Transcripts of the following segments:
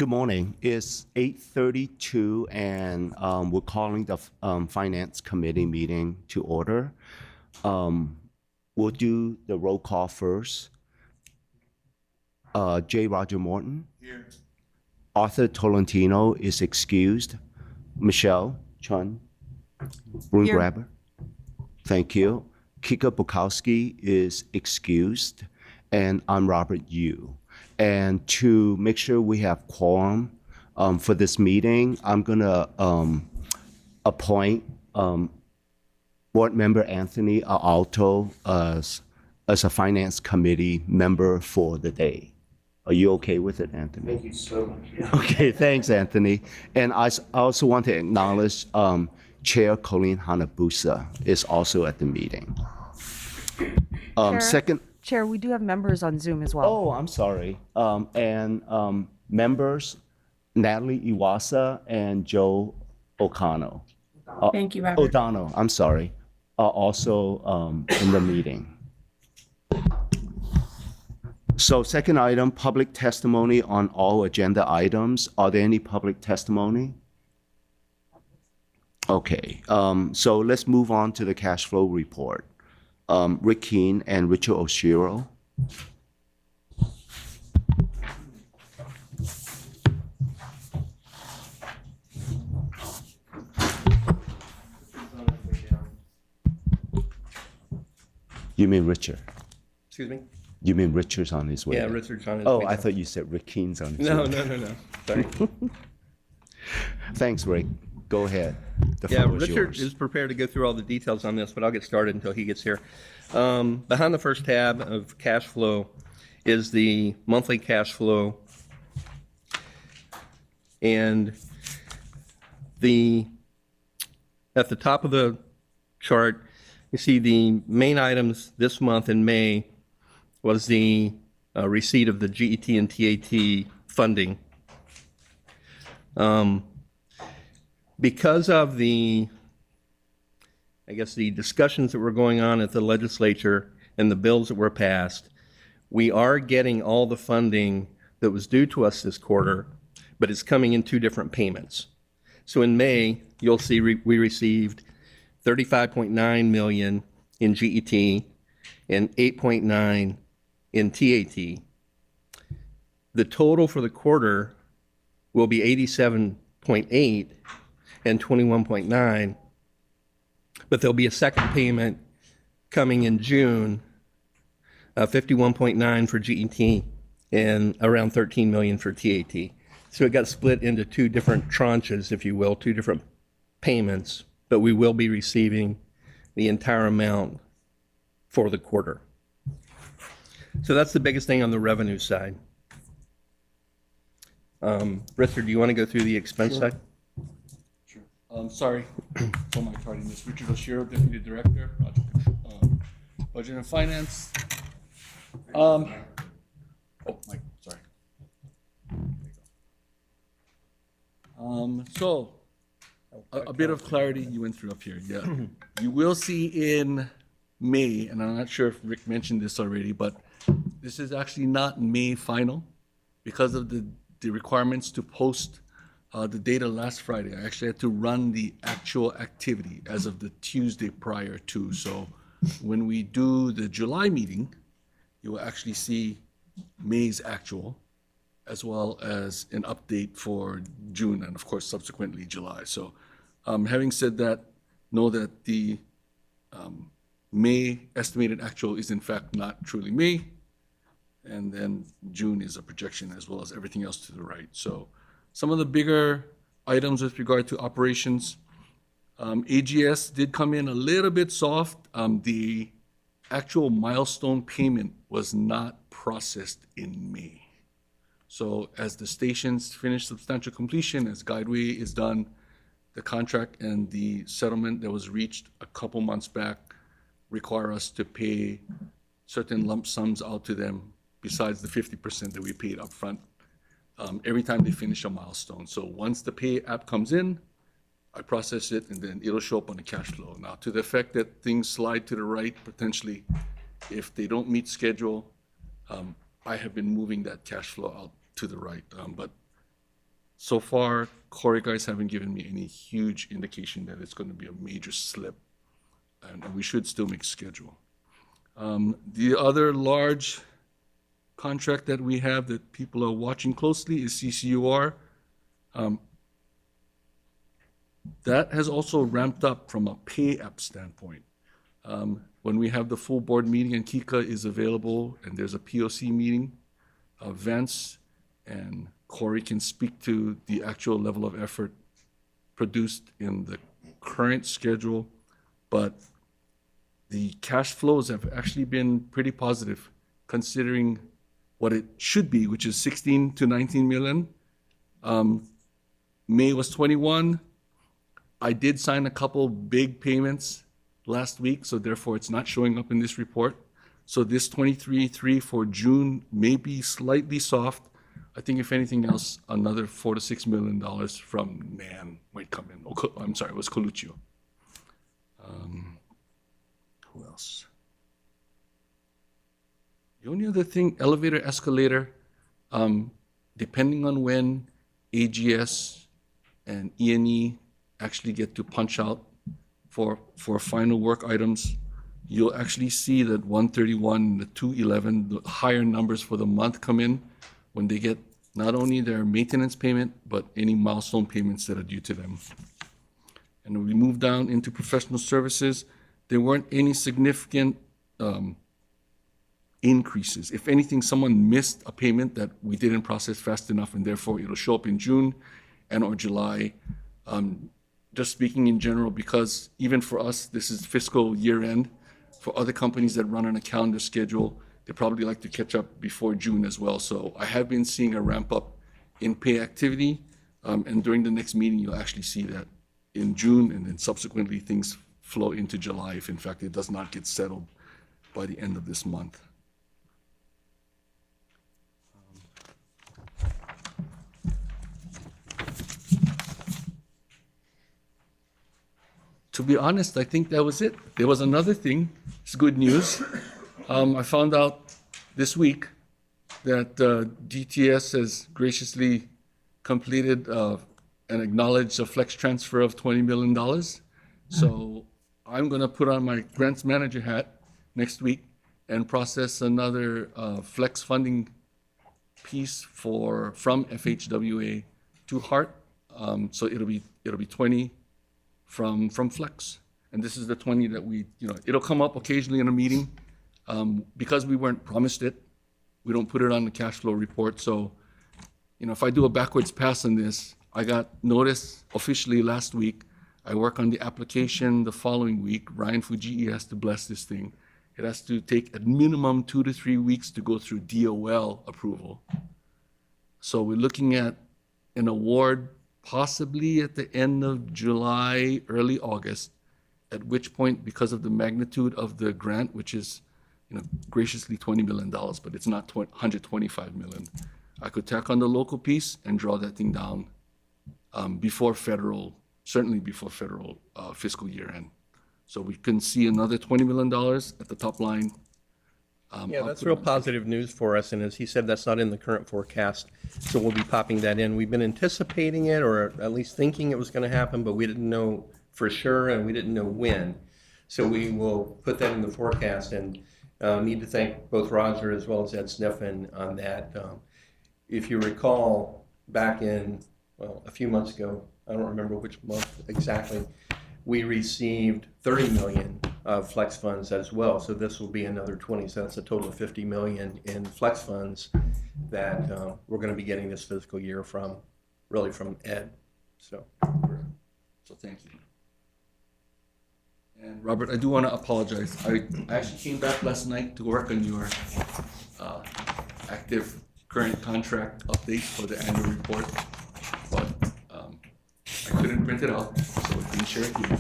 Good morning. It's 8:32, and we're calling the Finance Committee meeting to order. We'll do the roll call first. J. Roger Morton. Here. Arthur Tolentino is excused. Michelle Chun. Brun Grabber. Thank you. Kika Bukowski is excused. And I'm Robert Yu. And to make sure we have quorum for this meeting, I'm going to appoint Board Member Anthony Alto as a Finance Committee member for the day. Are you okay with it, Anthony? Thank you so much. Okay, thanks, Anthony. And I also want to acknowledge Chair Colleen Hanabusa is also at the meeting. Chair, we do have members on Zoom as well. Oh, I'm sorry. And members, Natalie Iwasa and Joe O'Connell. Thank you, Robert. O'Donnell, I'm sorry, are also in the meeting. So second item, public testimony on all agenda items. Are there any public testimony? Okay, so let's move on to the cash flow report. Rick Keene and Richard Oshiro. You mean Richard? Excuse me? You mean Richard's on his way? Yeah, Richard's on his Oh, way. I thought you said Rick Keene's on his No, way. no. Sorry. Thanks, Rick. Go ahead. The Yeah, floor is Richard yours. is prepared to go through all the details on this, but I'll get started until he gets here. Behind the first tab of cash flow is the monthly cash flow. And at the top of the chart, you see the main items this month in May was the receipt of the GET and TAT funding. Because of the discussions that were going on at the legislature and the bills that were passed, we are getting all the funding that was due to us this quarter, but it's coming in two different payments. So in May, you'll see we received $35.9 million in GET and $8.9 in TAT. The total for the quarter will be 87.8 and 21.9, but there'll be a second payment coming in June, 51.9 for GET and around 13 million for TAT. So it got split into two different tranches, if you will, two different payments, but we will be receiving the entire amount for the quarter. So that's the biggest thing on the revenue side. Richard, do you want to go through the expense side? Sure. Sorry for my tardiness. Richard Oshiro, Deputy Director, Budget and Finance. Mike, sorry. So, a bit of clarity you went through up here, yeah. You will see in May, and I'm not sure if Rick mentioned this already, but this is actually not May final because of the requirements to post the data last Friday. I actually had to run the actual activity as of the Tuesday prior to. So when we do the July meeting, you will actually see May's actual as well as an update for June and of course subsequently July. So having said that, know that the May estimated actual is in fact not truly May, and then June is a projection as well as everything else to the right. So some of the bigger items with regard to operations, AGS did come in a little bit soft. The actual milestone payment was not processed in May. So as the stations finish substantial completion, as Guideway is done, the contract and the settlement that was reached a couple months back require us to pay certain lump sums out to them besides the 50% that we paid upfront every time they finish a milestone. So once the pay app comes in, I process it and then it'll show up on the cash flow. Now, to the effect that things slide to the right, potentially, if they don't meet schedule, I have been moving that cash flow out to the right. But so far, Corey guys haven't given me any huge indication that it's going to be a major slip, and we should still make schedule. The other large contract that we have that people are watching closely is CCUR. That has also ramped up from a pay app standpoint. When we have the full board meeting and Kika is available and there's a POC meeting, Vance and Corey can speak to the actual level of effort produced in the current schedule, but the cash flows have actually been pretty positive considering what it should be, which is 16 to 19 million. May was 21. I did sign a couple big payments last week, so therefore it's not showing up in this report. So this 23.3 for June may be slightly soft. I think if anything else, another $4 to $6 million from NAN might come in. Oh, I'm sorry, it was Coluccio. Who else? The only other thing, elevator, escalator, depending on when AGS and E&E actually get to punch out for final work items, you'll actually see that 131 and the 211, the higher numbers for the month come in when they get not only their maintenance payment, but any milestone payments that are due to them. And when we move down into professional services, there weren't any significant increases. If anything, someone missed a payment that we didn't process fast enough, and therefore it'll show up in June and or July. Just speaking in general, because even for us, this is fiscal year end. For other companies that run on a calendar schedule, they probably like to catch up before June as well. So I have been seeing a ramp up in pay activity, and during the next meeting, you'll actually see that in June, and then subsequently things flow into July if in fact it does not get settled by the end of this month. To be honest, I think that was it. There was another thing. It's good news. I found out this week that DTS has graciously completed and acknowledged a flex transfer of $20 million. So I'm going to put on my grants manager hat next week and process another flex funding piece from FHWA to HART. So it'll be 20 from Flex. And this is the 20 that it'll come up occasionally in a meeting. Because we weren't promised it, we don't put it on the cash flow report. So, if I do a backwards pass on this, I got notice officially last week. I work on the application the following week. Ryan Fujii has to bless this thing. It has to take at minimum 2 to 3 weeks to go through DOL approval. So we're looking at an award possibly at the end of July, early August, at which point, because of the magnitude of the grant, which is graciously $20 million, but it's not $125 million, I could tack on the local piece and draw that thing down certainly before federal fiscal year end. So we can see another $20 million at the top line. Yeah, that's real positive news for us, and as he said, that's not in the current forecast, so we'll be popping that in. We've been anticipating it, or at least thinking it was going to happen, but we didn't know for sure, and we didn't know when. So we will put that in the forecast, and need to thank both Roger as well as Ed Sniffen on that. If you recall, back in, a few months ago, I don't remember which month exactly, we received 30 million of flex funds as well. So this will be another 20. So that's a total of 50 million in flex funds that we're going to be getting this fiscal year from Ed. So thank you. And Robert, I do want to apologize. I actually came back last night to work on your active current contract update for the annual report, but I couldn't print it out, so I couldn't share it here.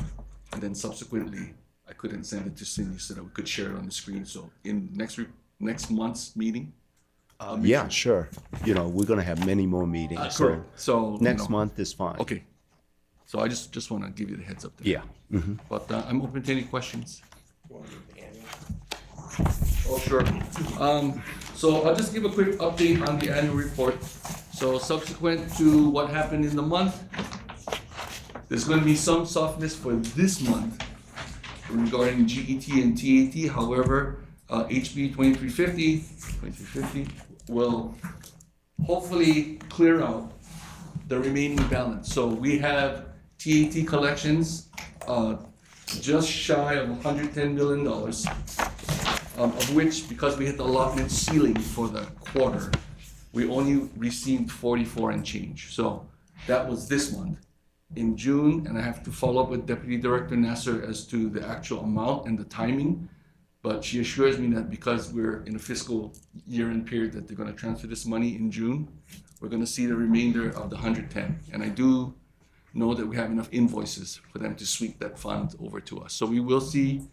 And then subsequently, I couldn't send it to Cindy so that we could share it on the screen. So in next month's meeting. Yeah, sure. We're going to have many more meetings. Correct. So next month is fine. Okay. So I just want to give you the heads up there. Yeah. Mm-hmm. But I'm open to any questions. Oh, sure. So I'll just give a quick update on the annual report. So subsequent to what happened in the month, there's going to be some softness for this month regarding GET and TAT. However, HB 2350 will hopefully clear out the remaining balance. So we have TAT collections just shy of $110 million, of which, because we hit the allotment ceiling for the quarter, we only received 44 and change. So that was this month. In June, and I have to follow up with Deputy Director Nasser as to the actual amount and the timing, but she assures me that because we're in a fiscal year-end period that they're gonna transfer this money in June, we're gonna see the remainder of the 110. And I do know that we have enough invoices for them to sweep that fund over to us. So we will see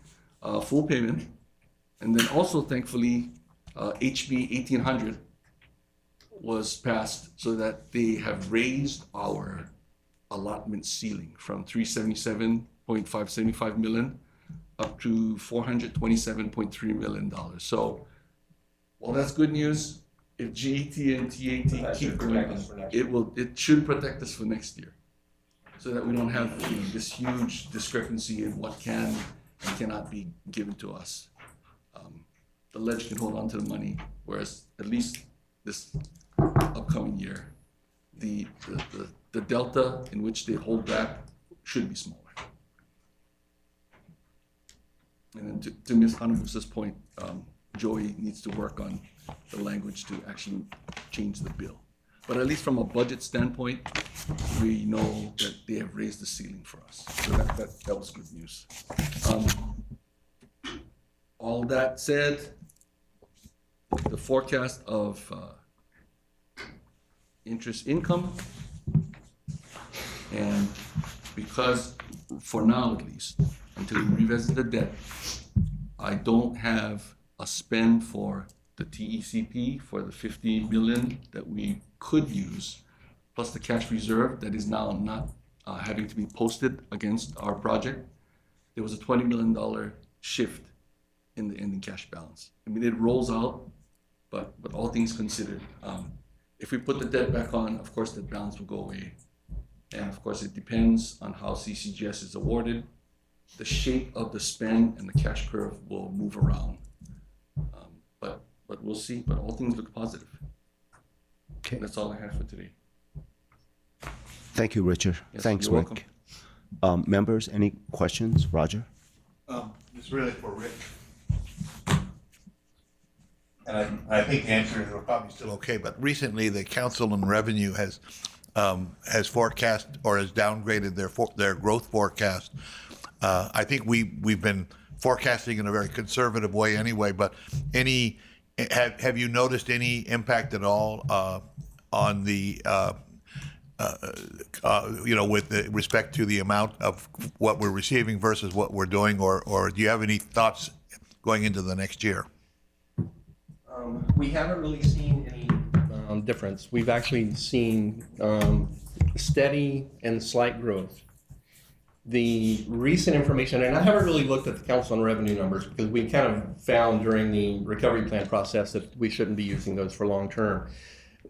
full payment. And then also thankfully, HB 1800 was passed so that they have raised our allotment ceiling from 377.575 million up to $427.3 million. So, well, that's good news. If GET and TAT keep going, it should protect us for next year, so that we don't have this huge discrepancy in what can and cannot be given to us. The ledge can hold on to the money, whereas at least this upcoming year, the delta in which they hold back should be smaller. And then to Ms. Hanabusa's point, Joey needs to work on the language to actually change the bill. But at least from a budget standpoint, we know that they have raised the ceiling for us. So that was good news. All that said, the forecast of interest income, and because for now at least, until we revisit the debt, I don't have a spend for the TECP for the 50 million that we could use, plus the cash reserve that is now not having to be posted against our project. There was a $20 million shift in the ending cash balance. I mean, it rolls out, but all things considered, if we put the debt back on, of course, that balance will go away. And of course, it depends on how CCGS is awarded. The shape of the spend and the cash curve will move around. But we'll see, but all things look positive. Okay. That's all I have for today. Thank you, Richard. Yes, Thanks, you're Rick. Members, any questions? Roger? It's really for Rick. And I think the answer is probably still okay, but recently the Council on Revenue has forecast or has downgraded their growth forecast. I think we've been forecasting in a very conservative way anyway, but have you noticed any impact at all on the with respect to the amount of what we're receiving versus what we're doing, or do you have any thoughts going into the next year? We haven't really seen any difference. We've actually seen steady and slight growth. The recent information, and I haven't really looked at the Council on Revenue numbers because we kind of found during the recovery plan process that we shouldn't be using those for long term.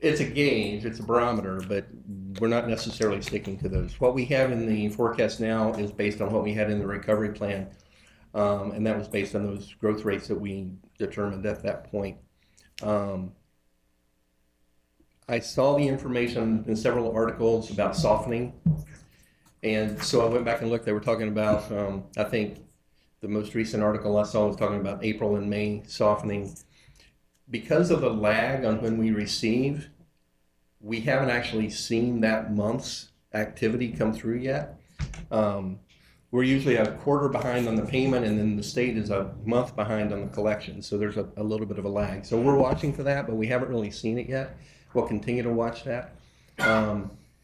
It's a gauge, it's a barometer, but we're not necessarily sticking to those. What we have in the forecast now is based on what we had in the recovery plan, and that was based on those growth rates that we determined at that point. I saw the information in several articles about softening, and so I went back and looked. They were talking about, I think the most recent article I saw was talking about April and May softening. Because of the lag on when we receive, we haven't actually seen that month's activity come through yet. We're usually a quarter behind on the payment, and then the state is a month behind on the collection. So there's a little bit of a lag. So we're watching for that, but we haven't really seen it yet. We'll continue to watch that.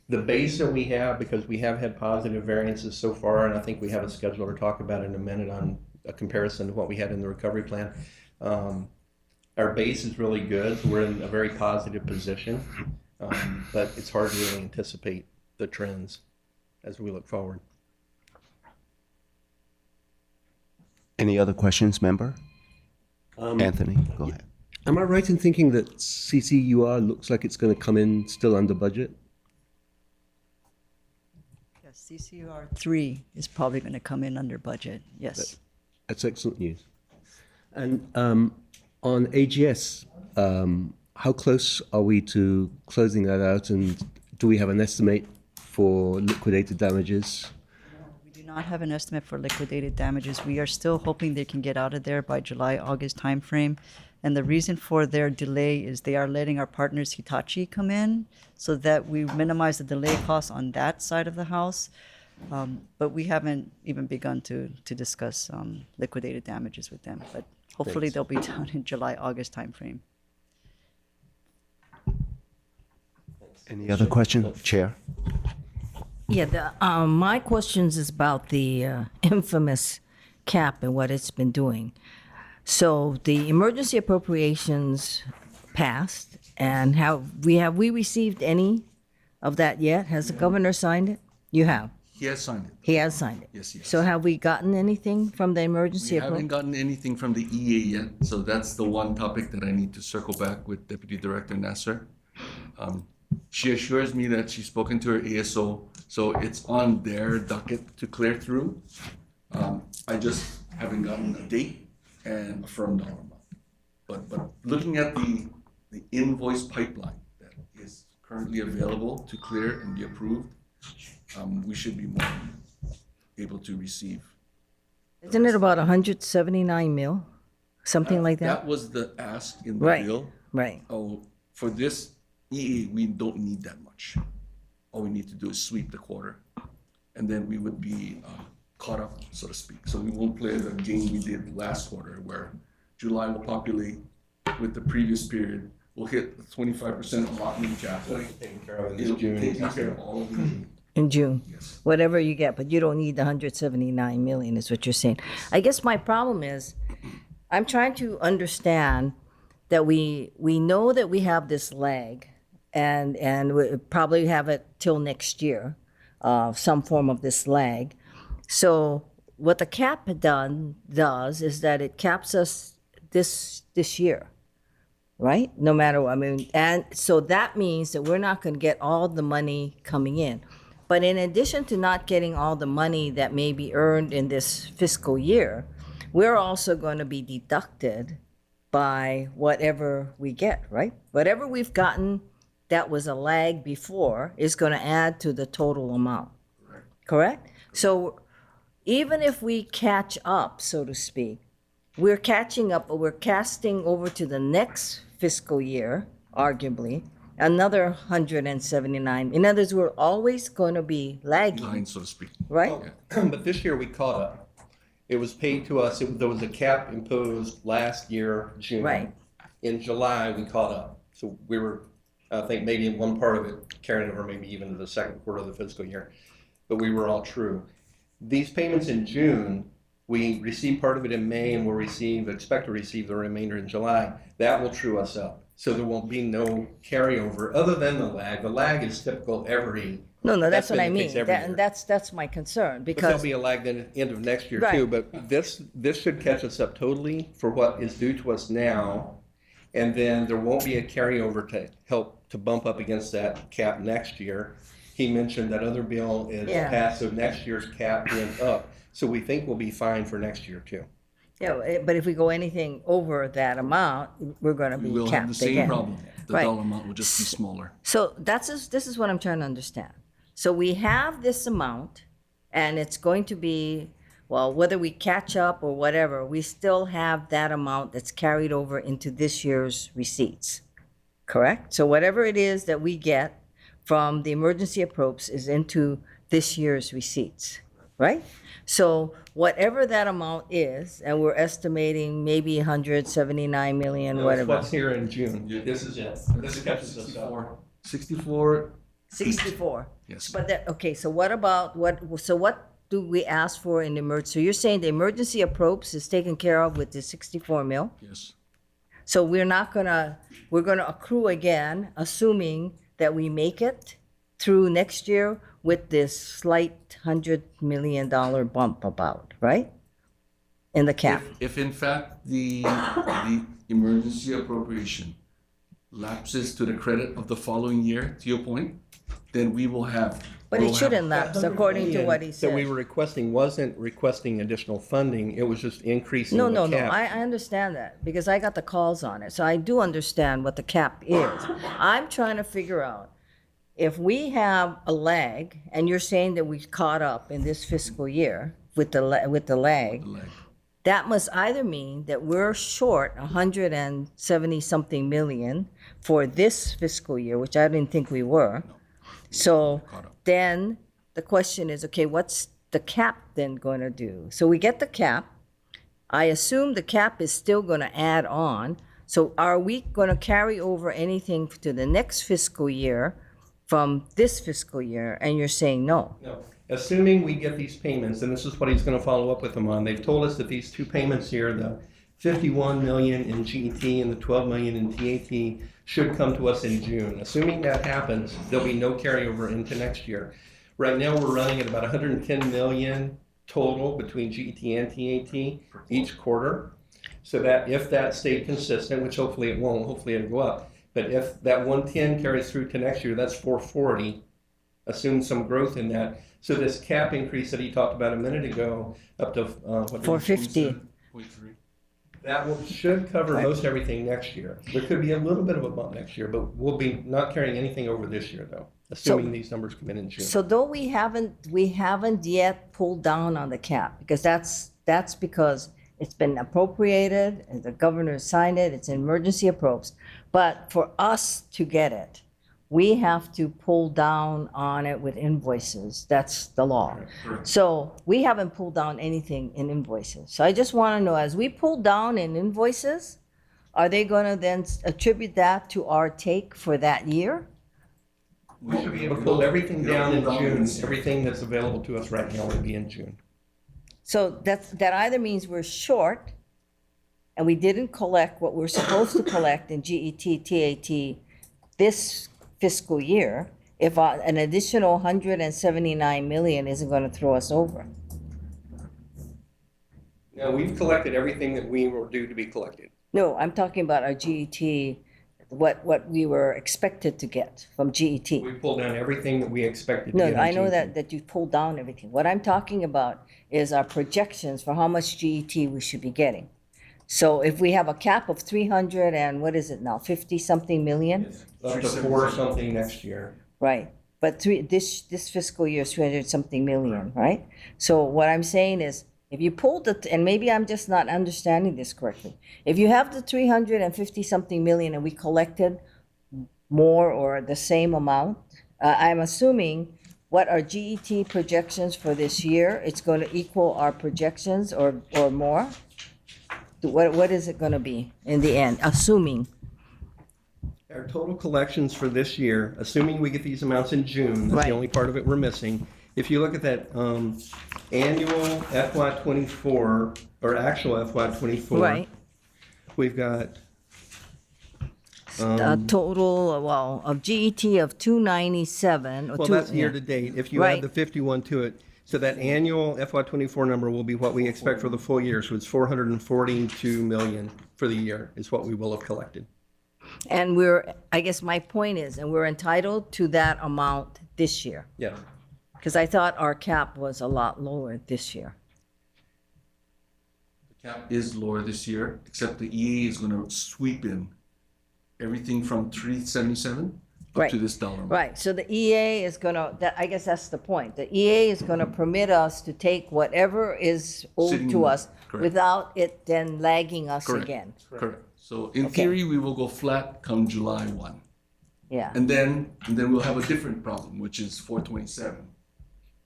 The base that we have, because we have had positive variances so far, and I think we have a schedule to talk about in a minute on a comparison to what we had in the recovery plan. Our base is really good. We're in a very positive position, but it's hard to really anticipate the trends as we look forward. Any other questions, member? Anthony, go ahead. Am I right in thinking that CCUR looks like it's going to come in still under budget? Yes, CCR 3 is probably going to come in under budget, yes. That's excellent news. And on AGS, how close are we to closing that out? And do we have an estimate for liquidated damages? We do not have an estimate for liquidated damages. We are still hoping they can get out of there by July, August timeframe. And the reason for their delay is they are letting our partners Hitachi come in so that we minimize the delay costs on that side of the house. But we haven't even begun to discuss liquidated damages with them. But hopefully they'll be done in July, August timeframe. Any other question, Chair? Yeah, my questions is about the infamous cap and what it's been doing. So the emergency appropriations passed, and have we received any of that yet? Has the governor signed it? You have. He has signed it. He has signed it. Yes, he has. So have we gotten anything from the emergency We haven't appropriations? gotten anything from the EA yet, so that's the one topic that I need to circle back with Deputy Director Nasser. She assures me that she's spoken to her ASO, so it's on their docket to clear through. I just haven't gotten a date and a firm dollar amount. But looking at the invoice pipeline that is currently available to clear and be approved, we should be more able to receive. Isn't it about 179 mil, something like that? That was the ask in the Right, bill. right. Oh, for this EA, we don't need that much. All we need to do is sweep the quarter, and then we would be caught up, so to speak. So we won't play the game we did last quarter, where July will populate with the previous period. We'll hit 25% allotment cap. Taken care of in It'll June. take care of all of the In June, Yes. whatever you get, but you don't need the 179 million is what you're saying. I guess my problem is, I'm trying to understand that we know that we have this lag, and we probably have it till next year, some form of this lag. So what the cap does is that it caps us this year, right? No matter what, I mean, and so that means that we're not going to get all the money coming in. But in addition to not getting all the money that may be earned in this fiscal year, we're also going to be deducted by whatever we get, right? Whatever we've gotten that was a lag before is going to add to the total amount. Correct? So even if we catch up, so to speak, we're catching up, but we're casting over to the next fiscal year, arguably, another 179. In other words, we're always going to be lagging, line, so to speak. right? But this year we caught up. It was paid to us, there was a cap imposed last year, June. Right. In July, we caught up. So we were, I think maybe in one part of it carrying over maybe even to the second quarter of the fiscal year. But we were all true. These payments in June, we received part of it in May and we'll expect to receive the remainder in July. That will true us up. So there will be no carryover other than the lag. The lag is typical every. No, that's That's what been I the mean. case every And year. that's my concern, But there'll because, be a lag then at the end of next year Right. too, but this should catch us up totally for what is due to us now. And then there won't be a carryover to help to bump up against that cap next year. He mentioned that other bill is Yeah. passed, so next year's cap went up. So we think we'll be fine for next year too. yeah, but if we go anything over that amount, we're going to We be will have capped the same again. problem. The Right. dollar amount will just be smaller. So this is what I'm trying to understand. So we have this amount, and it's going to be, well, whether we catch up or whatever, we still have that amount that's carried over into this year's receipts, correct? So whatever it is that we get from the emergency appropes is into this year's receipts, right? So whatever that amount is, and we're estimating maybe 179 million, whatever, What's here in June? This is it. This catches us up. 64, 64. yes. But that, okay, so what about, what do we ask for in the emergency? So you're saying the emergency appropes is taken care of with the 64 mil? Yes. So we're gonna accrue again, assuming that we make it through next year with this slight $100 million bump about, right? in the cap. If in fact the emergency appropriation lapses to the credit of the following year, to your point, then we will have. But we'll it have- shouldn't lapse, according to what he That we said. were requesting wasn't requesting additional funding, it was just increasing No, the no, no, cap. I understand that, because I got the calls on it, so I do understand what the cap is. I'm trying to figure out, if we have a lag, and you're saying that we caught up in this fiscal year with the lag, that must either mean that we're short 170-something million for this fiscal year, which I didn't think we were. So then the question is, okay, what's the cap then going to do? So we get the cap. I assume the cap is still going to add on. So are we going to carry over anything to the next fiscal year from this fiscal year? And you're saying no. No, assuming we get these payments, and this is what he's gonna follow up with them on, they've told us that these two payments here, the 51 million in GET and the 12 million in TAT, should come to us in June. Assuming that happens, there'll be no carryover into next year. Right now, we're running at about 110 million total between GET and TAT each quarter. So that if that stayed consistent, which hopefully it won't, hopefully it'll go up. But if that 110 carries through to next year, that's 440. Assume some growth in that. So this cap increase that he talked about a minute ago, up to what did he- 450. 0.3. that should cover most everything next year. There could be a little bit of a bump next year, but we'll be not carrying anything over this year though, assuming these numbers come in June. So though we haven't yet pulled down on the cap, because that's because it's been appropriated, and the governor signed it, it's emergency approps. But for us to get it, we have to pull down on it with invoices. That's the law. So we haven't pulled down anything in invoices. So I just want to know, as we pull down in invoices, are they going to then attribute that to our take for that year? We should be able to pull everything down in June. Everything that's available to us right now would be in June. So that either means we're short and we didn't collect what we're supposed to collect in GET, TAT this fiscal year, if an additional 179 million isn't going to throw us over. Now, we've collected everything that we were due to be collected. No, I'm talking about our GET, what we were expected to get from GET. We pulled down everything that we expected to No, get in I know June. that you pulled down everything. What I'm talking about is our projections for how much GET we should be getting. So if we have a cap of 300 and what is it now, 50-something million? Up to 4 something next year. Right, but this fiscal year is 300-something million, right? So what I'm saying is, if you pull and maybe I'm just not understanding this correctly. If you have the 350-something million and we collected more or the same amount, I'm assuming what our GET projections for this year, it's going to equal our projections or more? What is it going to be in the end, assuming? Our total collections for this year, assuming we get these amounts in June, that's Right. the only part of it we're missing. If you look at that annual FY24 or actual FY24, Right. we've got A total, well, of GET of 297 or well, two. that's year yeah. to date. If you Right. add the 51 to it, so that annual FY24 number will be what we expect for the full year. So it's 442 million for the year is what we will have collected. And I guess my point is, and we're entitled to that amount this year. Yeah. Because I thought our cap was a lot lower this year. The cap is lower this year, except the EA is going to sweep in everything from 377 up Right. to this dollar amount. Right, so the EA is gonna, I guess that's the point. The EA is gonna permit us to take whatever is owed Sitting to in- us correct. without it then lagging us Correct. again. Correct. So in Okay. theory, we will go flat come July 1. Yeah, And then we'll have a different problem, which is 427.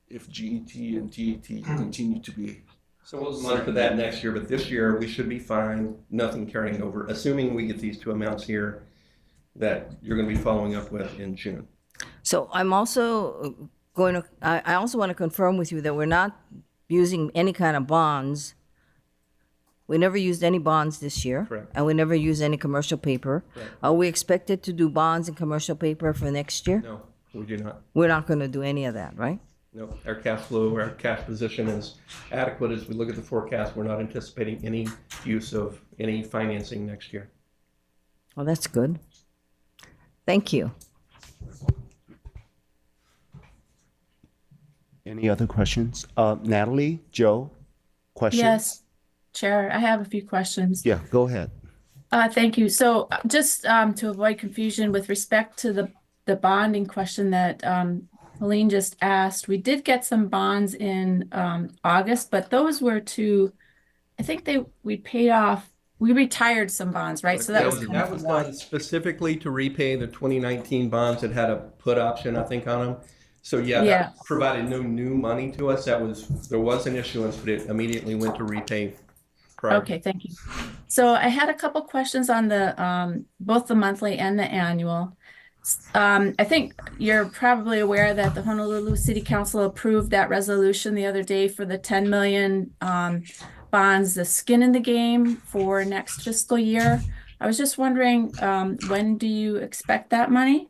If GET and TAT continue to be, So we'll monitor that next year, but this year we should be fine, nothing carrying over, assuming we get these two amounts here that you're going to be following up with in June. so I'm also going to, I also want to confirm with you that we're not using any kind of bonds. We never used any bonds this year. Correct. And we never used any commercial paper. Are we expected to do bonds and commercial paper for next year? No, we do not. We're not gonna do any of that, right? No, our cash flow, our cash position is adequate as we look at the forecast. We're not anticipating any use of any financing next year. Well, that's good. Thank you. Any other questions? Natalie, Joe, questions? Yes, Chair, I have a few questions. Yeah, go ahead. Thank you. So just to avoid confusion with respect to the bonding question that Helene just asked, we did get some bonds in August, but those were I think we paid off, we retired some bonds, right? So that was kind that of was why. done specifically to repay the 2019 bonds that had a put option, I think, on them. So yeah, Yeah. that provided no new money to us. There was an issuance, but it immediately went to repay prior. Okay, thank you. So I had a couple questions on the both the monthly and the annual. I think you're probably aware that the Honolulu City Council approved that resolution the other day for the 10 million bonds, the skin in the game for next fiscal year. I was just wondering, when do you expect that money?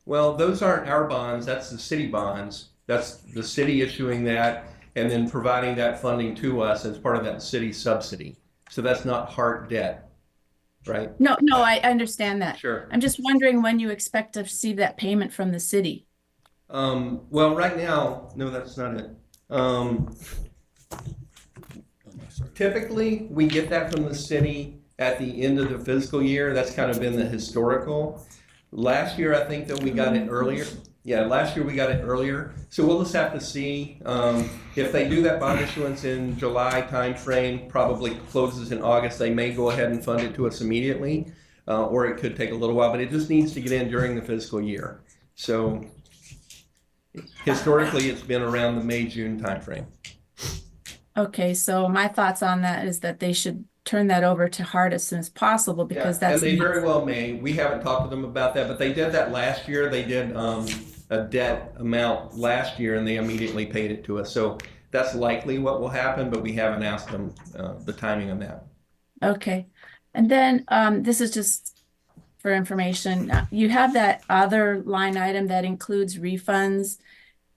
Well, those aren't our bonds, that's the city bonds. That's the city issuing that and then providing that funding to us as part of that city subsidy. So that's not hard debt, right? No, I understand that. Sure. I'm just wondering when you expect to receive that payment from the city. Well, right now, no, that's not it. Typically, we get that from the city at the end of the fiscal year. That's kind of been the historical. Last year, I think that we got it earlier. Yeah, last year we got it earlier. So we'll just have to see if they do that bond issuance in July timeframe, probably closes in August. They may go ahead and fund it to us immediately, or it could take a little while, but it just needs to get in during the fiscal year. So historically, it's been around the May-June timeframe. Okay, so my thoughts on that is that they should turn that over to HART as soon as possible because Yeah, that's. and they very well may. We haven't talked to them about that, but they did that last year. They did a debt amount last year, and they immediately paid it to us. So that's likely what will happen, but we haven't asked them the timing on that. Okay, and then this is just for information. You have that other line item that includes refunds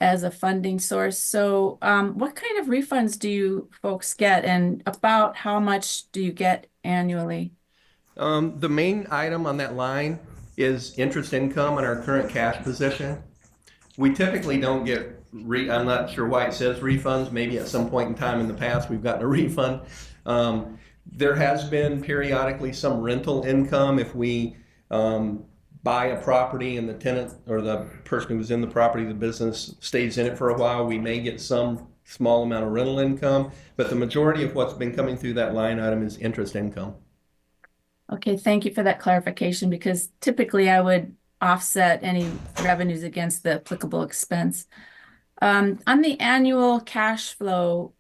as a funding source. So what kind of refunds do you folks get, and about how much do you get annually? The main item on that line is interest income on our current cash position. We typically don't get, I'm not sure why it says refunds. Maybe at some point in time in the past we've gotten a refund. There has been periodically some rental income if we buy a property and the tenant or the person who's in the property, the business, stays in it for a while. We may get some small amount of rental income, but the majority of what's been coming through that line item is interest income. Okay, thank you for that clarification because typically I would offset any revenues against the applicable expense. On the annual cash flow,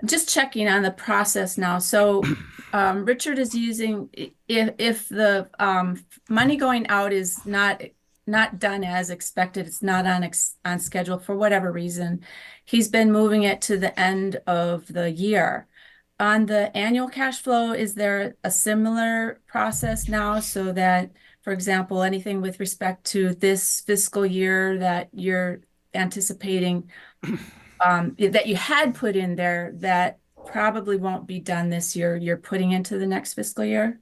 just checking on the process now. So Richard is using, if the money going out is not done as expected, it's not on schedule for whatever reason, he's been moving it to the end of the year. On the annual cash flow, is there a similar process now so that, for example, anything with respect to this fiscal year that you're anticipating that you had put in there that probably won't be done this year, you're putting into the next fiscal year?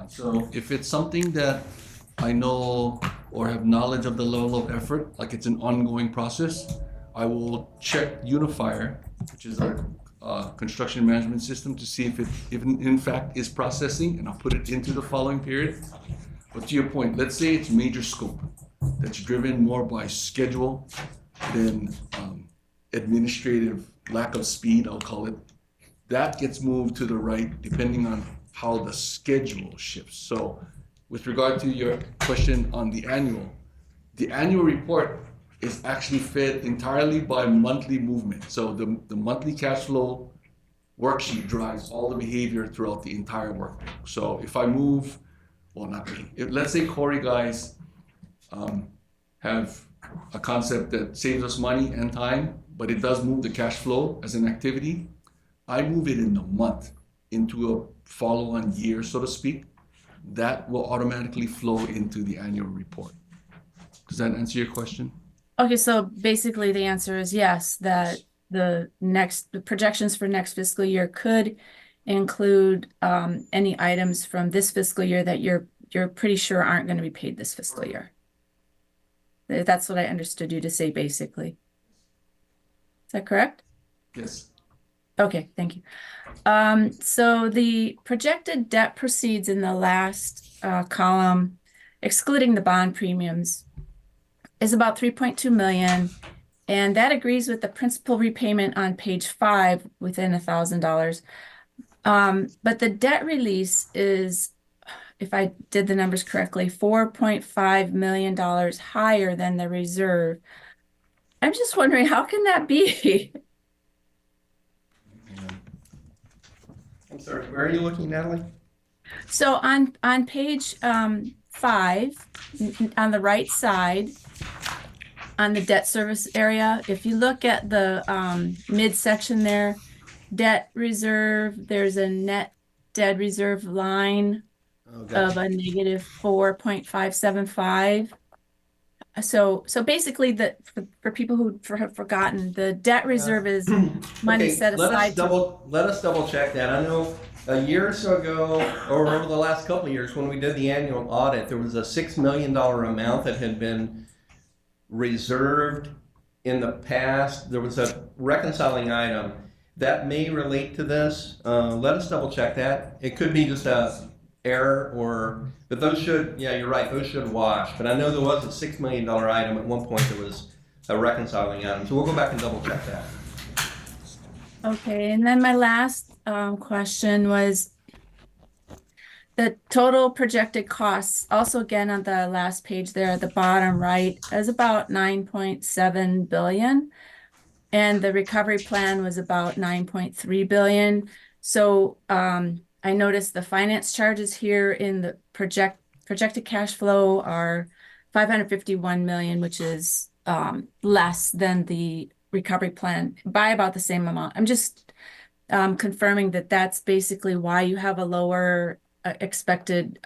So if it's something that I know or have knowledge of the level of effort, like it's an ongoing process, I will check Unifier, which is our construction management system, to see if it in fact is processing, and I'll put it into the following period. But to your point, let's say it's major scope that's driven more by schedule than administrative lack of speed, I'll call it. That gets moved to the right depending on how the schedule shifts. So with regard to your question on the annual report is actually fed entirely by monthly movement. So the monthly cash flow worksheet drives all the behavior throughout the entire workday. So if I move, well, not me, let's say Corey guys have a concept that saves us money and time, but it does move the cash flow as an activity, I move it in the month into a follow-on year, so to speak. that will automatically flow into the annual report. Does that answer your question? Okay, so basically the answer is yes, that the projections for next fiscal year could include any items from this fiscal year that you're pretty sure aren't going to be paid this fiscal year. That's what I understood you to say, basically. Is that correct? Yes. Okay, thank you. So the projected debt proceeds in the last column, excluding the bond premiums, is about 3.2 million, and that agrees with the principal repayment on page 5 within $1,000. But the debt release is, if I did the numbers correctly, $4.5 million higher than the reserve. I'm just wondering, how can that be? I'm sorry, where are you looking, Natalie? So on page 5, on the right side, on the debt service area, if you look at the midsection there, debt reserve, there's a net debt reserve line of a negative 4.575. So basically, for people who have forgotten, the debt reserve is money set aside. Let us double check that. I know a year or so ago, or over the last couple of years, when we did the annual audit, there was a $6 million amount that had been reserved in the past. There was a reconciling item that may relate to this. Let us double check that. It could be just a error, but those should, yeah, you're right, those should wash. But I know there was a $6 million item at one point that was a reconciling item. So we'll go back and double check that. Okay, and then my last question was the total projected costs, also again on the last page there at the bottom right, is about 9.7 billion. And the recovery plan was about 9.3 billion. So I noticed the finance charges here in the projected cash flow are 551 million, which is less than the recovery plan by about the same amount. I'm just confirming that that's basically why you have a lower expected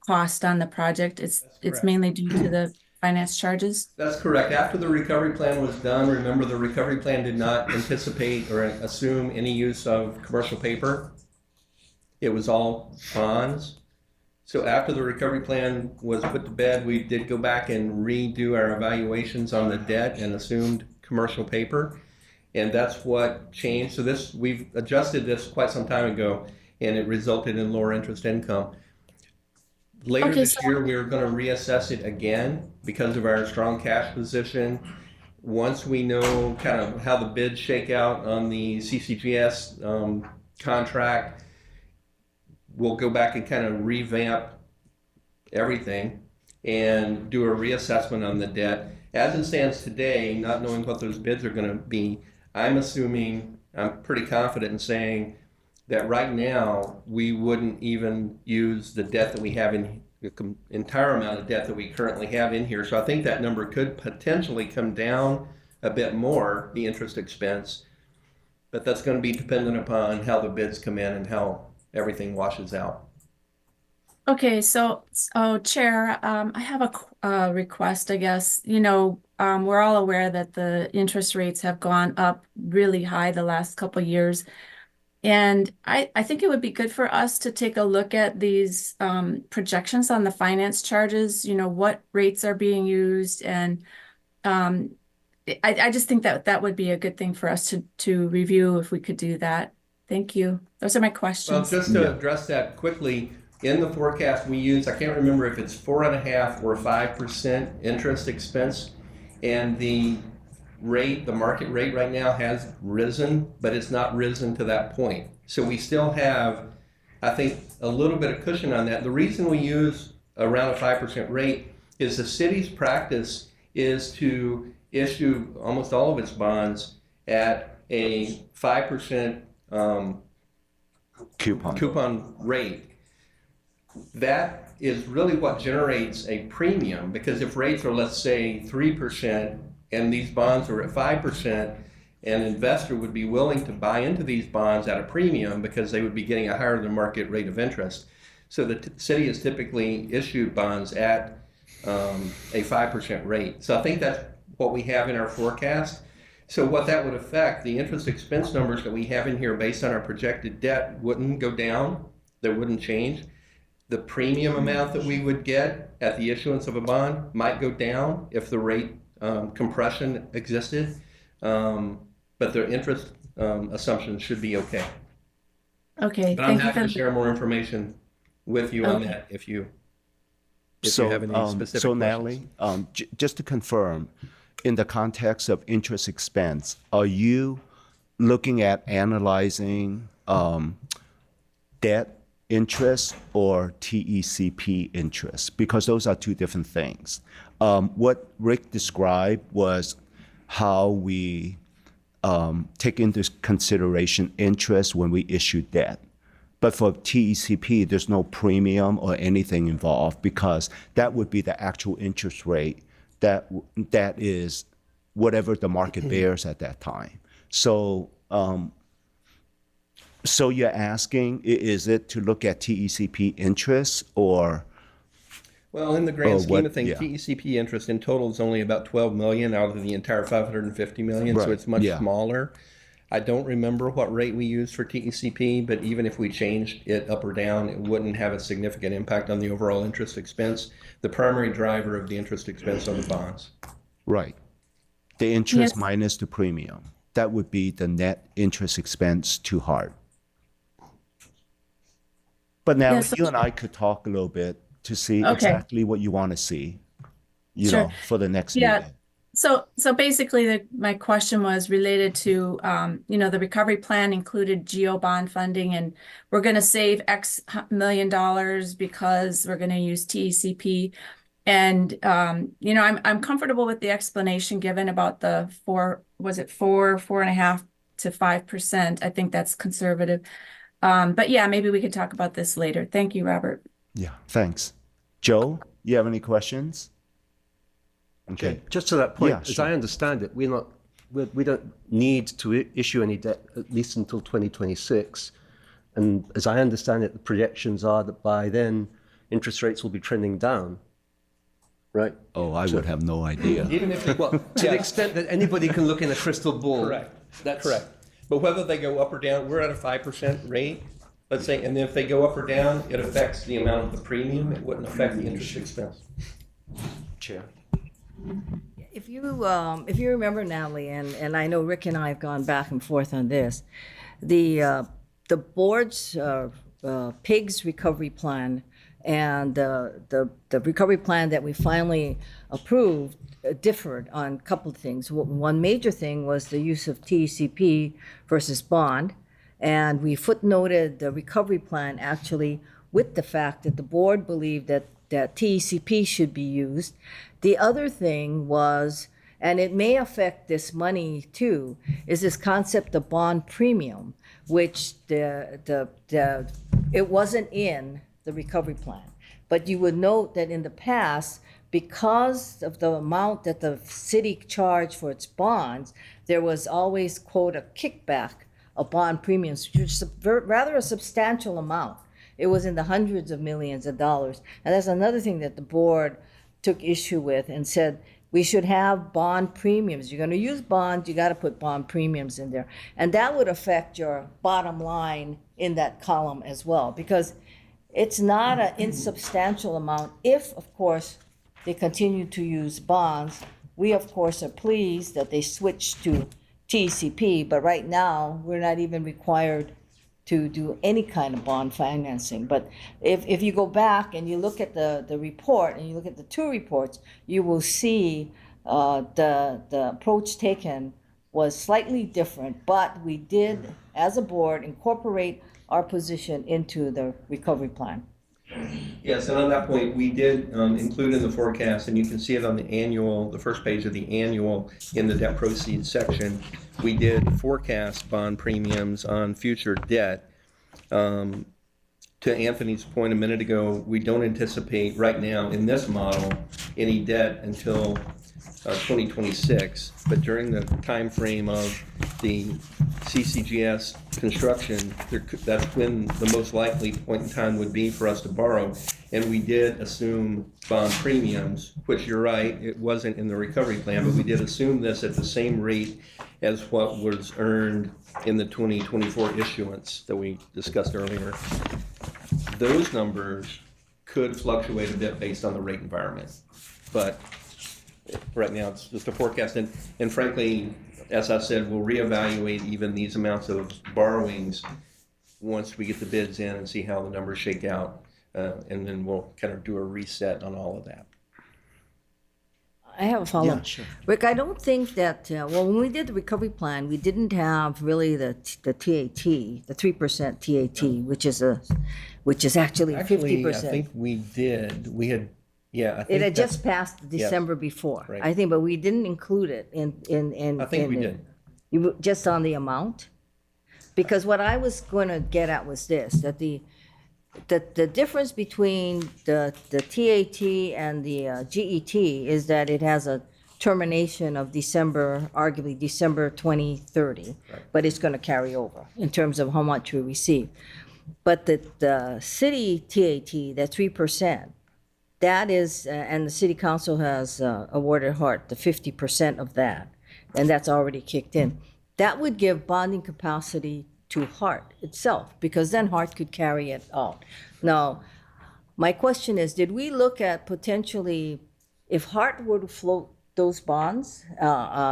cost on the project. It's mainly due to the finance charges. That's correct. After the recovery plan was done, remember the recovery plan did not anticipate or assume any use of commercial paper. It was all bonds. So after the recovery plan was put to bed, we did go back and redo our evaluations on the debt and assumed commercial paper. And that's what changed. So we've adjusted this quite some time ago, and it resulted in lower interest income. Later this year, we're going to reassess it again because of our strong cash position. Once we know kind of how the bids shake out on the CCGS contract, we'll go back and kind of revamp everything and do a reassessment on the debt. As it stands today, not knowing what those bids are going to be, I'm pretty confident in saying that right now we wouldn't even use the debt that we have in the entire amount of debt that we currently have in here. So I think that number could potentially come down a bit more, the interest expense, but that's going to be dependent upon how the bids come in and how everything washes out. Okay, so Chair, I have a request, I guess. You know, we're all aware that the interest rates have gone up really high the last couple of years. And I think it would be good for us to take a look at these projections on the finance charges, you know, what rates are being used. And I just think that would be a good thing for us to review if we could do that. Thank you. Those are my questions. Well, just to address that quickly, in the forecast we use, I can't remember if it's 4.5% or 5% interest expense. And the market rate right now has risen, but it's not risen to that point. So we still have, I think, a little bit of cushion on that. The reason we use around a 5% rate is the city's practice is to issue almost all of its bonds at a 5% coupon rate. That is really what generates a premium, because if rates are, let's say, 3%, and these bonds are at 5%, an investor would be willing to buy into these bonds at a premium because they would be getting a higher than market rate of interest. So the city has typically issued bonds at a 5% rate. So I think that's what we have in our forecast. So what that would affect, the interest expense numbers that we have in here based on our projected debt wouldn't go down. That wouldn't change. The premium amount that we would get at the issuance of a bond might go down if the rate compression existed. But the interest assumption should be okay. Okay, But I'm thank you happy for to share more information with you on Okay. that if you So, have any specific so questions. Natalie, just to confirm, in the context of interest expense, are you looking at analyzing debt interest or TECP interest? Because those are two different things. What Rick described was how we take into consideration interest when we issue debt. But for TECP, there's no premium or anything involved because that would be the actual interest rate that is whatever the market bears at that time. So, so you're asking, is it to look at TECP interest or? Well, in the grand Oh, scheme what- of things, yeah. TECP interest in total is only about 12 million out of the entire 550 million, so Right, it's much yeah. smaller. I don't remember what rate we used for TECP, but even if we changed it up or down, it wouldn't have a significant impact on the overall interest expense. The primary driver of the interest expense are the bonds. Right. The interest Yes. minus the premium. That would be the net interest expense to Hart. But now Yeah, so- you and I could talk a little bit to see Okay. exactly what you want to see, you Sure. know, for the next Yeah. meeting. So basically, my question was related to, the recovery plan included GO bond funding, and we're going to save X $1 million because we're going to use TECP. And, I'm comfortable with the explanation given about the 4.5% to 5%. I think that's conservative. But yeah, maybe we could talk about this later. Thank you, Robert. Yeah, thanks. Joe, you have any questions? Okay. Just to that point, Yeah, as sure. I understand it, we don't need to issue any debt at least until 2026. And as I understand it, the projections are that by then interest rates will be trending down, right? Oh, I would have no idea. Even if they, Well, to the extent that anybody can look in a crystal ball. correct, That's correct. But whether they go up or down, we're at a 5% rate, let's say, and then if they go up or down, it affects the amount of the premium. It wouldn't affect the interest expense. Chair. If you remember, Natalie, and I know Rick and I have gone back and forth on this, the board's PIGS recovery plan and the recovery plan that we finally approved differed on a couple of things. One major thing was the use of TECP versus bond, and we footnoted the recovery plan actually with the fact that the board believed that TECP should be used. The other thing was, and it may affect this money too, is this concept of bond premium, which it wasn't in the recovery plan. But you would note that in the past, because of the amount that the city charged for its bonds, there was always, quote, a kickback of bond premiums, which is rather a substantial amount. It was in the hundreds of millions of dollars. And that's another thing that the board took issue with and said, we should have bond premiums. You're going to use bonds, you got to put bond premiums in there. And that would affect your bottom line in that column as well, because it's not an insubstantial amount if, of course, they continue to use bonds. We, of course, are pleased that they switched to TCP, but right now, we're not even required to do any kind of bond financing. But if you go back and you look at the report and you look at the two reports, you will see the approach taken was slightly different, but we did, as a board, incorporate our position into the recovery plan. Yes, and on that point, we did include in the forecast, and you can see it on the annual, the first page of the annual in the debt proceeds section. We did forecast bond premiums on future debt. To Anthony's point a minute ago, we don't anticipate right now in this model any debt until 2026, but during the time frame of the CCGS construction, that's when the most likely point in time would be for us to borrow. And we did assume bond premiums, which you're right, it wasn't in the recovery plan, but we did assume this at the same rate as what was earned in the 2024 issuance that we discussed earlier. Those numbers could fluctuate a bit based on the rate environment, but right now it's just a forecast. And frankly, as I said, we'll reevaluate even these amounts of borrowings once we get the bids in and see how the numbers shake out. And then we'll kind of do a reset on all of that. I have a follow-up. Yeah, sure. Rick, I don't think that, well, when we did the recovery plan, we didn't have really the TAT, the 3% TAT, which is actually 50%. Actually, I think we did. We had, yeah. I think It had that's- just passed December before, Right. I think, but we didn't include it in. I think we did. Just on the amount? Because what I was going to get at was this, that the difference between the TAT and the GET is that it has a termination of December, arguably December 2030, but it's going to carry over in terms of how much we receive. But the city TAT, that 3%, that is, and the city council has awarded Hart the 50% of that, and that's already kicked in. That would give bonding capacity to Hart itself, because then Hart could carry it out. Now, my question is, did we look at potentially, if Hart were to float those bonds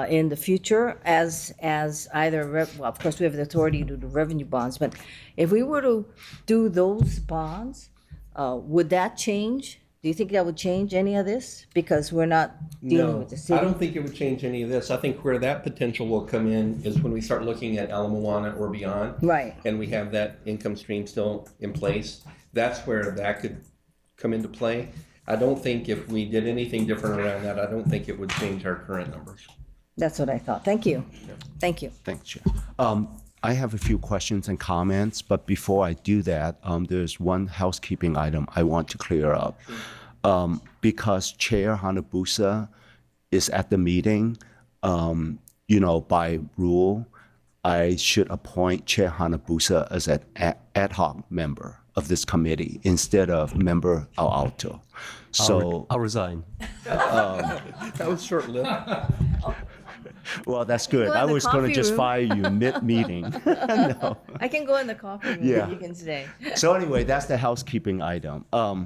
in the future as either, well, of course, we have the authority to do revenue bonds, but if we were to do those bonds, would that change? Do you think that would change any of this? Because we're not dealing with the city? I don't think it would change any of this. I think where that potential will come in is when we start looking at Ala Moana or beyond. Right. And we have that income stream still in place. That's where that could come into play. I don't think if we did anything different around that, I don't think it would change our current numbers. That's what I thought. Thank you. Thank you. Thanks, Chair. I have a few questions and comments, but before I do that, there's one housekeeping item I want to clear up. Because Chair Hanabusa is at the meeting, by rule, I should appoint Chair Hanabusa as an ad hoc member of this committee instead of member Alto. So, I'll resign. That was short-lived. well, that's good. Go in I the was going to coffee just room. fire you mid-meeting. No. I can go in the coffee room. Yeah. You can stay. So anyway, that's the housekeeping item. I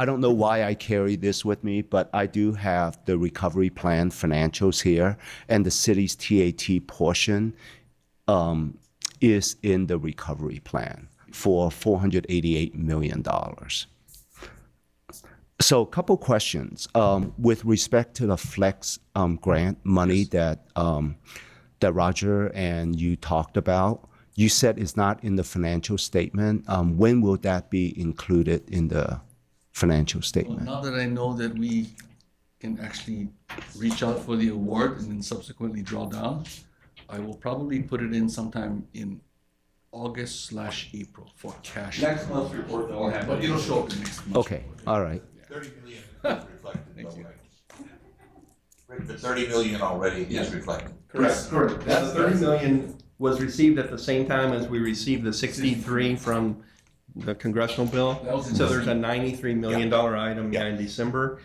don't know why I carry this with me, but I do have the recovery plan financials here, and the city's TAT portion is in the recovery plan for $488 million. So a couple questions. With respect to the flex grant money that Roger and you talked about, you said it's not in the financial statement. When will that be included in the financial Well, statement? now that I know that we can actually reach out for the award and then subsequently draw down, I will probably put it in sometime in August/April for cash. Next month's report, though, I'll have. But it'll show up in next month. Okay, all right. 30 million is reflected. The 30 million already is reflected. Correct. That 30 million was received at the same time as we received the 63 from the congressional bill. That was in So there's a $93 million item in December.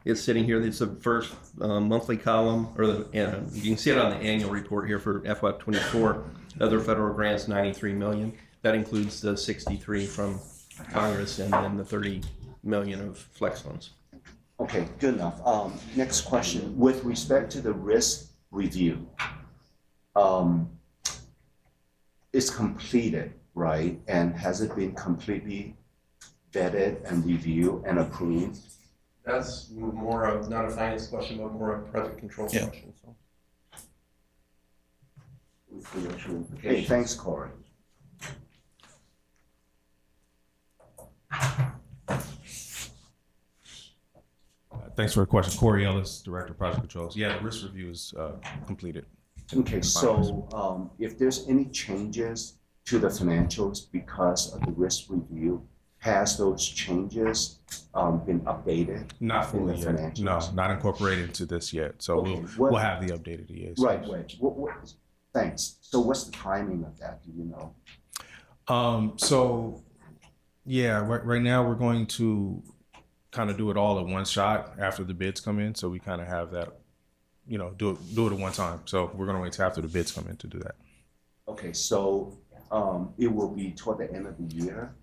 It's sitting here. It's the first monthly column, or you can see it on the annual report here for FY24. Other federal grants, 93 million. That includes the 63 from Congress and then the 30 million of flex funds. Okay, good enough. Next question. With respect to the risk review, it's completed, right? And has it been completely vetted and reviewed and approved? That's more of, not a finance question, but more a project control question. So. Hey, thanks, Corey. Thanks for the question. Corey Ellis, Director of Project Controls. Yeah, the risk review is completed. Okay, so if there's any changes to the financials because of the risk review, has those changes been updated? Not in the fully yet. No, financials? not incorporated into this yet. So Okay, we'll what- have the updated EAs. Right, thanks. So what's the timing of that, do you know? So yeah, right now we're going to kind of do it all at one shot after the bids come in. So we kind of have that, do it at one time. So we're going to wait till after the bids come in to do that. Okay, so it will be toward the end of the year?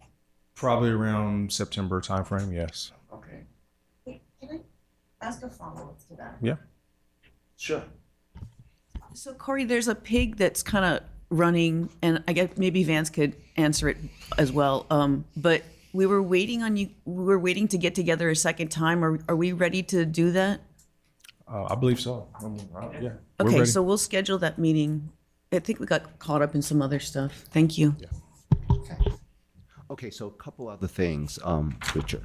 Probably around September timeframe. Yes. Okay, Can I ask a follow-up to that? Yeah. sure. So Corey, there's a pig that's kind of running, and I guess maybe Vance could answer it as well. But we were waiting on you. We were waiting to get together a second time. Are we ready to do that? I believe so. Yeah. we're Okay, ready. so we'll schedule that meeting. I think we got caught up in some other stuff. Thank you. Okay, so a couple other things, Richard.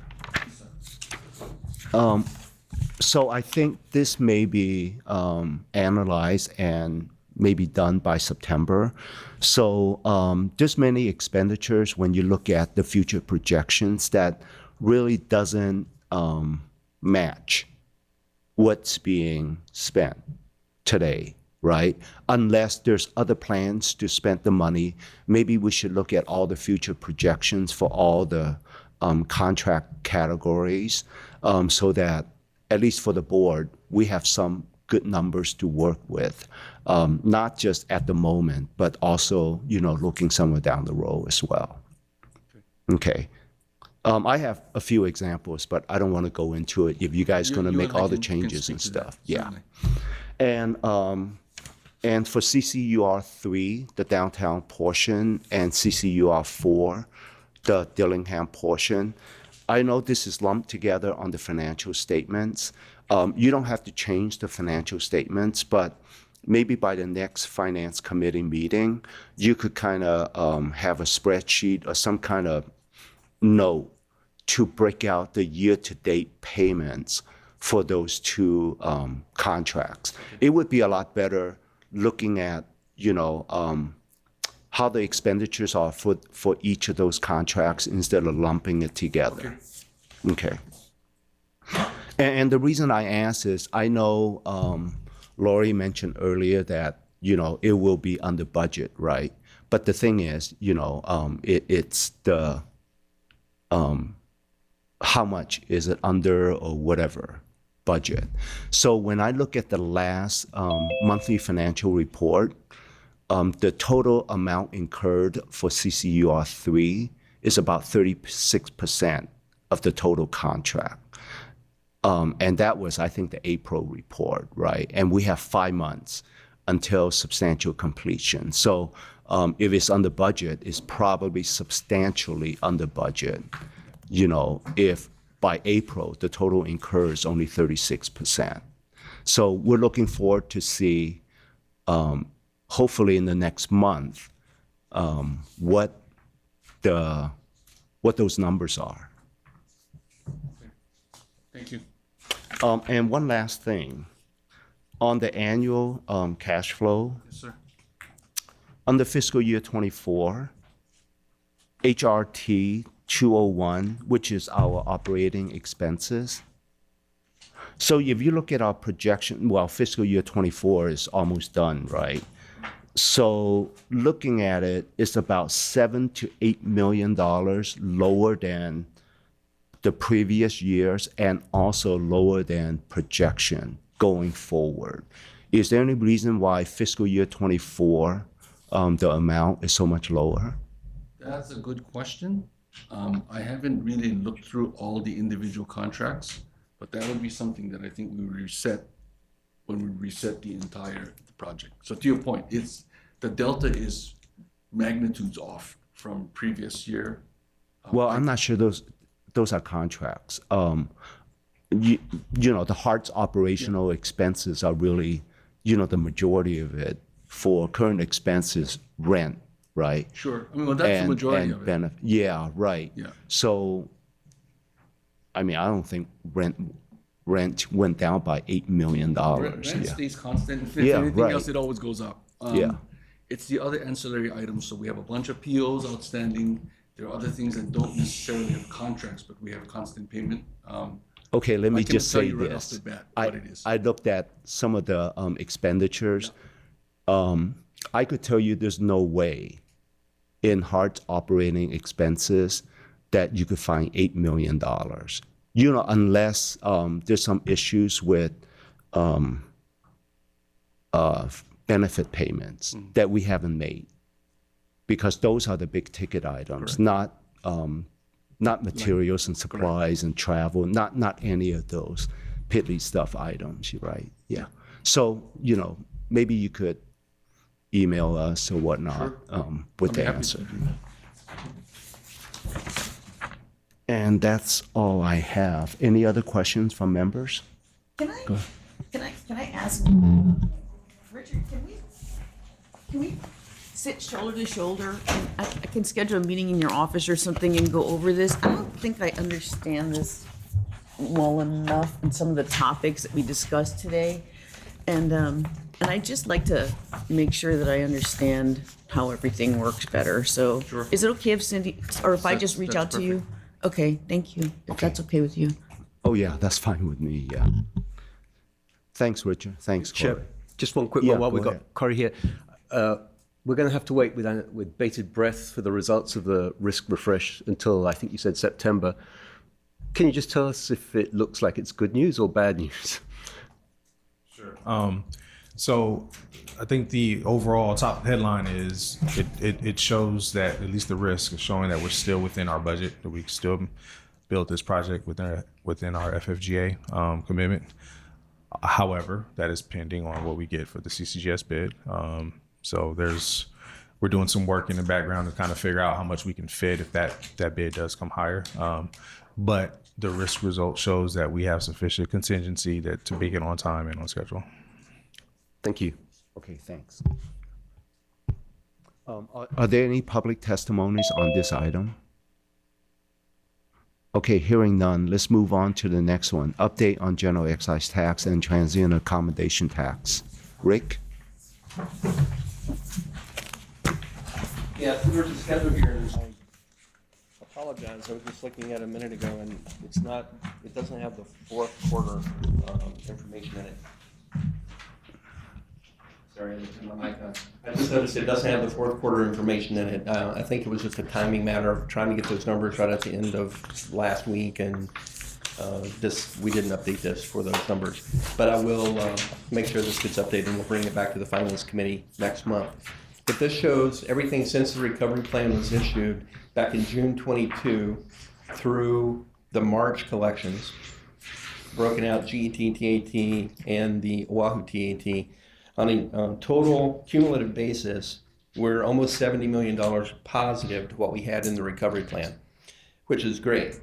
So I think this may be analyzed and maybe done by September. So there's many expenditures when you look at the future projections that really doesn't match what's being spent today, right? Unless there's other plans to spend the money, maybe we should look at all the future projections for all the contract categories so that at least for the board, we have some good numbers to work with, not just at the moment, but also, looking somewhere down the road as well. Okay. I have a few examples, but I don't want to go into it if you guys going to You make and I all the can changes speak and to that, stuff. Yeah. certainly. And for CCUR 3, the downtown portion, and CCUR 4, the Dillingham portion, I know this is lumped together on the financial statements. You don't have to change the financial statements, but maybe by the next finance committee meeting, you could kind of have a spreadsheet or some kind of note to break out the year-to-date payments for those two contracts. It would be a lot better looking at, how the expenditures are for each of those contracts instead of lumping it together. Okay. And the reason I ask is I know Lori mentioned earlier that, it will be under budget, right? But the thing is, it's the how much is it under or whatever budget. So when I look at the last monthly financial report, the total amount incurred for CCUR 3 is about 36% of the total contract. And that was, I think, the April report, right? And we have 5 months until substantial completion. So if it's under budget, it's probably substantially under budget, if by April, the total incurs only 36%. So we're looking forward to see, hopefully in the next month, what those numbers are. Thank you. And one last thing, on the annual cash flow, Yes, sir. under fiscal year 24, HRT 201, which is our operating expenses. So if you look at our projection, well, fiscal year 24 is almost done, right? So looking at it, it's about $7 to $8 million lower than the previous years and also lower than projection going forward. Is there any reason why fiscal year 24, the amount is so much lower? That's a good question. I haven't really looked through all the individual contracts, but that would be something that I think we reset when we reset the entire project. So to your point, the delta is magnitudes off from previous year. Well, I'm not sure those are contracts. The Heart's operational expenses are really, the majority of it. For current expenses, rent, right? Sure. I mean, well, that's the majority of it. Yeah, right. Yeah. So, I don't think rent went down by $8 million. Rent Yeah. stays constant. If Yeah, anything right. else, it always goes up. Yeah. It's the other ancillary items. So we have a bunch of POs outstanding There are other things that don't necessarily have contracts, but we have constant payment. Okay, let me I can just tell say you right off this. the bat I, what it is. I looked at some of the expenditures. I could tell you there's no way in Hart's operating expenses that you could find $8 million. You know, unless there's some issues with benefit payments that we haven't made, because those are the big ticket items, not materials and supplies and travel, not any of those piddly stuff items, right? Yeah. So, you know, maybe you could email us or whatnot with I'll be the happy answer. to do that. And that's all I have. Any other questions from members? Can I ask, Richard, can we sit shoulder to shoulder? And I can schedule a meeting in your office or something and go over this. I don't think I understand this well enough and some of the topics that we discussed today. And I'd just like to make sure that I understand how everything works better. So is it okay if Cindy, or if I just reach out to you? Okay, thank you, if that's okay with you. Oh, yeah, that's fine with me, yeah. Thanks, Richard. Thanks, Corey. Chair, just one quick Yeah, one while go we've got ahead. Corey here. We're going to have to wait with bated breath for the results of the risk refresh until, I think you said September. Can you just tell us if it looks like it's good news or bad news? So I think the overall top headline is it shows that at least the risk is showing that we're still within our budget, that we still built this project within our FFGA commitment. However, that is pending on what we get for the CCGS bid. So we're doing some work in the background to kind of figure out how much we can fit if that bid does come higher. But the risk result shows that we have sufficient contingency to make it on time and on schedule. Thank you. Okay, thanks. Are there any public testimonies on this item? Okay, hearing none, let's move on to the next one. Update on general excise tax and transient accommodation tax. Rick? Yeah, we were just scheduled here, and I apologize, I was just looking at it a minute ago, and it doesn't have the fourth quarter information in it. Sorry, I didn't turn my mic on. I just noticed it doesn't have the fourth quarter information in it. I think it was just a timing matter of trying to get those numbers right at the end of last week, and we didn't update this for those numbers. But I will make sure this gets updated, and we'll bring it back to the Finance Committee next month. But this shows everything since the recovery plan was issued back in June 22 through the March collections, broken out GET, TAT, and the Oahu TAT. On a total cumulative basis, we're almost $70 million positive to what we had in the recovery plan, which is great.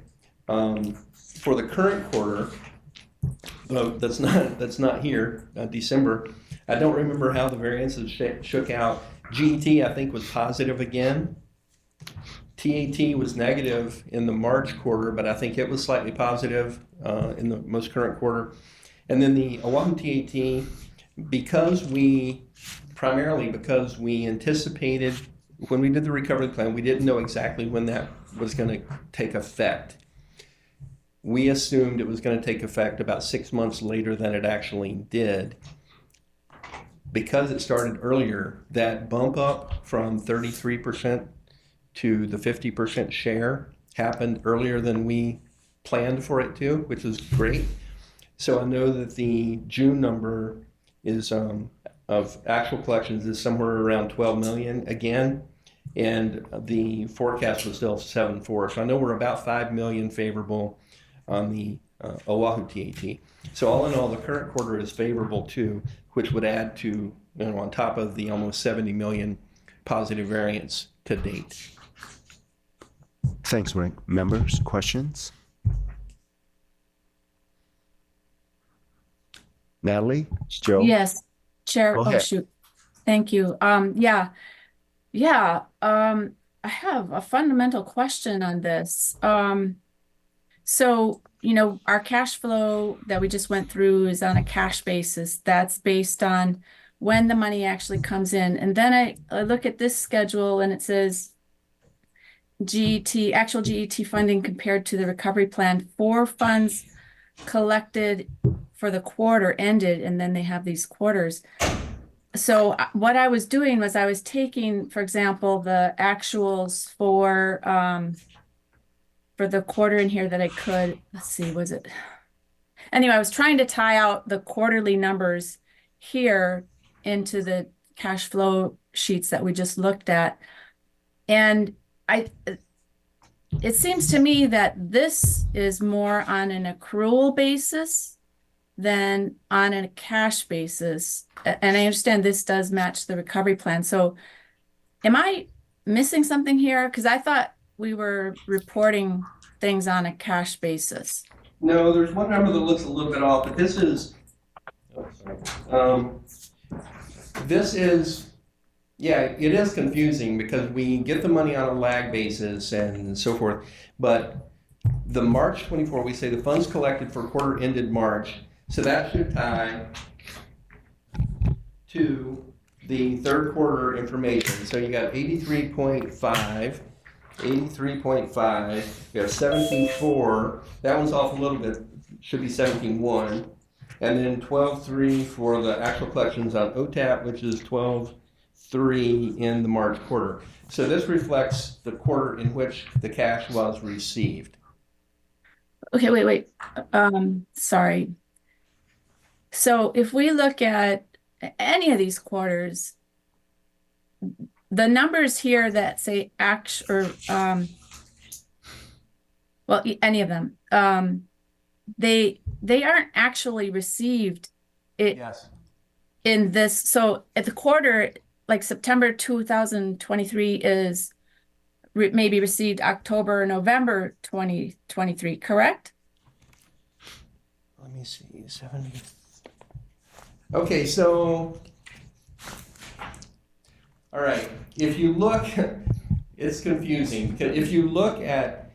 For the current quarter, that's not here, December, I don't remember how the variances shook out. GET, I think, was positive again. TAT was negative in the March quarter, but I think it was slightly positive in the most current quarter. And then the Oahu TAT, primarily because we anticipated, when we did the recovery plan, we didn't know exactly when that was going to take effect. We assumed it was going to take effect about 6 months later than it actually did. Because it started earlier, that bump up from 33% to the 50% share happened earlier than we planned for it to, which is great. So I know that the June number is of actual collections is somewhere around 12 million again, and the forecast was still 7.4. So I know we're about 5 million favorable on the Oahu TAT. So all in all, the current quarter is favorable too, which would add to, on top of the almost 70 million positive variance to date. Thanks, Rick. Members, questions? Natalie? Joe? Yes, Chair. Go Oh, ahead. shoot. Thank you. Yeah. I have a fundamental question on this. So, our cash flow that we just went through is on a cash basis. That's based on when the money actually comes in. And then I look at this schedule and it says actual GET funding compared to the recovery plan for funds collected for the quarter ended, and then they have these quarters. So what I was doing was I was taking, for example, the actuals for the quarter in here that I could, let's see, was it? Anyway, I was trying to tie out the quarterly numbers here into the cash flow sheets that we just looked at. And it seems to me that this is more on an accrual basis than on a cash basis. And I understand this does match the recovery plan. So am I missing something here? Because I thought we were reporting things on a cash basis. No, there's one number that looks a little bit off, but this is, yeah, it is confusing because we get the money on a lag basis and so forth, but the March 24, we say the funds collected for quarter ended March, so that should tie to the third quarter information. So you got 83.5, you have 17.4, that one's off a little bit, should be 17.1, and then 12.3 for the actual collections on OTAP, which is 12.3 in the March quarter. So this reflects the quarter in which the cash was received. Okay, wait. Sorry. So if we look at any of these quarters, the numbers here that say any of them, they aren't actually received in this. So at the quarter, like September 2023 is maybe received October, November 2023, correct? Let me see, 70. Okay, so, all right, if you look, it's confusing. If you look at,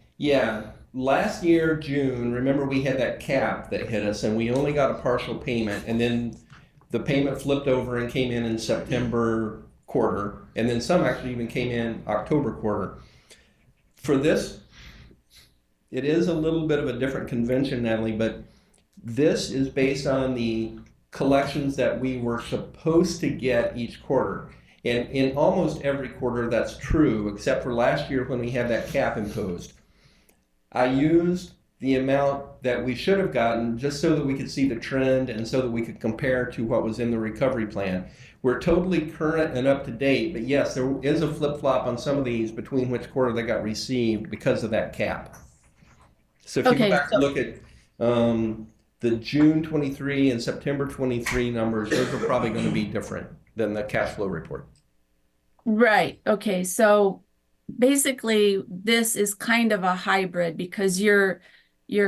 last year, June, remember we had that cap that hit us and we only got a partial payment, and then the payment flipped over and came in September quarter, and then some actually even came in October quarter. For this, it is a little bit of a different convention, Natalie, but this is based on the collections that we were supposed to get each quarter. And in almost every quarter that's true, except for last year when we had that cap imposed. I used the amount that we should have gotten just so that we could see the trend and so that we could compare to what was in the recovery plan. We're totally current and up to date, but yes, there is a flip-flop on some of these between which quarter they got received because of that cap. So if you go back and look at the June 23 and September 23 numbers, those are probably going to be different than the cash flow report. Right. Okay. So basically, this is kind of a hybrid because you're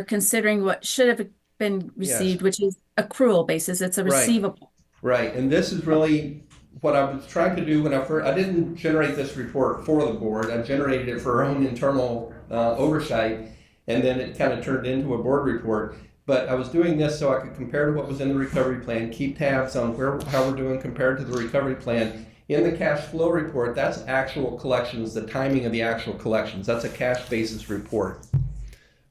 considering what should have been received, which is accrual basis. It's a receivable. Right. And this is really what I was trying to do when I didn't generate this report for the board. I generated it for our own internal oversight, and then it kind of turned into a board report. But I was doing this so I could compare to what was in the recovery plan, keep tabs on how we're doing compared to the recovery plan. In the cash flow report, that's actual collections, the timing of the actual collections. That's a cash basis report.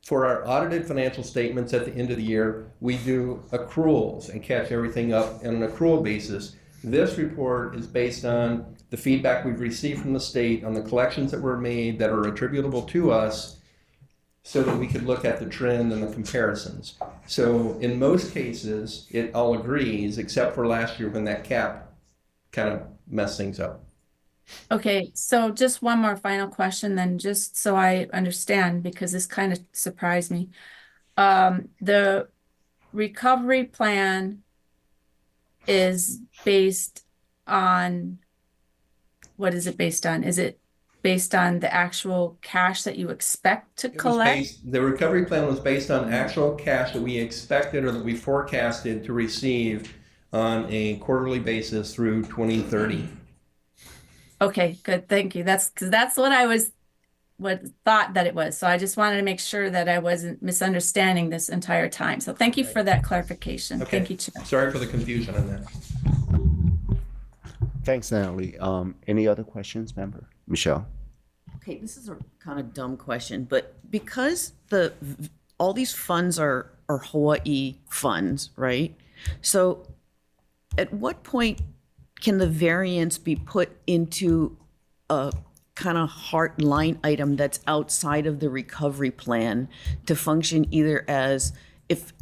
For our audited financial statements at the end of the year, we do accruals and catch everything up on an accrual basis. This report is based on the feedback we've received from the state on the collections that were made that are attributable to us, so that we could look at the trend and the comparisons. So in most cases, it all agrees, except for last year when that cap kind of messed things up. Okay, so just one more final question then, just so I understand, because this kind of surprised me. The recovery plan is based on, what is it based on? Is it based on the actual cash that you expect to collect? The recovery plan was based on actual cash that we expected or that we forecasted to receive on a quarterly basis through 2030. Okay, good. Thank you. That's because that's what I thought that it was. So I just wanted to make sure that I wasn't misunderstanding this entire time. So thank you for that clarification. Okay. Thank you, Chair. Sorry for the confusion on that. Thanks, Natalie. Any other questions, member? Michelle? Okay, this is a kind of dumb question, but because all these funds are Hawaii funds, right? So at what point can the variance be put into a kind of hard line item that's outside of the recovery plan to function either as if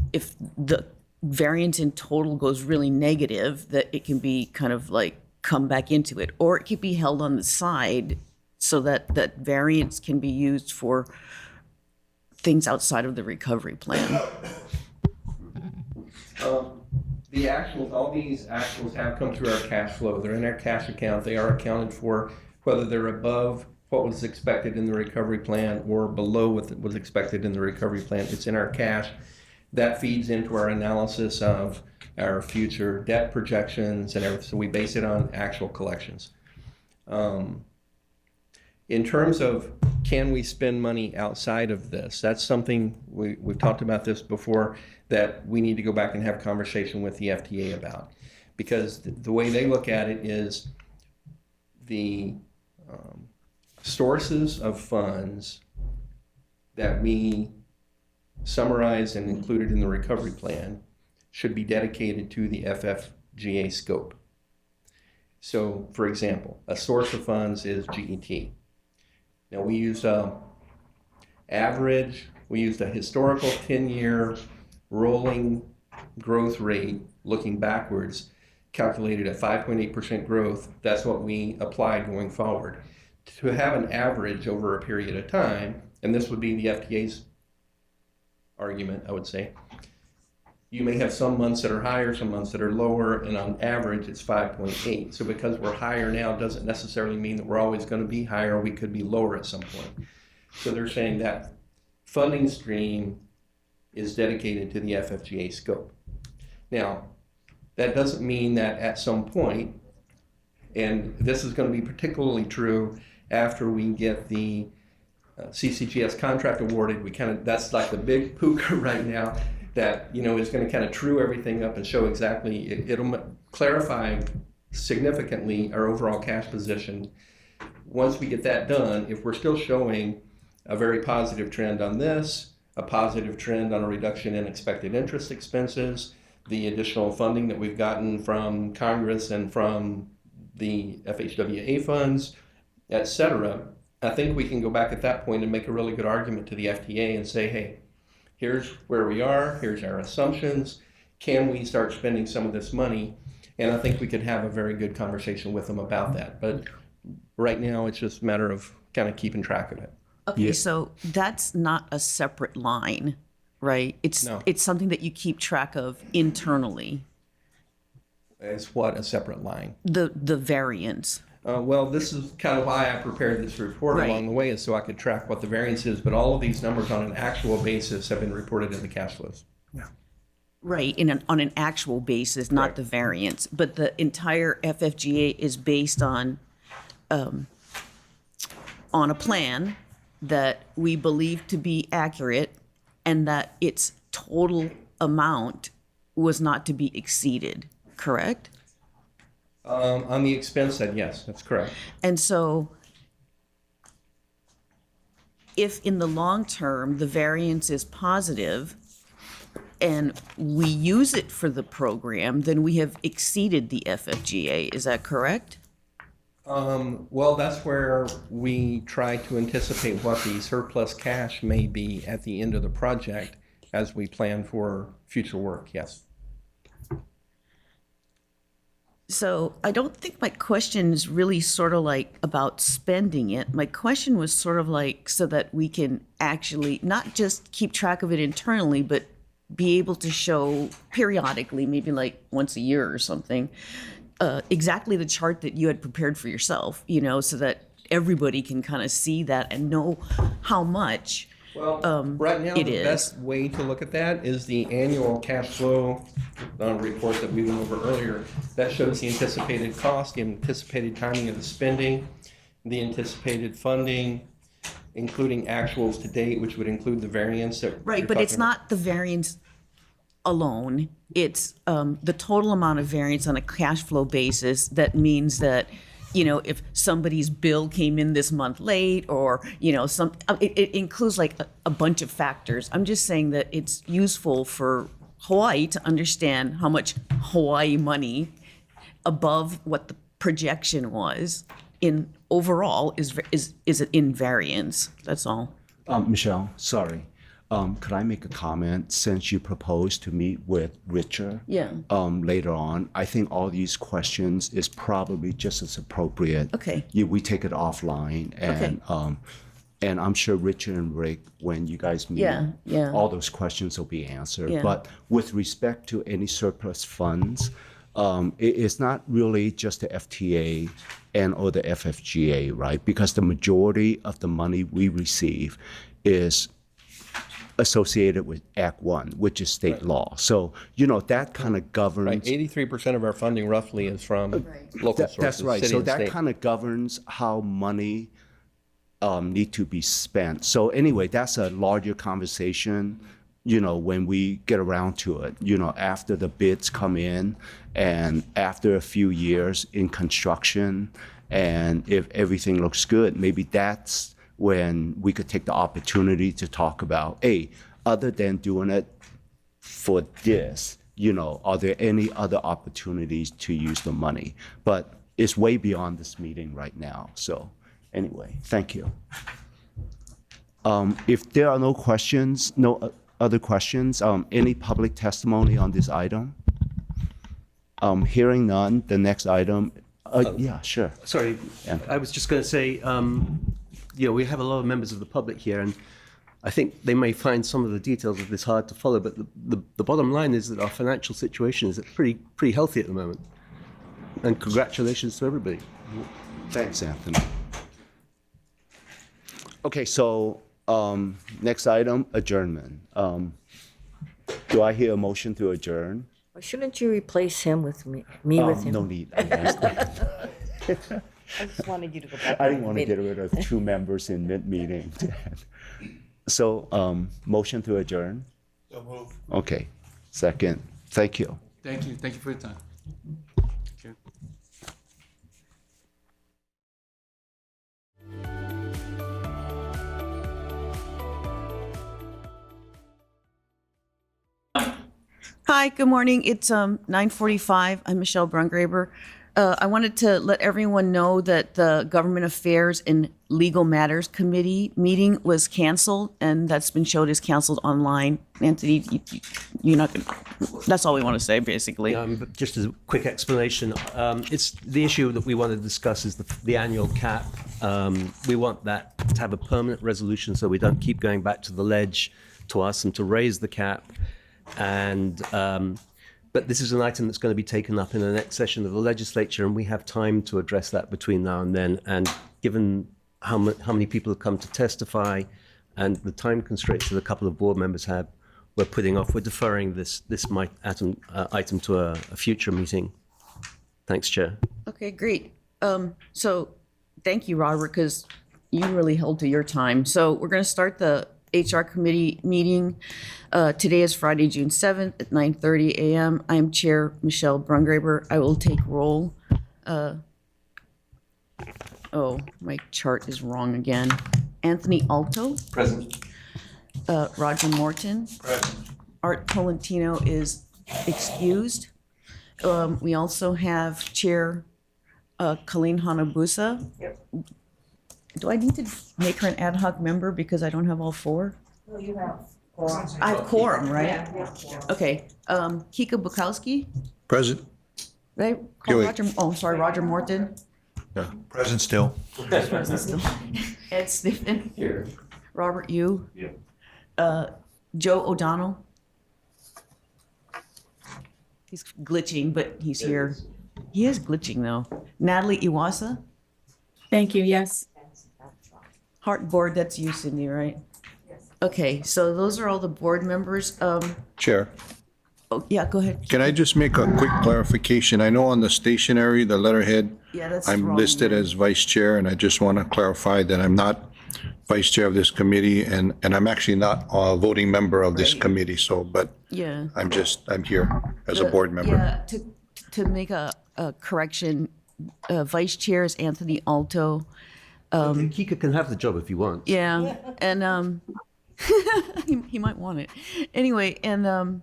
the variance in total goes really negative, that it can be kind of like come back into it, or it could be held on the side so that that variance can be used for things outside of the recovery plan. The actuals, all these actuals have come through our cash flow. They're in our cash account. They are accounted for, whether they're above what was expected in the recovery plan or below what was expected in the recovery plan. It's in our cash. That feeds into our analysis of our future debt projections and everything. So we base it on actual collections. In terms of can we spend money outside of this, that's something we've talked about this before, that we need to go back and have a conversation with the FTA about. Because the way they look at it is the sources of funds that we summarized and included in the recovery plan should be dedicated to the FFGA scope. So, for example, a source of funds is GET. Now, we used average, we used a historical 10-year rolling growth rate looking backwards, calculated at 5.8% growth. That's what we applied going forward. To have an average over a period of time, and this would be the FTA's argument, I would say, you may have some months that are higher, some months that are lower, and on average it's 5.8. So because we're higher now doesn't necessarily mean that we're always going to be higher. We could be lower at some point. So they're saying that funding stream is dedicated to the FFGA scope. Now, that doesn't mean that at some point, and this is going to be particularly true after we get the CCGS contract awarded, that's like the big puka right now, that is going to kind of true everything up and show exactly, it'll clarify significantly our overall cash position. Once we get that done, if we're still showing a very positive trend on this, a positive trend on a reduction in expected interest expenses, the additional funding that we've gotten from Congress and from the FHWA funds, etc., I think we can go back at that point and make a really good argument to the FTA and say, hey, here's where we are, here's our assumptions, can we start spending some of this money? And I think we could have a very good conversation with them about that. But right now, it's just a matter of kind of keeping track of it. Okay, so that's not a separate line, right? It's something that you keep track of internally. As what, a separate line? The variance. Well, this is kind of why I prepared this report along the way, is so I could track what the variance is, but all of these numbers on an actual basis have been reported in the cash flows. Right, on an actual basis, not the variance. But the entire FFGA is based on a plan that we believe to be accurate and that its total amount was not to be exceeded, correct? On the expense side, yes, that's correct. And so if in the long term the variance is positive and we use it for the program, then we have exceeded the FFGA. Is that correct? Well, that's where we try to anticipate what the surplus cash may be at the end of the project as we plan for future work, yes. So I don't think my question is really sort of like about spending it. My question was sort of like so that we can actually not just keep track of it internally, but be able to show periodically, maybe like once a year or something, exactly the chart that you had prepared for yourself, so that everybody can kind of see that and know how much right now, the best way to look at that is the annual cash flow report that we went over earlier. That shows the anticipated cost, the anticipated timing of the spending, the anticipated funding, including actuals to date, which would include the variance. Right, but it's not the variance alone. It's the total amount of variance on a cash flow basis. That means that if somebody's bill came in this month late, or it includes like a bunch of factors. I'm just saying that it's useful for Hawaii to understand how much Hawaii money above what the projection was in overall is in variance. That's all. Michelle, sorry. Could I make a comment since you proposed to meet with Richard? Yeah. Later on, I think all these questions is probably just as appropriate. Okay. We take it offline, and I'm sure Richard and Rick, when you guys meet, Yeah. all those questions will be answered. Yeah. But with respect to any surplus funds, it's not really just the FTA or the FFGA, right? Because the majority of the money we receive is associated with Act 1, which is state law. So, that kind of governs. Right, 83% of our funding roughly is from local sources, That's right. city So and that state. kind of governs how money need to be spent. So anyway, that's a larger conversation, when we get around to it, after the bids come in and after a few years in construction, and if everything looks good, maybe that's when we could take the opportunity to talk about, hey, other than doing it for this, are there any other opportunities to use the money? But it's way beyond this meeting right now. So anyway, thank you. If there are no questions, no other questions, any public testimony on this item? Hearing none, the next item, yeah, sure. Sorry, Yeah. I was just going to say, we have a lot of members of the public here, and I think they may find some of the details of this hard to follow, but the bottom line is that our financial situation is pretty healthy at the moment. And congratulations to everybody. Thanks, Anthony. Okay, so next item, adjournment. Do I hear a motion to adjourn? Or shouldn't you replace him with me with him? No need. I just wanted you to go back. I didn't want to get rid of two members in mid-meeting. So, motion to adjourn? So move. Okay, second. Thank you. Thank you for your time. Hi, good morning. It's 9:45. I'm Michelle Brungraber. I wanted to let everyone know that the Government Affairs and Legal Matters Committee meeting was canceled, and that's been showed as canceled online. Anthony, you're not going to, that's all we want to say, basically. But just as a quick explanation, it's the issue that we want to discuss is the annual cap. We want that to have a permanent resolution so we don't keep going back to the ledge to ask them to raise the cap. And but this is an item that's going to be taken up in the next session of the legislature, and we have time to address that between now and then. And given how many people have come to testify and the time constraints that a couple of board members have, we're deferring this item to a future meeting. Thanks, Chair. Okay, great. So thank you, Robert, because you really held to your time. So we're going to start the HR committee meeting. Today is Friday, June 7th at 9:30 a.m. I am Chair Michelle Brungraber. I will take roll. Oh, my chart is wrong again. Anthony Alto. Present. Roger Morton. Present. Art Tolentino is excused. We also have Chair Colleen Hanabusa. Do I need to make her an ad hoc member because I don't have all four? No, you have quorum. I have quorum, right? Yeah. Okay. Kika Bukowski, Present. right? Yeah, wait. Roger, oh, sorry, Roger Morton. Present still. Ed Sniffen. Here. Robert Yu. Yeah. Joe O'Donnell. He's glitching, but he's here. He is glitching though. Natalie Iwasa. Thank you, yes. Heart board, that's you, Cindy, right? Okay, so those are all the board members. Chair, Oh, yeah, go ahead. can I just make a quick clarification? I know on the stationery, the letterhead, Yeah, that's I'm wrong listed there. as vice chair, and I just want to clarify that I'm not vice chair of this committee, and I'm actually not a voting member of this Right. committee, so, but Yeah. I'm here as a board member. Yeah, to make a correction, Vice Chair is Anthony Alto. Kika can have the job if you want. Yeah, and he might want it anyway. And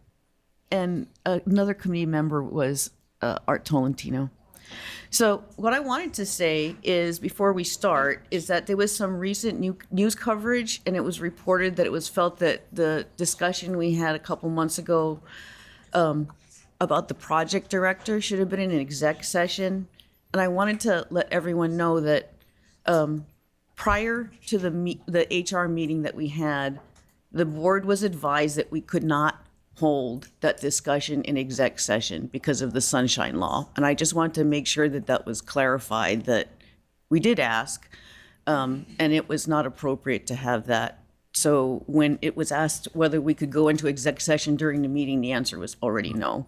another committee member was Art Tolentino. So what I wanted to say is, before we start, is that there was some recent news coverage, and it was reported that it was felt that the discussion we had a couple months ago about the project director should have been in an exec session. And I wanted to let everyone know that prior to the HR meeting that we had, the board was advised that we could not hold that discussion in exec session because of the sunshine law. And I just wanted to make sure that that was clarified, that we did ask, and it was not appropriate to have that. So when it was asked whether we could go into exec session during the meeting, the answer was already no.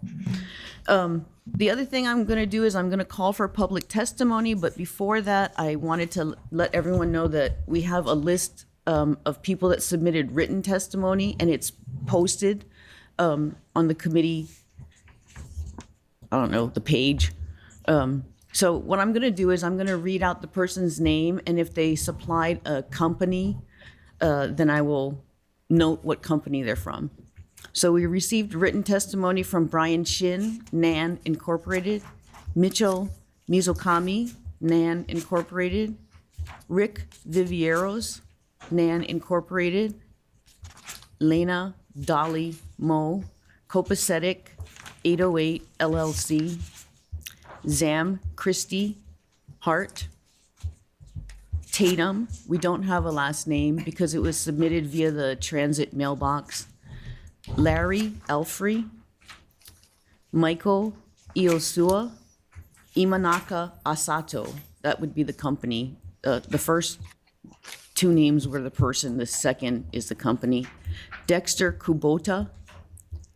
The other thing I'm going to do is I'm going to call for public testimony, but before that, I wanted to let everyone know that we have a list of people that submitted written testimony, and it's posted on the committee, I don't know, the page. So what I'm going to do is I'm going to read out the person's name, and if they supplied a company, then I will note what company they're from. So we received written testimony from Brian Shin, NAN Incorporated, Mitchell Mizukami, NAN Incorporated, Rick Vivieros, NAN Incorporated, Lena Dolly Mo, Copacetic 808 LLC, Zam Christie Hart, Tatum, we don't have a last name because it was submitted via the transit mailbox, Larry Elfrey, Michael Iosua, Imanaka Asato, that would be the company. The first two names were the person, the second is the company. Dexter Kubota,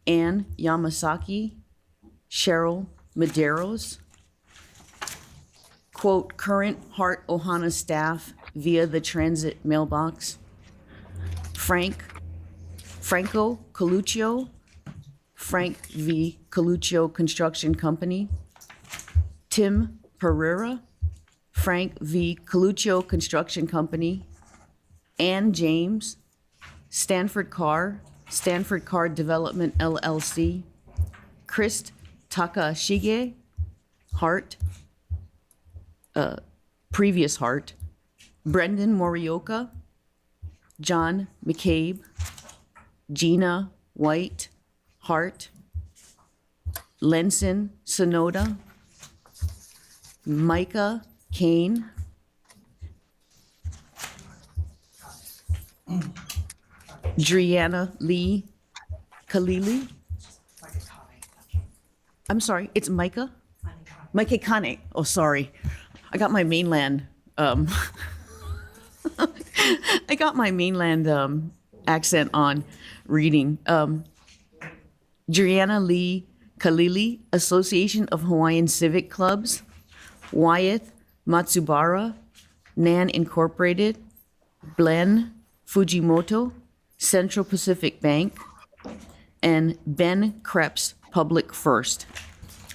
Ann Yamasaki, Cheryl Medeiros, quote, current Hart Ohana staff via the transit mailbox. Franco Coluccio, Frank V. Coluccio Construction Company. Tim Pereira, Frank V. Coluccio Construction Company. Ann James, Stanford Carr Development LLC. Chris Takashige, Hart, previous Hart. Brendan Morioka, John McCabe, Gina White, Hart, Lenson Sonoda, Micah Kane, Driana Lee Kalili. I'm sorry, it's Micah? Micah Kane. Oh, sorry. I got my mainland, I got my mainland accent on reading. Driana Lee Kalili, Association of Hawaiian Civic Clubs, Wyeth Matsubara, NAN Incorporated, Glenn Fujimoto, Central Pacific Bank, and Ben Krebs, Public First.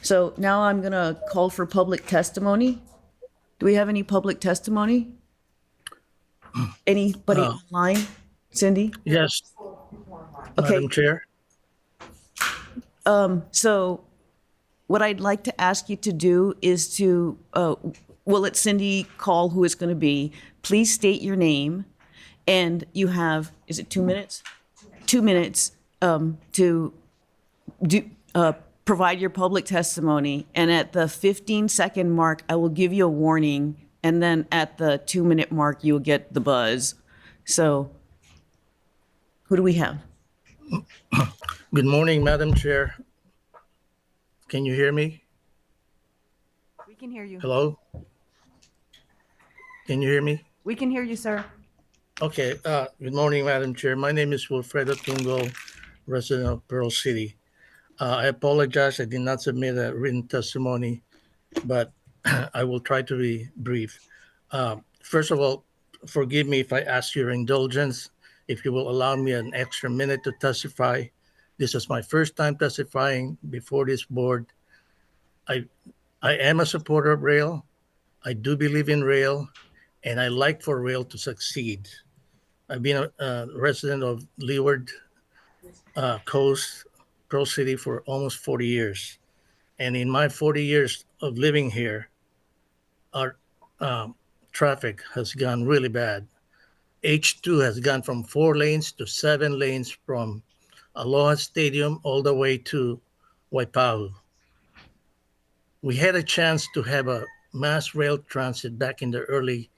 So now I'm going to call for public testimony. Do we have any public testimony? Anybody online? Cindy? Yes, Okay. Madam Chair. So what I'd like to ask you to do is to, we'll let Cindy call who it's going to be. Please state your name, and you have, is it 2 minutes? 2 minutes to provide your public testimony. And at the 15-second mark, I will give you a warning. And then at the 2-minute mark, you'll get the buzz. So who do we have? Good morning, Madam Chair. Can you hear me? We can hear you. Hello? Can you hear me? We can hear you, sir. Okay, good morning, Madam Chair. My name is Wilfredo Tungo, resident of Pearl City. I apologize, I did not submit a written testimony, but I will try to be brief. First of all, forgive me if I ask your indulgence, if you will allow me an extra minute to testify. This is my first time testifying before this board. I I am a supporter of rail. I do believe in rail, and I like for rail to succeed. I've been a resident of Leeward Coast, Pearl City for almost 40 years. And in my 40 years of living here, our traffic has gone really bad. H2 has gone from 4 lanes to 7 lanes from Aloha Stadium all the way to Waipahu. We had a chance to have a mass rail transit back in the early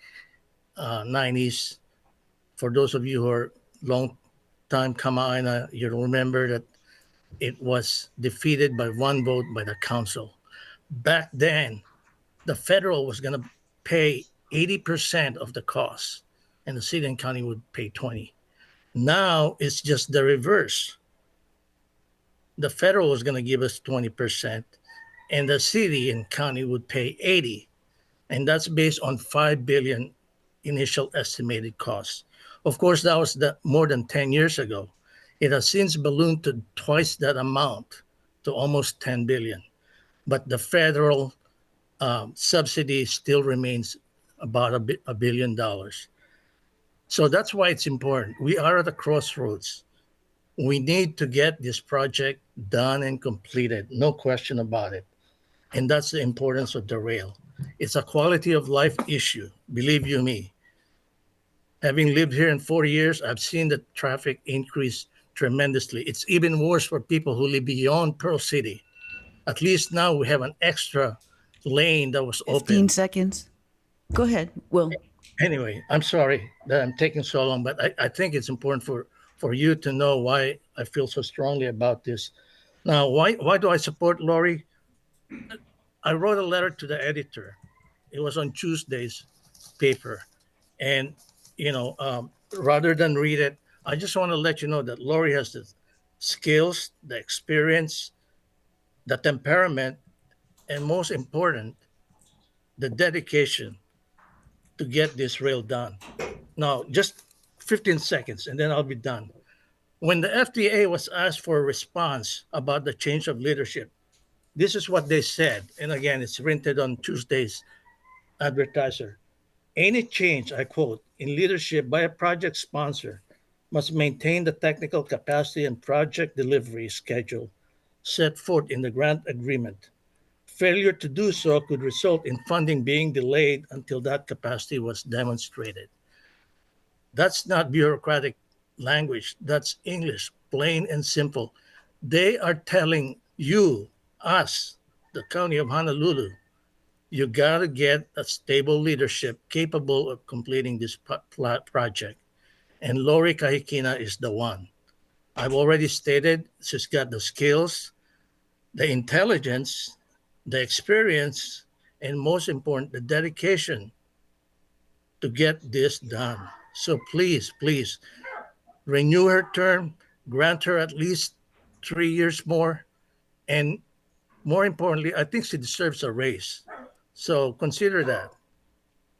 90s. For those of you who are long time Kama'aina, you'll remember that it was defeated by 1 vote by the council. Back then, the federal was going to pay 80% of the cost, and the city and county would pay 20. Now it's just the reverse. The federal was going to give us 20%, and the city and county would pay 80, and that's based on $5 billion initial estimated costs. Of course, that was more than 10 years ago. It has since ballooned to twice that amount, to almost 10 billion. But the federal subsidy still remains about $1 billion. So that's why it's important. We are at a crossroads. We need to get this project done and completed, no question about it. And that's the importance of the rail. It's a quality of life issue, believe you me. Having lived here in 40 years, I've seen the traffic increase tremendously. It's even worse for people who live beyond Pearl City. At least now we have an extra lane that was 15 open. seconds. Go ahead, Will. Anyway, I'm sorry that I'm taking so long, but I think it's important for you to know why I feel so strongly about this. Now, why do I support Lori? I wrote a letter to the editor. It was on Tuesday's paper. And, rather than read it, I just want to let you know that Lori has the skills, the experience, the temperament, and most important, the dedication to get this rail done. Now, just 15 seconds, and then I'll be done. When the FTA was asked for a response about the change of leadership, this is what they said. And again, it's printed on Tuesday's Advertiser. Any change, I quote, in leadership by a project sponsor must maintain the technical capacity and project delivery schedule set forth in the grant agreement. Failure to do so could result in funding being delayed until that capacity was demonstrated. That's not bureaucratic language. That's English, plain and simple. They are telling you, us, the County of Honolulu, you got to get a stable leadership capable of completing this project. And Lori Kahikina is the one. I've already stated she's got the skills, the intelligence, the experience, and most important, the dedication to get this done. So please, please renew her term, grant her at least 3 years more. And more importantly, I think she deserves a raise. So consider that.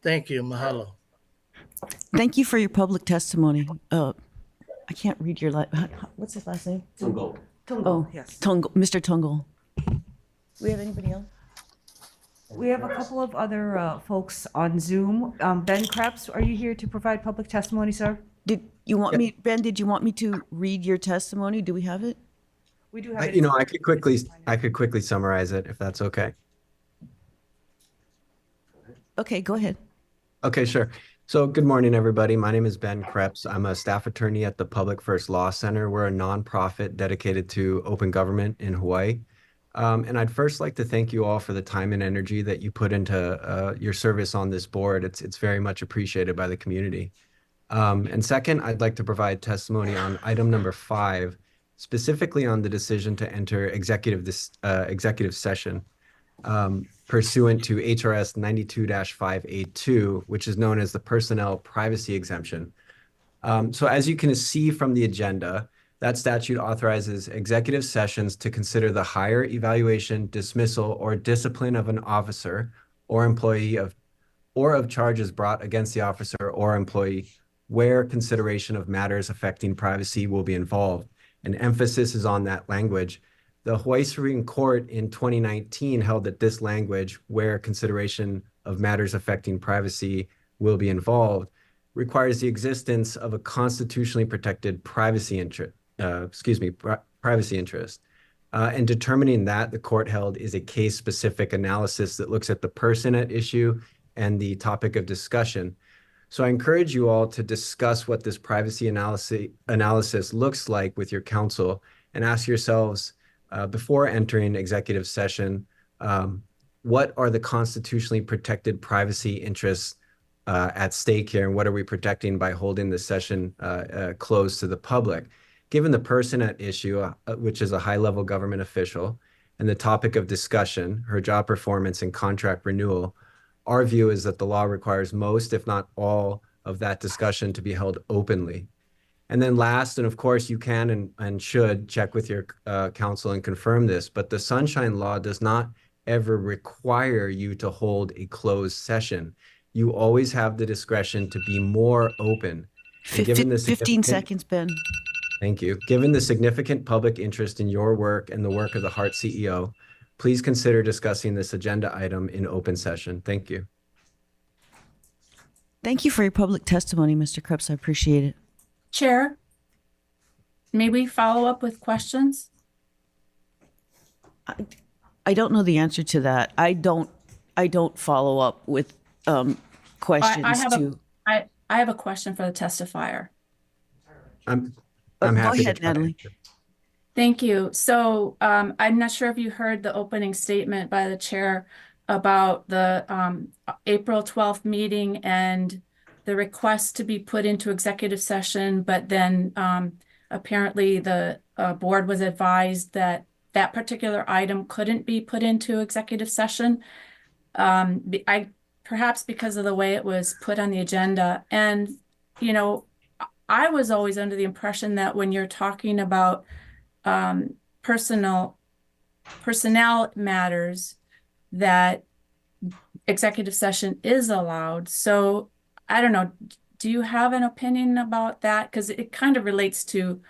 Thank you. Mahalo. Thank you for your public testimony. I can't read your what's his last name? Tungo. Oh, yes. Tungo, Mr. Tungo. Do we have anybody else? We have a couple of other folks on Zoom. Ben Krebs, are you here to provide public testimony, sir? Did you want me, Ben, did you want me to read your testimony? Do we have it? We do have it. I could quickly summarize it if that's okay. Okay, go ahead. Okay, sure. So good morning, everybody. My name is Ben Krebs. I'm a staff attorney at the Public First Law Center. We're a nonprofit dedicated to open government in Hawaii. And I'd first like to thank you all for the time and energy that you put into your service on this board. It's very much appreciated by the community. And second, I'd like to provide testimony on item number 5, specifically on the decision to enter executive session pursuant to HRS 92-582, which is known as the Personnel Privacy Exemption. So as you can see from the agenda, that statute authorizes executive sessions to consider the hire, evaluation, dismissal, or discipline of an officer or employee of charges brought against the officer or employee where consideration of matters affecting privacy will be involved. And emphasis is on that language. The Hawaii Supreme Court in 2019 held that this language, where consideration of matters affecting privacy will be involved, requires the existence of a constitutionally protected privacy interest. Privacy interest. And determining that, the court held, is a case-specific analysis that looks at the person at issue and the topic of discussion. So I encourage you all to discuss what this privacy analysis looks like with your counsel and ask yourselves, before entering executive session, what are the constitutionally protected privacy interests at stake here, and what are we protecting by holding the session closed to the public? Given the person at issue, which is a high-level government official, and the topic of discussion, her job performance and contract renewal, our view is that the law requires most, if not all, of that discussion to be held openly. And then last, and of course you can and should check with your counsel and confirm this, but the Sunshine Law does not ever require you to hold a closed session. You always have the discretion to be more open. And given the 15 seconds, Ben. Thank you. Given the significant public interest in your work and the work of the HART CEO, please consider discussing this agenda item in open session. Thank you. Thank you for your public testimony, Mr. Krebs. I appreciate it. Chair, may we follow up with questions? I don't know the answer to that. I don't follow up with questions I have a question for the testifier. I'm Go happy ahead, to try to Natalie. answer. Thank you. So I'm not sure if you heard the opening statement by the chair about the April 12th meeting and the request to be put into executive session, but then apparently the board was advised that that particular item couldn't be put into executive session. Perhaps because of the way it was put on the agenda. And, you know, I was always under the impression that when you're talking about personnel matters, that executive session is allowed. So I don't know, do you have an opinion about that? Because it kind of relates to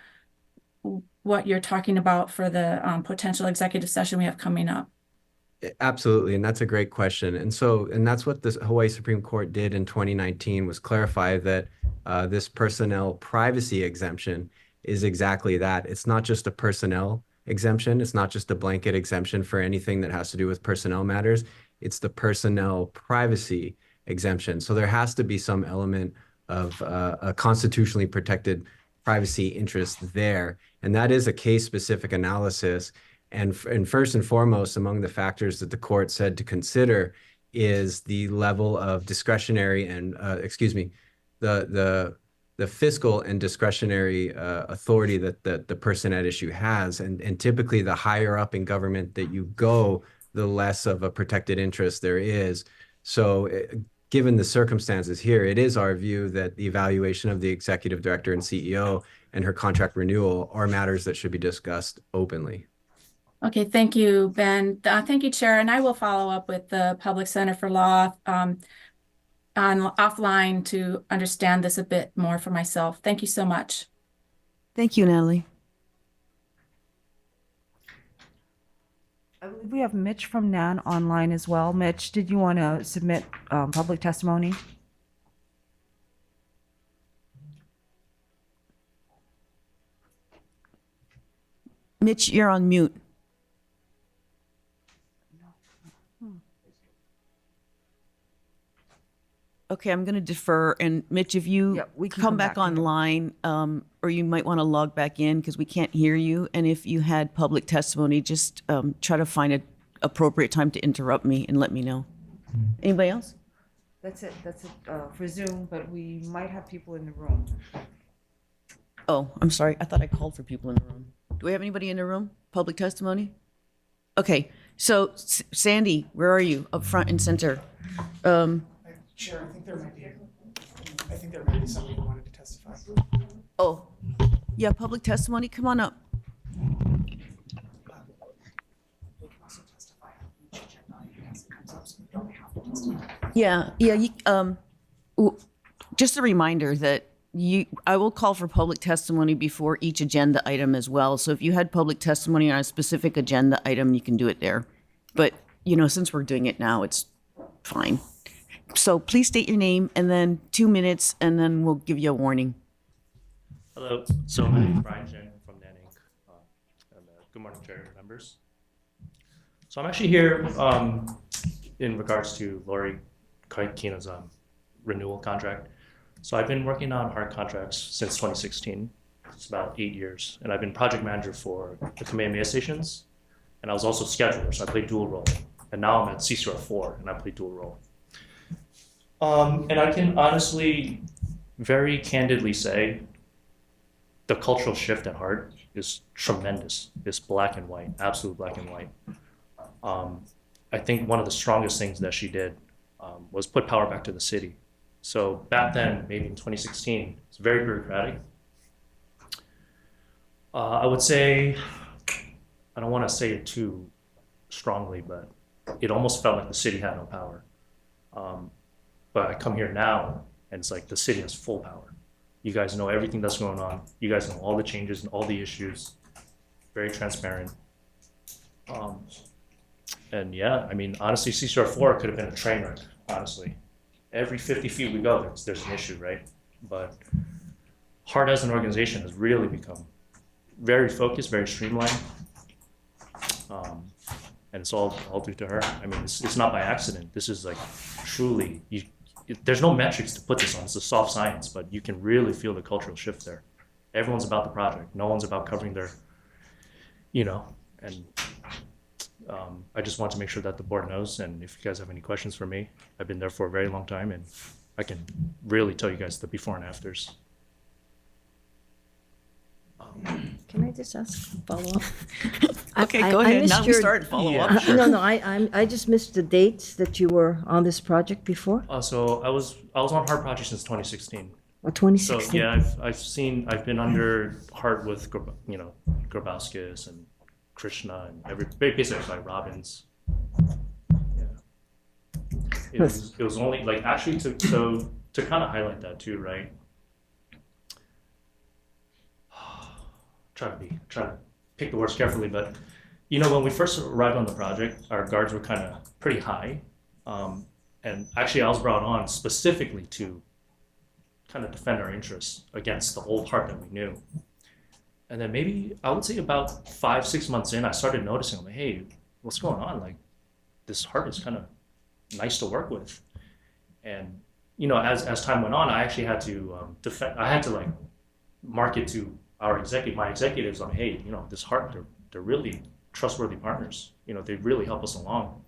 what you're talking about for the potential executive session we have coming up. Absolutely, and that's a great question. And that's what the Hawaii Supreme Court did in 2019, was clarify that this personnel privacy exemption is exactly that. It's not just a personnel exemption. It's not just a blanket exemption for anything that has to do with personnel matters. It's the personnel privacy exemption. So there has to be some element of a constitutionally protected privacy interest there. And that is a case-specific analysis. And first and foremost, among the factors that the court said to consider is the level of discretionary and, the fiscal and discretionary authority that the person at issue has. And typically the higher up in government that you go, the less of a protected interest there is. So given the circumstances here, it is our view that the evaluation of the executive director and CEO and her contract renewal are matters that should be discussed openly. Okay, thank you, Ben. Thank you, Chair. And I will follow up with the Public Center for Law on offline to understand this a bit more for myself. Thank you so much. Thank you, Natalie. I believe we have Mitch from NAN online as well. Mitch, did you want to submit public testimony? Mitch, you're on mute. Okay, I'm going to defer. And Mitch, if you we can come back online, or you might want to log back in because we can't hear you. And if you had public testimony, just try to find an appropriate time to interrupt me and let me know. Anybody else? That's it for Zoom, but we might have people in the room. Oh, I'm sorry. I thought I called for people in the room. Do we have anybody in the room? Public testimony? Okay, so Sandy, where are you? Up front and center. Chair, I think there might be somebody who wanted to testify. Oh, yeah, public testimony. Come on up. Yeah. Just a reminder that I will call for public testimony before each agenda item as well. So if you had public testimony on a specific agenda item, you can do it there. But, since we're doing it now, it's fine. So please state your name and then 2 minutes, and then we'll give you a warning. Hello. So my name is Brian Jen from NAN Inc. Good morning, Chair and members. So I'm actually here in regards to Lori Kina's renewal contract. So I've been working on hard contracts since 2016. It's about 8 years. And I've been project manager for the Kamehameha stations. And I was also scheduler, so I played dual role. And now I'm at CCR 4 and I play dual role. And I can honestly, very candidly say, the cultural shift at heart is tremendous. It's black and white, absolute black and white. I think one of the strongest things that she did was put power back to the city. So back then, maybe in 2016, it's very bureaucratic. I would say, I don't want to say it too strongly, but it almost felt like the city had no power. But I come here now, and it's like the city has full power. You guys know everything that's going on. You guys know all the changes and all the issues. Very transparent. And yeah, I mean, honestly, CCR 4 could have been a train wreck, honestly. Every 50 feet we go, there's an issue, right? But HART as an organization has really become very focused, very streamlined. And it's all due to her. I mean, it's not by accident. This is like truly, there's no metrics to put this on. It's a soft science, but you can really feel the cultural shift there. Everyone's about the project. No one's about covering their, and I just want to make sure that the board knows. And if you guys have any questions for me, I've been there for a very long time and I can really tell you guys the before and afters. Can I just ask a follow-up? Okay, go ahead. Now we start follow-up. Sure. No, I just missed the dates that you were on this project before. So I was on HART project since 2016. Or 2016? So yeah, I've been under HART with Grabowskis and Krishna and basically like Robbins. Yeah. It was only like actually to kind of highlight that too, right? Try to pick the words carefully, but when we first arrived on the project, our guards were kind of pretty high, and actually I was brought on specifically to kind of defend our interests against the old HART that we knew. And then maybe I would say about 5-6 months in, I started noticing, I'm like, hey, what's going on? Like, this HART is kind of nice to work with. And as time went on, I actually had to defend. I had to like market to my executives on, hey, this HART, they're really trustworthy partners. They really help us along.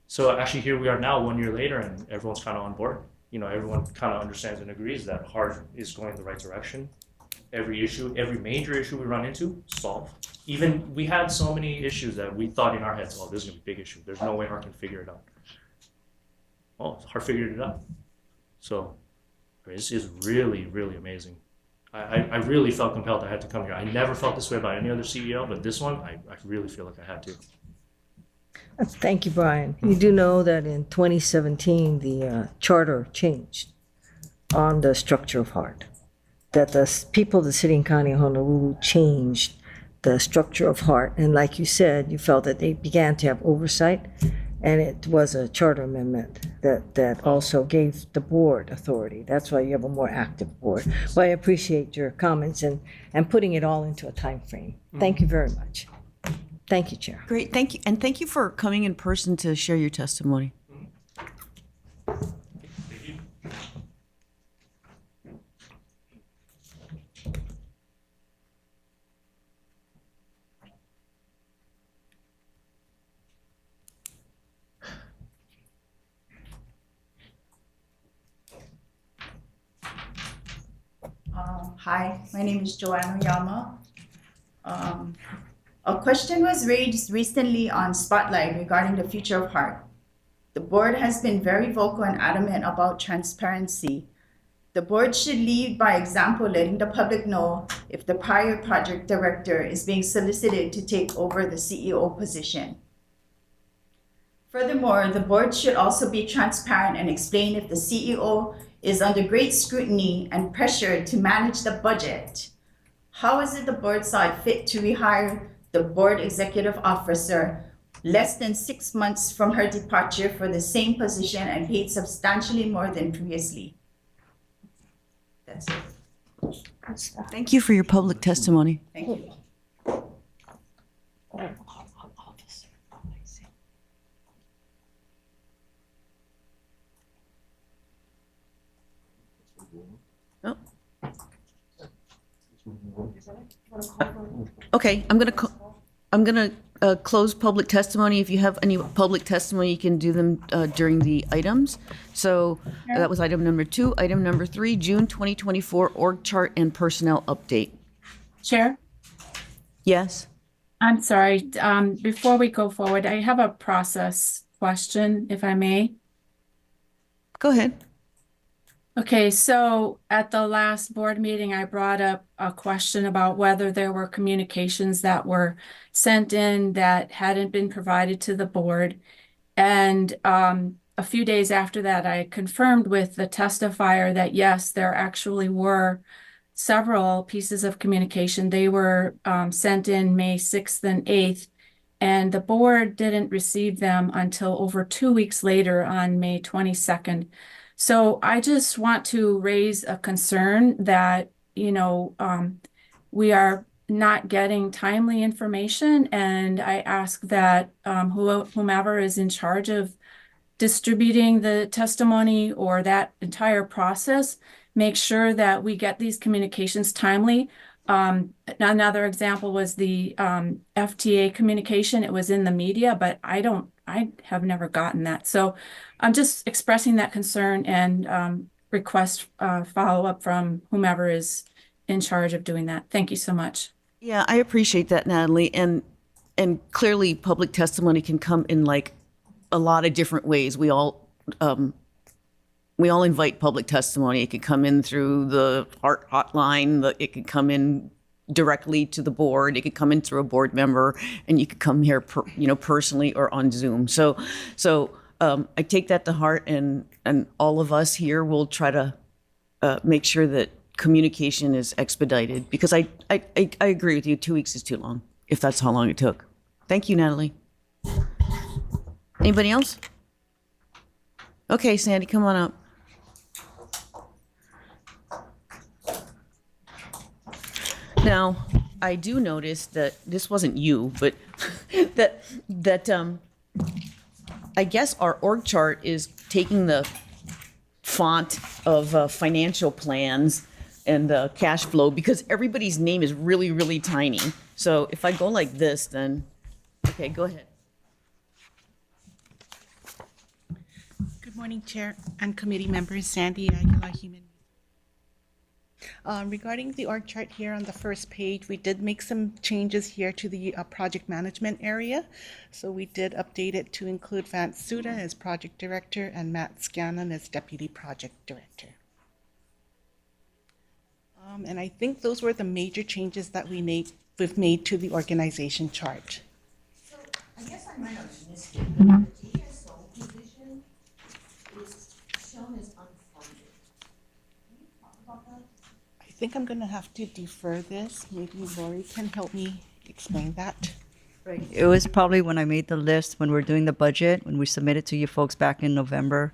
So actually here we are now 1 year later and everyone's kind of on board. Everyone kind of understands and agrees that HART is going in the right direction. Every major issue we run into, solved. Even we had so many issues that we thought in our heads, this is gonna be a big issue. There's no way HART can figure it out. HART figured it out. So this is really, really amazing. I really felt compelled I had to come here. I never felt this way about any other CEO, but this one, I really feel like I had to. Thank you, Brian. You do know that in 2017, the charter changed on the structure of HART. That the people of the city and county of Honolulu changed the structure of HART. And like you said, you felt that they began to have oversight. And it was a charter amendment that also gave the board authority. That's why you have a more active board. Well, I appreciate your comments and putting it all into a time frame. Thank you very much. Thank you, Chair. Great, thank you. And thank you for coming in person to share your testimony. Hi, my name is Joanna Yama. A question was raised recently on Spotlight regarding the future of HART. The board has been very vocal and adamant about transparency. The board should lead by example, letting the public know if the prior project director is being solicited to take over the CEO position. Furthermore, the board should also be transparent and explain if the CEO is under great scrutiny and pressure to manage the budget. How is it the board saw it fit to rehire the board executive officer less than 6 months from her departure for the same position and paid substantially more than previously? That's it. Thank you for your public testimony. Thank you. Oh. Okay, I'm gonna close public testimony. If you have any public testimony, you can do them during the items. So that was item number 2. Item number 3, June 2024 org chart and personnel update. Chair? Yes. I'm sorry. Before we go forward, I have a process question, if I may. Go ahead. Okay, so at the last board meeting, I brought up a question about whether there were communications that were sent in that hadn't been provided to the board. And a few days after that, I confirmed with the testifier that yes, there actually were several pieces of communication. They were sent in May 6th and 8th, and the board didn't receive them until over 2 weeks later on May 22nd. So I just want to raise a concern that, we are not getting timely information. And I ask that whomever is in charge of distributing the testimony or that entire process, make sure that we get these communications timely. Another example was the FTA communication. It was in the media, but I have never gotten that. So I'm just expressing that concern and request follow-up from whomever is in charge of doing that. Thank you so much. Yeah, I appreciate that, Natalie. And clearly public testimony can come in like a lot of different ways. We all invite public testimony. It could come in through the Heart Hotline. It could come in directly to the board. It could come in through a board member, and you could come here, personally or on Zoom. So I take that to heart, and all of us here will try to make sure that communication is expedited, because I agree with you. 2 weeks is too long, if that's how long it took. Thank you, Natalie. Anybody else? Okay, Sandy, come on up. Now, I do notice that this wasn't you, but that I guess our org chart is taking the font of financial plans and cash flow, because everybody's name is really, really tiny. So if I go like this, then, okay, go ahead. Good morning, Chair and committee members. Sandy Aguilar, Human. Regarding the org chart here on the first page, we did make some changes here to the project management area. So we did update it to include Vance Suda as project director and Matt Scanlon as deputy project director. And I think those were the major changes that we've made to the organization chart. So I guess I might have missed it. The ESO position is shown as unfunded. Can you talk about that? I think I'm going to have to defer this. Maybe Lori can help me explain that. Right. It was probably when I made the list, when we're doing the budget, when we submitted to you folks back in November.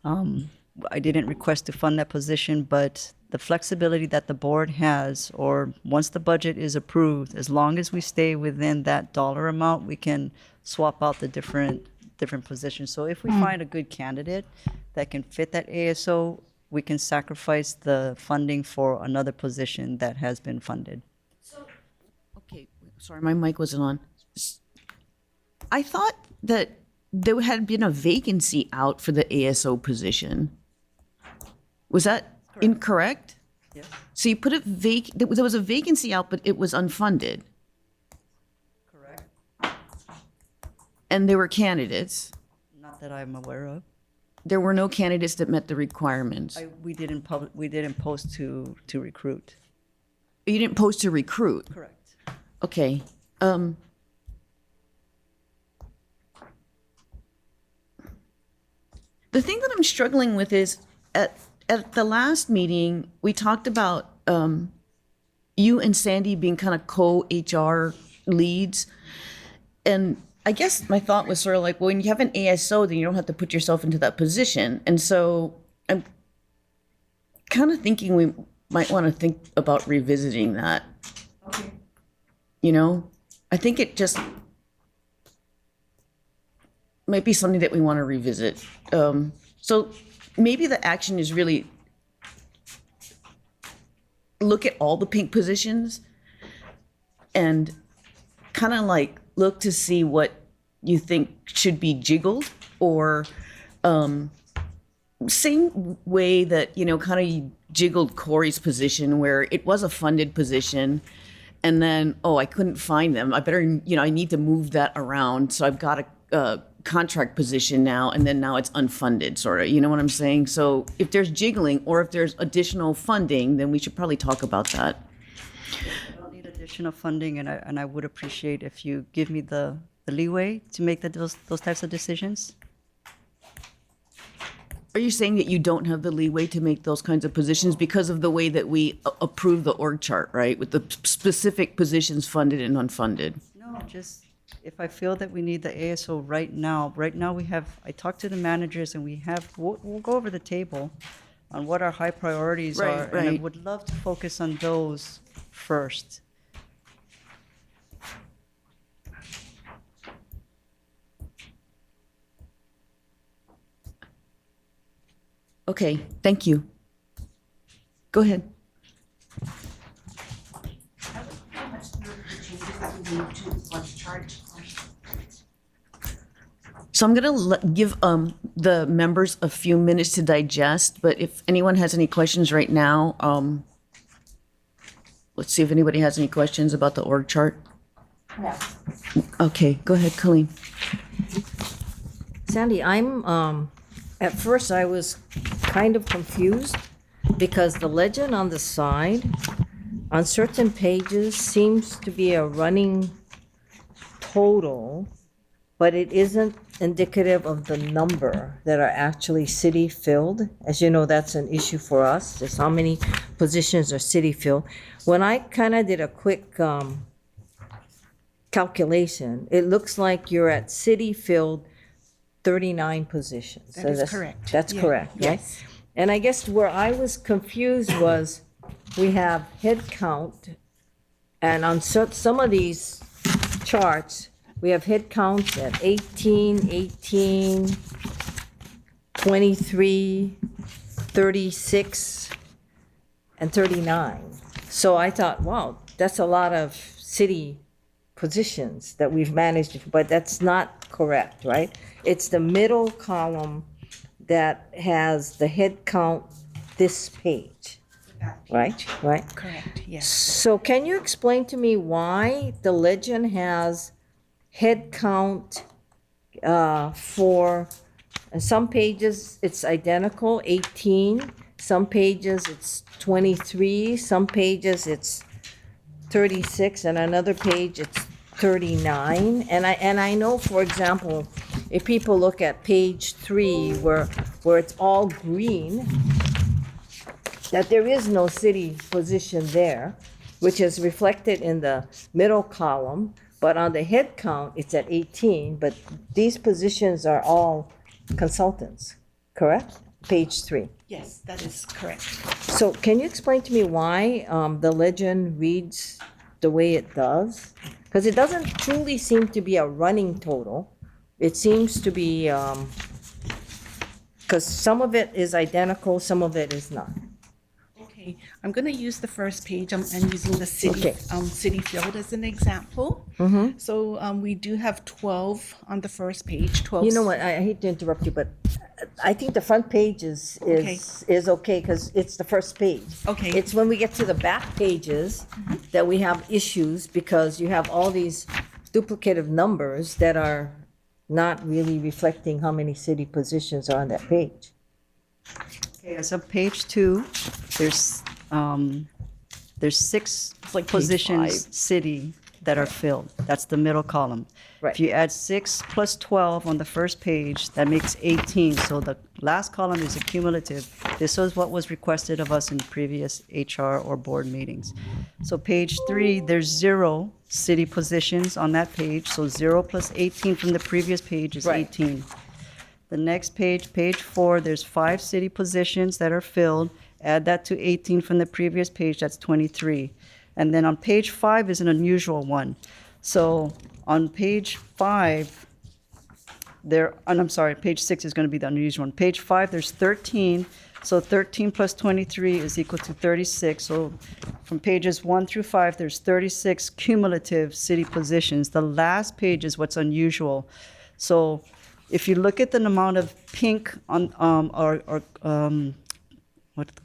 I didn't request to fund that position, but the flexibility that the board has, or once the budget is approved, as long as we stay within that dollar amount, we can swap out the different positions. So if we find a good candidate that can fit that ASO, we can sacrifice the funding for another position that has been funded. Okay, sorry, my mic wasn't on. I thought that there had been a vacancy out for the ASO position. Was that incorrect? Yes. So you put it there was a vacancy out, but it was unfunded. Correct. And there were candidates. Not that I'm aware of. There were no candidates that met the requirements. We didn't post to recruit. You didn't post to recruit? Correct. The thing that I'm struggling with is at the last meeting, we talked about you and Sandy being kind of co-HR leads. And I guess my thought was sort of like, well, when you have an ASO, then you don't have to put yourself into that position. And so I'm kind of thinking we might want to think about revisiting that. Okay. You know, I think it just might be something that we want to revisit. So maybe the action is really look at all the pink positions and kind of like look to see what you think should be jiggled, or same way that, you know, kind of you jiggled Corey's position where it was a funded position and then, oh, I couldn't find them. I better, you know, I need to move that around. So I've got a contract position now, and then now it's unfunded, sort of, you know what I'm saying? So if there's jiggling or if there's additional funding, then we should probably talk about that. I don't need additional funding, and I would appreciate if you give me the leeway to make those types of decisions. Are you saying that you don't have the leeway to make those kinds of positions because of the way that we approve the org chart, right? With the specific positions funded and unfunded? No, just if I feel that we need the ASO right now we have, I talked to the managers and we'll go over the table on what our high priorities Right, are. And I right. would love to focus on those first. Okay, thank you. Go ahead. So I'm going to give the members a few minutes to digest, but if anyone has any questions right now, let's see if anybody has any questions about the org chart. Yeah. Okay, go ahead, Colleen. Sandy, I'm, at first I was kind of confused because the legend on the side, on certain pages, seems to be a running total, but it isn't indicative of the number that are actually city filled. As you know, that's an issue for us, just how many positions are city filled. When I kind of did a quick calculation, it looks like you're at city filled 39 positions. That So is that's- correct. That's Yeah. correct, right? Yes. And I guess where I was confused was, we have head count, and on some of these charts, we have head counts at 18, 18, 23, 36, and 39. So I thought, wow, that's a lot of city positions that we've managed, but that's not correct, right? It's the middle column that has the head count this page, right? Right? Correct, yes. So can you explain to me why the legend has head count for, some pages it's identical, 18, some pages it's 23, some pages it's 36, and another page it's 39. And I know, for example, if people look at page 3 where it's all green, that there is no city position there, which is reflected in the middle column, but on the head count, it's at 18, but these positions are all consultants, correct? Page 3. Yes, that is correct. So can you explain to me why the legend reads the way it does? Because it doesn't truly seem to be a running total. It seems to be, because some of it is identical, some of it is not. Okay, I'm going to use the first page. I'm using the city, Okay. city field as an example. Mhm. So we do have 12 on the first page. 12. You know what, I hate to interrupt you, but I think the front page is okay, because it's the first page. Okay. It's when we get to the back pages that we have issues, because you have all these duplicative numbers that are not really reflecting how many city positions are on that page. Okay, so page 2, there's 6 like page positions 5. city, that are filled. That's the middle column. Right. If you add 6 plus 12 on the first page, that makes 18. So the last column is a cumulative. This was what was requested of us in previous HR or board meetings. So page 3, there's 0 city positions on that page. So 0 plus 18 from the previous page is Right. 18. The next page, page 4, there's 5 city positions that are filled. Add that to 18 from the previous page, that's 23. And then on page 5 is an unusual one. So on page 5, and I'm sorry, page 6 is going to be the unusual one. Page 5, there's 13. So 13 plus 23 is equal to 36. So from pages 1 through 5, there's 36 cumulative city positions. The last page is what's unusual. So if you look at the amount of pink on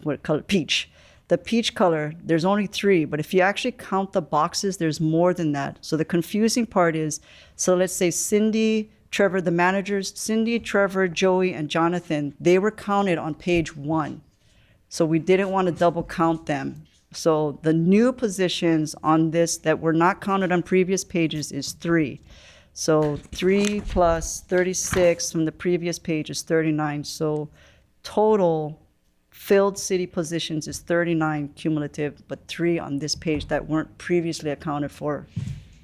what color? Peach. The peach color, there's only 3, but if you actually count the boxes, there's more than that. So the confusing part is, so let's say Cindy, Trevor, the managers, Cindy, Trevor, Joey, and Jonathan, they were counted on page 1. So we didn't want to double count them. So the new positions on this that were not counted on previous pages is 3. So 3 plus 36 from the previous page is 39. So total filled city positions is 39 cumulative, but 3 on this page that weren't previously accounted for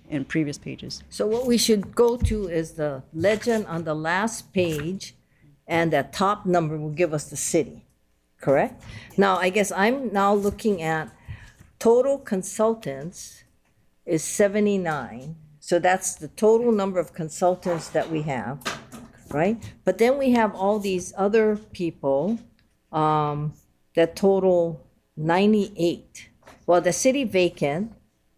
in previous pages. So what we should go to is the legend on the last page, and that top number will give us the city, correct? Now, I guess I'm now looking at total consultants is 79. So that's the total number of consultants that we have, right? But then we have all these other people that total 98. Well, the city vacant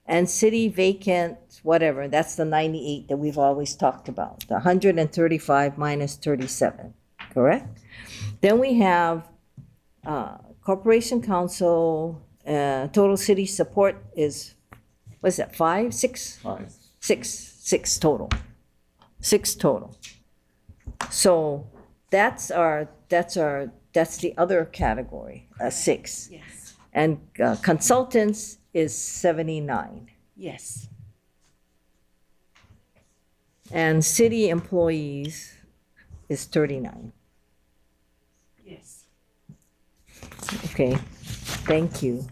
and city vacant, whatever, that's the 98 that we've always talked about, the 135 minus 37, correct? Then we have corporation council, total city support is, what's that, 5, 6? 5. 6 total. 6 total. So that's the other category, 6. Yes. And consultants is 79. Yes. And city employees is 39. Yes. Okay, thank you.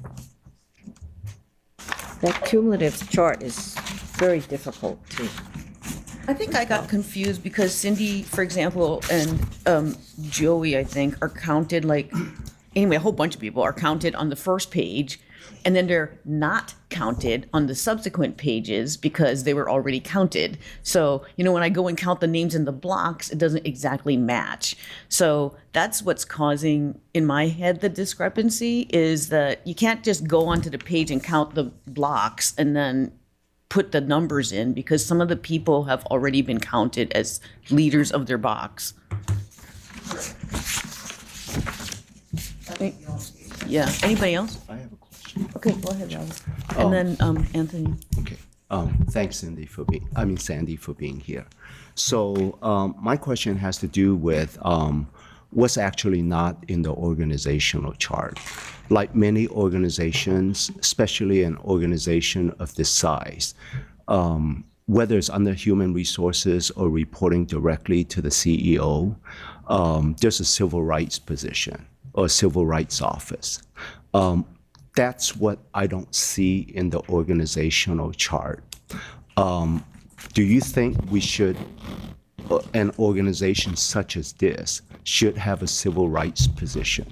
That cumulative chart is very difficult to. I think I got confused because Cindy, for example, and Joey, I think, are counted like, anyway, a whole bunch of people are counted on the first page, and then they're not counted on the subsequent pages because they were already counted. So, when I go and count the names in the blocks, it doesn't exactly match. So that's what's causing, in my head, the discrepancy is that you can't just go onto the page and count the blocks and then put the numbers in because some of the people have already been counted as leaders of their box. Yeah, anybody else? I have a question. Okay, go ahead, Robert. And then Anthony. Okay. Thanks, Sandy, for being here. So my question has to do with what's actually not in the organizational chart. Like many organizations, especially an organization of this size, whether it's under human resources or reporting directly to the CEO, there's a civil rights position or civil rights office. That's what I don't see in the organizational chart. Do you think we should, an organization such as this, should have a civil rights position?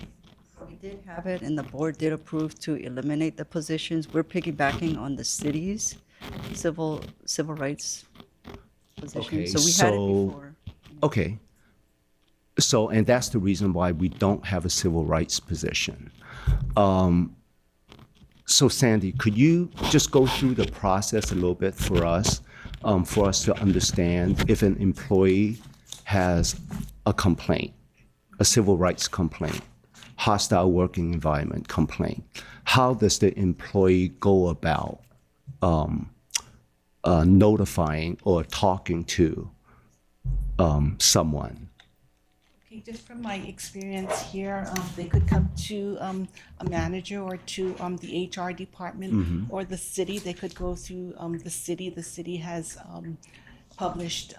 We did have it, and the board did approve to eliminate the positions. We're piggybacking on the city's civil rights position. Okay, So we had it before. Okay. So, and that's the reason why we don't have a civil rights position. So Sandy, could you just go through the process a little bit for us to understand if an employee has a complaint, a civil rights complaint, hostile working environment complaint, how does the employee go about notifying or talking to someone? Okay, just from my experience here, they could come to a manager or to the HR department or the city. They could go through the city. The city has published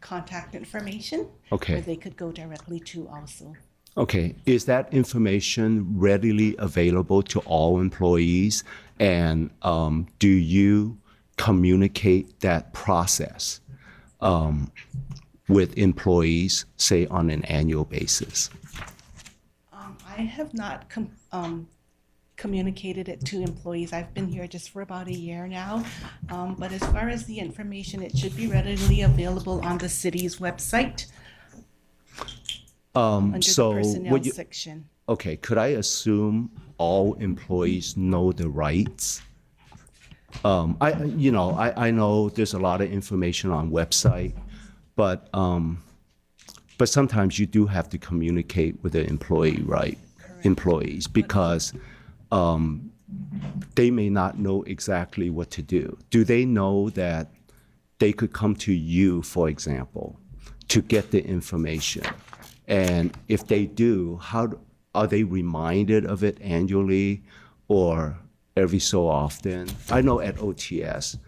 contact information. Okay. Where they could go directly to also. Okay, is that information readily available to all employees? And do you communicate that process with employees, say, on an annual basis? I have not communicated it to employees. I've been here just for about a year now. But as far as the information, it should be readily available on the city's website under So the personnel would you, section. okay, could I assume all employees know the rights? I know there's a lot of information on website, but sometimes you do have to communicate with the employee, right? Employees, because they may not know exactly what to do. Do they know that they could come to you, for example, to get the information? And if they do, are they reminded of it annually or every so often? I know at OTS,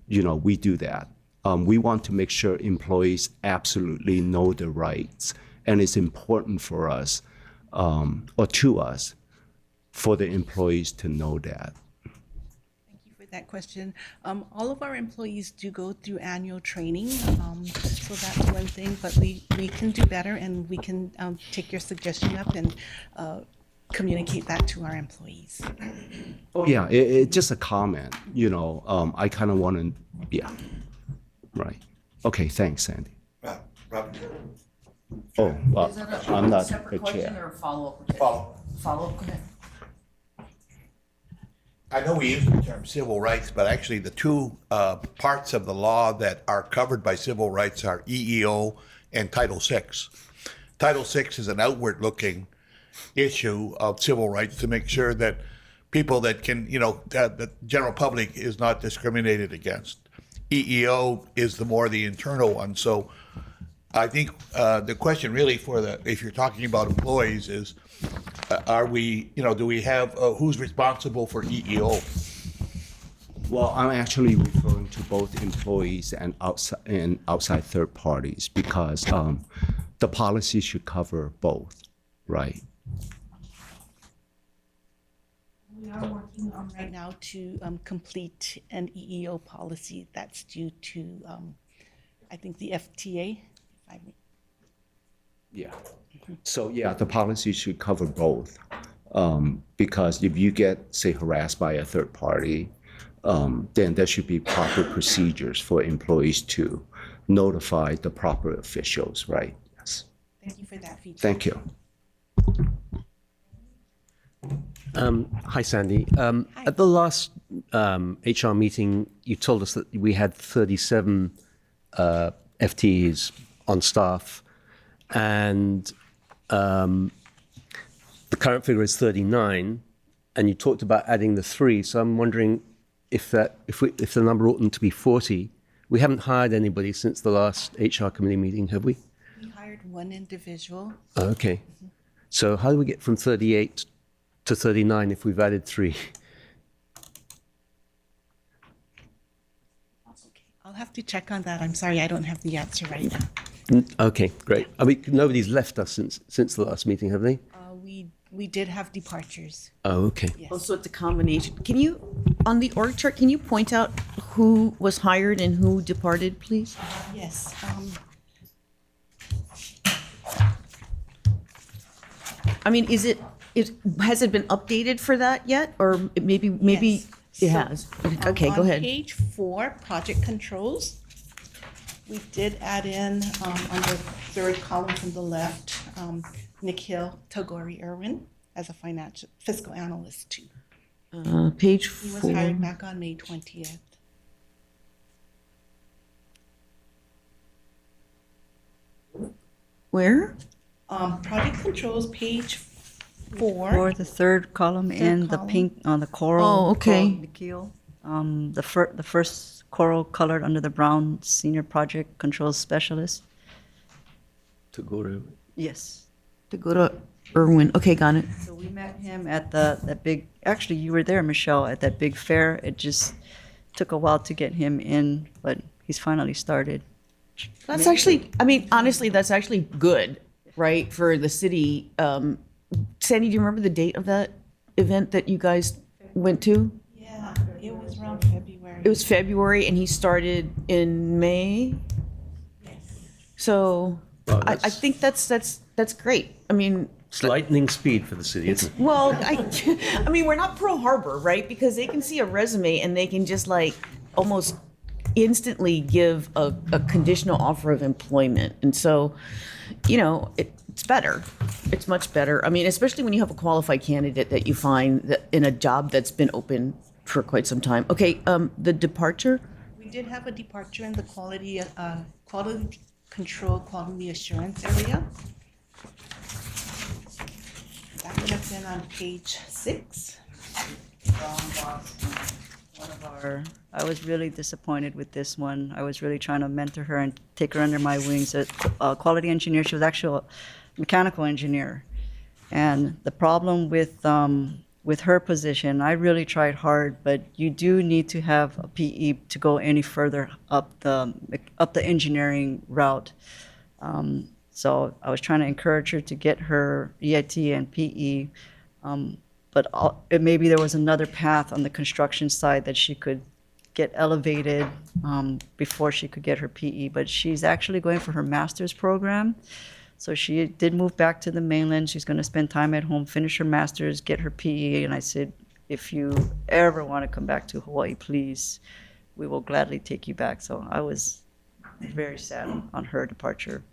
we do that. We want to make sure employees absolutely know the rights, and it's important for us, or to us, for the employees to know that. Thank you for that question. All of our employees do go through annual training, so that's one thing, but we can do better, and we can take your suggestion up and communicate that to our employees. Oh, yeah, it's just a comment, I kind of want to, yeah, right. Okay, thanks, Sandy. Robert. Oh, well, I'm not the chair. or a follow-up? Follow-up. go ahead. I know we use the term civil rights, but actually the two parts of the law that are covered by civil rights are EEO and Title VI. Title VI is an outward-looking issue of civil rights to make sure that people that can, that the general public is not discriminated against. EEO is the internal one. So I think the question really if you're talking about employees is, are we, do we have, who's responsible for EEO? Well, I'm actually referring to both employees and outside third parties, because the policy should cover both, right? We are working on right now to complete an EEO policy that's due to, I think, the FTA. Yeah. So, yeah, the policy should cover both, because if you get, say, harassed by a third party, then there should be proper procedures for employees to notify the proper officials, right? Yes. Thank you for that feedback. Thank you. Hi, Sandy. At the last HR meeting, you told us that we had 37 FTEs on staff, and the current figure is 39, and you talked about adding the 3. So I'm wondering if the number oughtn't to be 40. We haven't hired anybody since the last HR committee meeting, have we? We hired one individual. Oh, okay. So how do we get from 38 to 39 if we've added 3? I'll have to check on that. I'm sorry, I don't have the answer right now. Okay, great. I mean, nobody's left us since the last meeting, have they? We did have departures. Oh, okay. Yes. Oh, so it's a combination. Can you, on the org chart, can you point out who was hired and who departed, please? Yes. I mean, has it been updated for that yet? Or maybe Yes. it has? Okay, go On ahead. page 4, project controls, we did add in on the third column from the left, Nikhil Tagore Irwin as a fiscal analyst too. Page He was 4. hired back on May 20th. Where? Project controls, page 4. Or the third column in the column. pink, on the coral. Oh, okay. coral Nikhil. The first coral colored under the brown, senior project controls specialist. To go to. Yes. To go to Irwin. Okay, got it. So we met him at that big, actually, you were there, Michelle, at that big fair. It just took a while to get him in, but he's finally started. That's actually, I mean, honestly, that's actually good, right, for the city. Sandy, do you remember the date of that event that you guys went to? Yeah, it was around February. It was February, and he started in May. So I think that's great. I mean, It's lightning speed for the city, isn't it? well, I mean, we're not Pearl Harbor, right? Because they can see a resume and they can just like almost instantly give a conditional offer of employment. And so, you know, it's better. It's much better. I mean, especially when you have a qualified candidate that you find that in a job that's been open for quite some time. Okay, the departure? We did have a departure in the quality control, quality assurance area. That would have been on page 6. I was really disappointed with this one. I was really trying to mentor her and take her under my wings. A quality engineer, she was actually a mechanical engineer. And the problem with her position, I really tried hard, but you do need to have a PE to go any further up the engineering route. So I was trying to encourage her to get her EIT and PE, but maybe there was another path on the construction side that she could get elevated before she could get her PE. But she's actually going for her master's program. So she did move back to the mainland. She's going to spend time at home, finish her master's, get her PE. And I said, if you ever want to come back to Hawaii, please, we will gladly take you back. So I was very sad on her departure.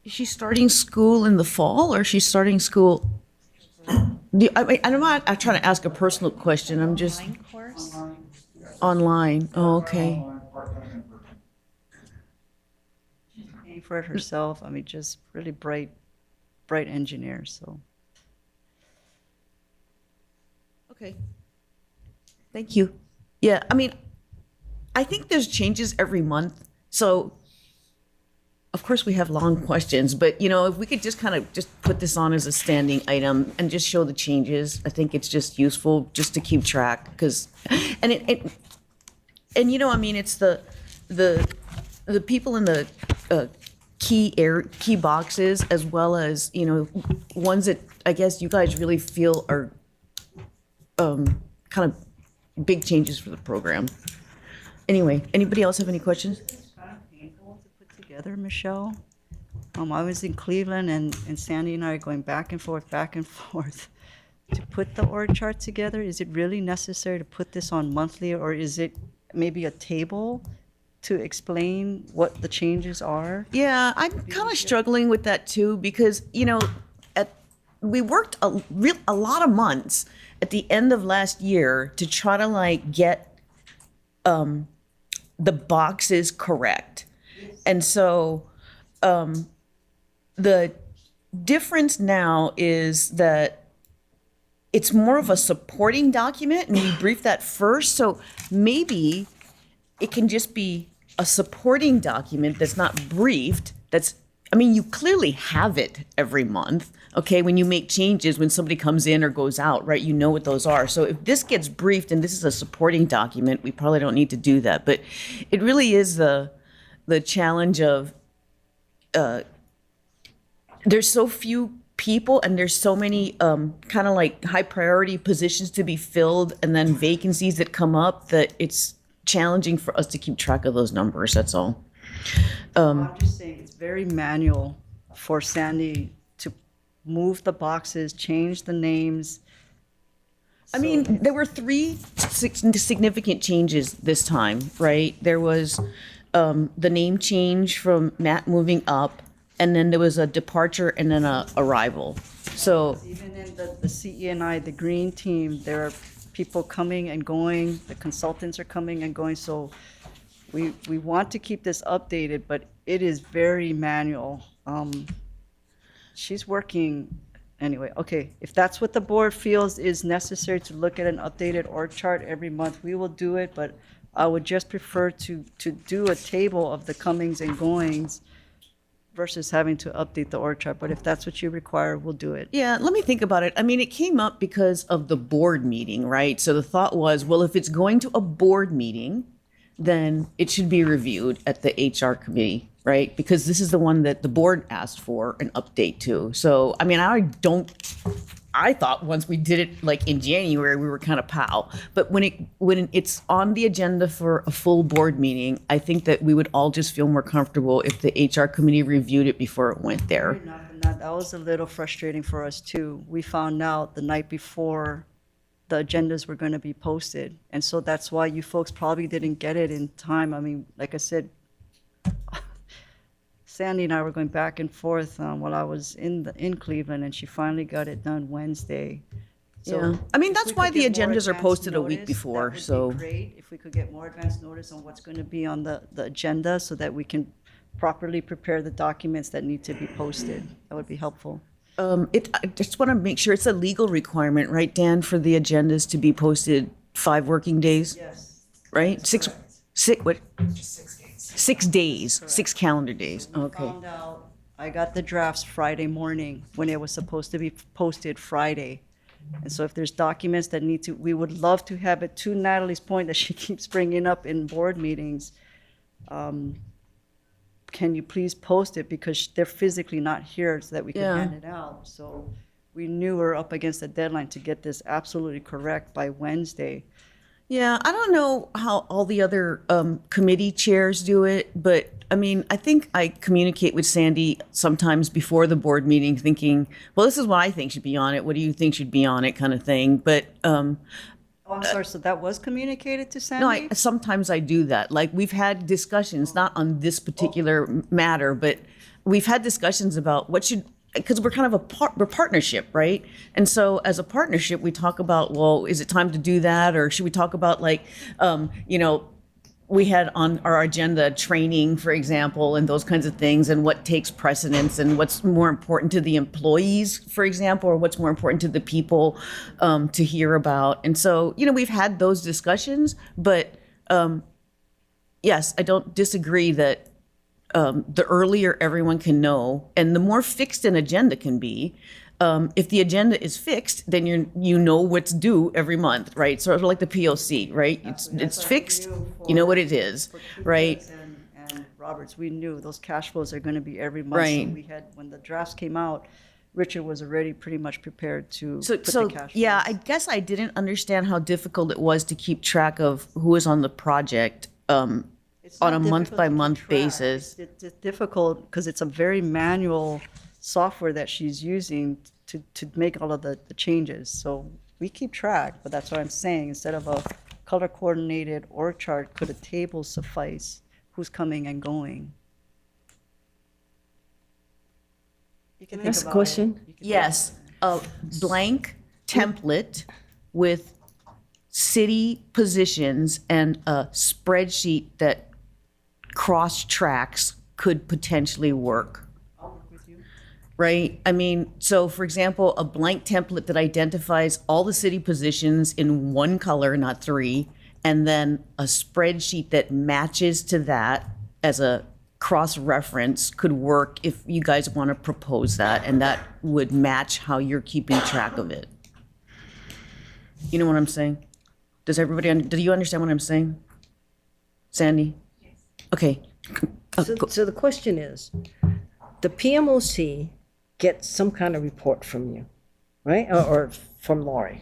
Is she starting school in the fall or is she starting school? I'm not trying to ask a personal question. I'm just Online course. online. Oh, okay. Paying for it herself. I mean, just really bright engineer. So Okay. Thank you. Yeah, I mean, I think there's changes every month. So of course we have long questions, but you know, if we could just kind of just put this on as a standing item and just show the changes, I think it's just useful just to keep track because, and and you know, I mean, it's the people in the key boxes as well as, you know, ones that I guess you guys really feel are kind of big changes for the program. Anyway, anybody else have any questions? together, Michelle. I was in Cleveland and Sandy and I are going back and forth to put the org chart together. Is it really necessary to put this on monthly, or is it maybe a table to explain what the changes are? Yeah, I'm kind of struggling with that too because, you know, we worked a lot of months at the end of last year to try to like get the boxes correct. And so the difference now is that it's more of a supporting document and we brief that first. So maybe it can just be a supporting document that's not briefed. I mean, you clearly have it every month, okay? When you make changes, when somebody comes in or goes out, right? You know what those are. So if this gets briefed and this is a supporting document, we probably don't need to do that. But it really is the challenge of there's so few people and there's so many kind of like high priority positions to be filled and then vacancies that come up that it's challenging for us to keep track of those numbers. That's all. I'm just saying it's very manual for Sandy to move the boxes, change the names. I mean, there were 3 significant changes this time, right? There was the name change from Matt moving up, and then there was a departure and then a arrival. So Even in the CE&I, the green team, there are people coming and going, the consultants are coming and going, so we want to keep this updated, but it is very manual. She's working, anyway, okay, if that's what the board feels is necessary to look at an updated org chart every month, we will do it, but I would just prefer to do a table of the comings and goings versus having to update the org chart. But if that's what you require, we'll do it. Yeah, let me think about it. I mean, it came up because of the board meeting, right? So the thought was, well, if it's going to a board meeting, then it should be reviewed at the HR committee, right? Because this is the one that the board asked for an update to. So, I mean, I thought once we did it like in January, we were kind of pow. But when it's on the agenda for a full board meeting, I think that we would all just feel more comfortable if the HR committee reviewed it before it went there. That was a little frustrating for us too. We found out the night before the agendas were going to be posted. And so that's why you folks probably didn't get it in time. I mean, like I said, Sandy and I were going back and forth while I was in Cleveland, and she finally got it done Wednesday. Yeah. I mean, that's why the agendas are posted a week before, so. Great if we could get more advance notice on what's going to be on the agenda so that we can properly prepare the documents that need to be posted. That would be helpful. I just want to make sure it's a legal requirement, right, Dan, for the agendas to be posted 5 working days? Yes. Right? 6 days, 6 calendar days. Okay. Found out, I got the drafts Friday morning when it was supposed to be posted Friday. And so if there's documents that need to, we would love to have it, to Natalie's point that she keeps bringing up in board meetings. Can you please post it, because they're physically not here so that we can Yeah. hand it out. So we knew we were up against a deadline to get this absolutely correct by Wednesday. Yeah, I don't know how all the other committee chairs do it, but I mean, I think I communicate with Sandy sometimes before the board meeting thinking, well, this is what I think should be on it. What do you think should be on it, kind of thing. But Oh, I'm sorry, so that was communicated to Sandy? no, sometimes I do that. Like, we've had discussions, not on this particular matter, but we've had discussions about what should, because we're kind of we're partnership, right? And so as a partnership, we talk about, well, is it time to do that? Or should we talk about like, we had on our agenda training, for example, and those kinds of things, and what takes precedence and what's more important to the employees, for example, or what's more important to the people to hear about. And so, we've had those discussions, but yes, I don't disagree that the earlier everyone can know, and the more fixed an agenda can be. If the agenda is fixed, then you know what's due every month, right? Sort of like the POC, right? It's fixed, you know what it is, right? And Roberts, we knew those cash flows are going to be every month. Right. So we had, when the drafts came out, Richard was already pretty much prepared to So, put the cash yeah, I guess I didn't understand how difficult it was to keep track of who was on the project on a month-by-month basis. It's difficult because it's a very manual software that she's using to make all of the changes. So we keep track, but that's what I'm saying. Instead of a color-coordinated org chart, could a table suffice? Who's coming and going? You can think That's a about question. it. Yes, a blank template with city positions and a spreadsheet that cross-tracks could potentially work. Right? I mean, so for example, a blank template that identifies all the city positions in one color, not 3, and then a spreadsheet that matches to that as a cross-reference could work if you guys want to propose that, and that would match how you're keeping track of it. You know what I'm saying? Do you understand what I'm saying? Sandy? Okay. So the question is, the PMOC gets some kind of report from you, right? Or from Lori,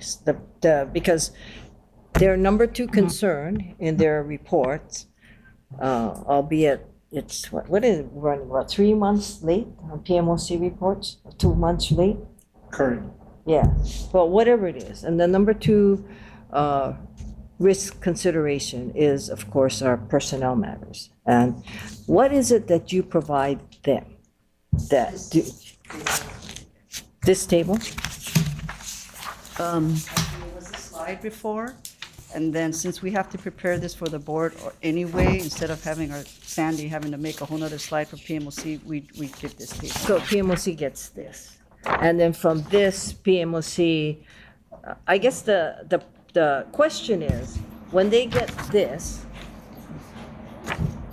because their number 2 concern in their reports, albeit it's, what is it, running, what, 3 months late on PMOC reports, 2 months late? Current. Yeah, well, whatever it is. And the number 2 risk consideration is, of course, our personnel matters. And what is it that you provide them? This table? There was a slide before, and then since we have to prepare this for the board anyway, instead of having our Sandy having to make a whole nother slide for PMOC, we give this table. So PMOC gets this. And then from this PMOC, I guess the question is, when they get this,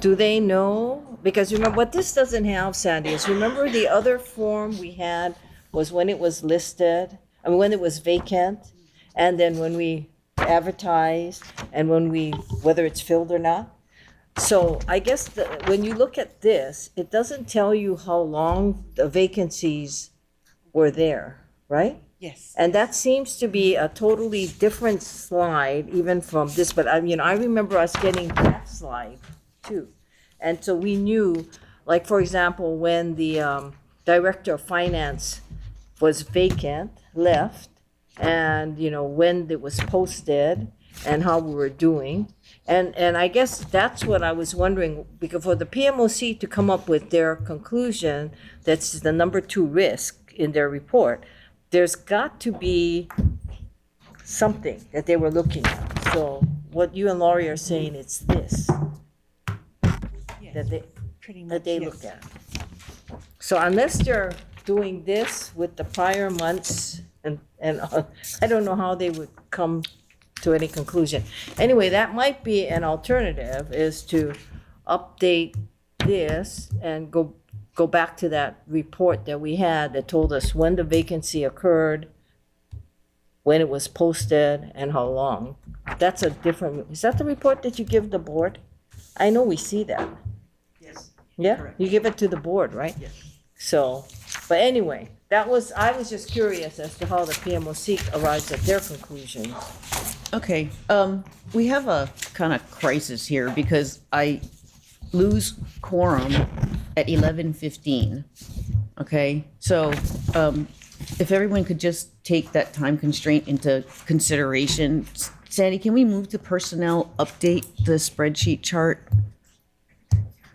do they know because remember, what this doesn't have, Sandy, is remember the other form we had was when it was listed, I mean, when it was vacant, and then when we advertised, and whether it's filled or not. So I guess when you look at this, it doesn't tell you how long the vacancies were there, right? Yes. And that seems to be a totally different slide even from this, but I remember us getting that slide too. And so we knew, like, for example, when the director of finance was vacant, left, and, when it was posted and how we were doing. And I guess that's what I was wondering, because for the PMOC to come up with their conclusion, that's the number 2 risk in their report, there's got to be something that they were looking at. So what you and Laurie are saying, it's this that they looked at. So unless they're doing this with the prior months, and I don't know how they would come to any conclusion. Anyway, that might be an alternative, is to update this and go back to that report that we had that told us when the vacancy occurred, when it was posted, and how long. That's a different, is that the report that you give the board? I know we see that. Yes. Yeah, Correct. you give it to the board, right? Yes. So, but anyway, I was just curious as to how the PMOC arrives at their conclusion. Okay, we have a kind of crisis here because I lose quorum at 11:15. Okay, so if everyone could just take that time constraint into consideration. Sandy, can we move to personnel update, the spreadsheet chart?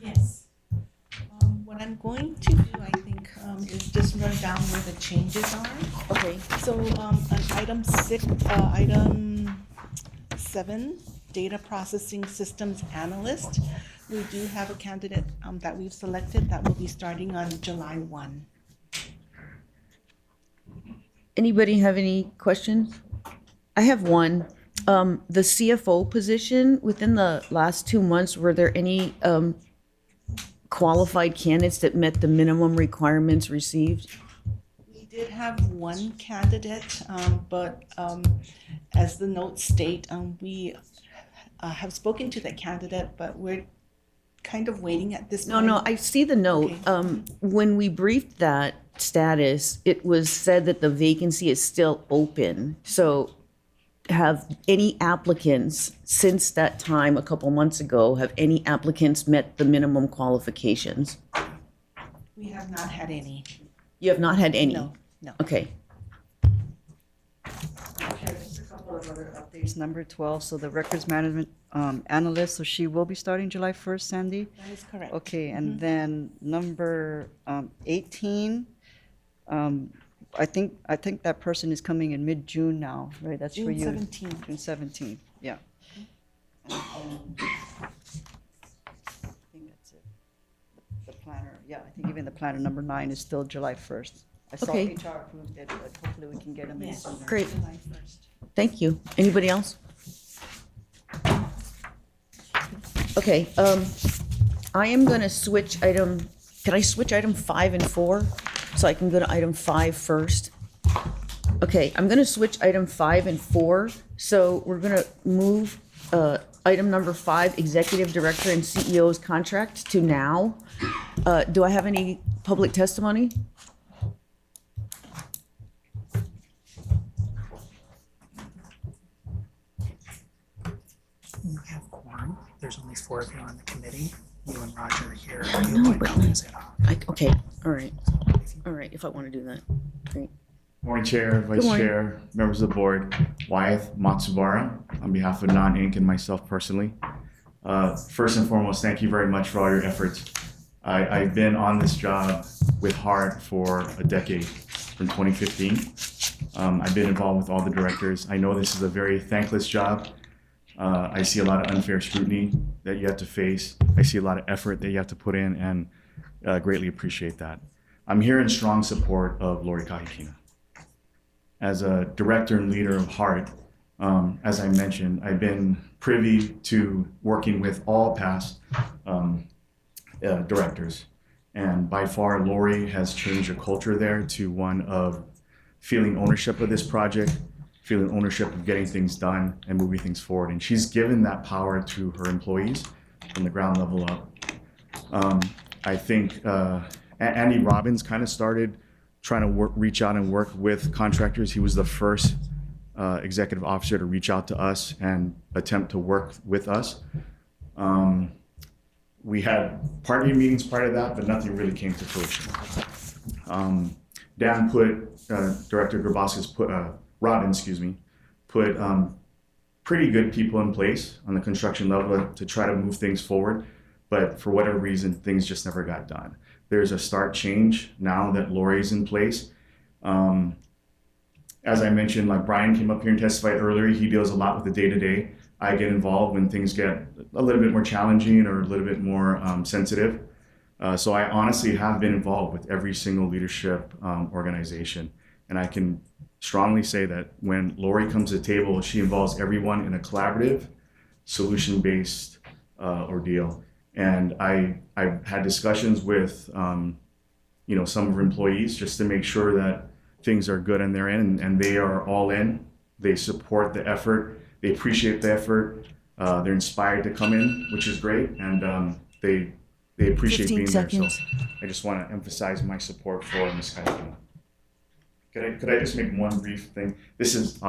Yes. What I'm going to do, I think, is just run down where the changes are. Okay. So on item 7, data processing systems analyst, we do have a candidate that we've selected that will be starting on July 1. Anybody have any questions? I have one. The CFO position, within the last 2 months, were there any qualified candidates that met the minimum requirements received? We did have one candidate, but as the notes state, we have spoken to the candidate, but we're kind of waiting at this point. No, I see the note. When we briefed that status, it was said that the vacancy is still open. So have any applicants since that time, a couple months ago, have any applicants met the minimum qualifications? We have not had any. You have not had any? No. Okay. Just a couple of other updates. Number 12, so the records management analyst, so she will be starting July 1st, Sandy? That is correct. Okay, and then number 18, I think that person is coming in mid-June now, right? That's for June you. 17th. June 17th, yeah. And then, I think that's it. The planner, yeah, I think even the planner, number 9, is still July 1st. I saw Okay. HR approved it, but hopefully we can get them in Yes. sooner. Great. July 1st. Thank you. Anybody else? Okay, I am going to switch can I switch item 5 and 4? So I can go to item 5 first? Okay, I'm going to switch item 5 and 4. So we're going to move item number 5, Executive Director and CEO's contract, to now. Do I have any public testimony? You have quorum. There's only 4 of you on the committee. You and Roger are here. I You know, appoint but Collins ad hoc. okay, all right. All right, if I want to do that. Great. Morning, Chair, Vice morning. Chair, members of the board. Wyeth Matsubara, on behalf of Non-Inc. and myself personally. First and foremost, thank you very much for all your efforts. I've been on this job with Hart for a decade, from 2015. I've been involved with all the directors. I know this is a very thankless job. I see a lot of unfair scrutiny that you have to face. I see a lot of effort that you have to put in, and greatly appreciate that. I'm here in strong support of Lori Kahikina. As a director and leader of Hart, as I mentioned, I've been privy to working with all past directors. And by far, Lori has changed the culture there to one of feeling ownership of this project, feeling ownership of getting things done and moving things forward. And she's given that power to her employees from the ground level up. I think Andy Robbins kind of started trying to reach out and work with contractors. He was the first executive officer to reach out to us and attempt to work with us. We had partner meetings prior to that, but nothing really came to fruition. Dan put, Director Grabowskis put, Robin, excuse me, put pretty good people in place on the construction level to try to move things forward. But for whatever reason, things just never got done. There's a stark change now that Lori's in place. As I mentioned, like Brian came up here and testified earlier, he deals a lot with the day-to-day. I get involved when things get a little bit more challenging or a little bit more sensitive. So I honestly have been involved with every single leadership organization. And I can strongly say that when Lori comes to the table, she involves everyone in a collaborative, solution-based ordeal. And I've had discussions with some of her employees just to make sure that things are good on their end, and they are all in. They support the effort. They appreciate the effort. They're inspired to come in, which is great, and they appreciate 15 being seconds. there. So I just want to emphasize my support for Ms. Kaihana. Could I just make one brief thing? This is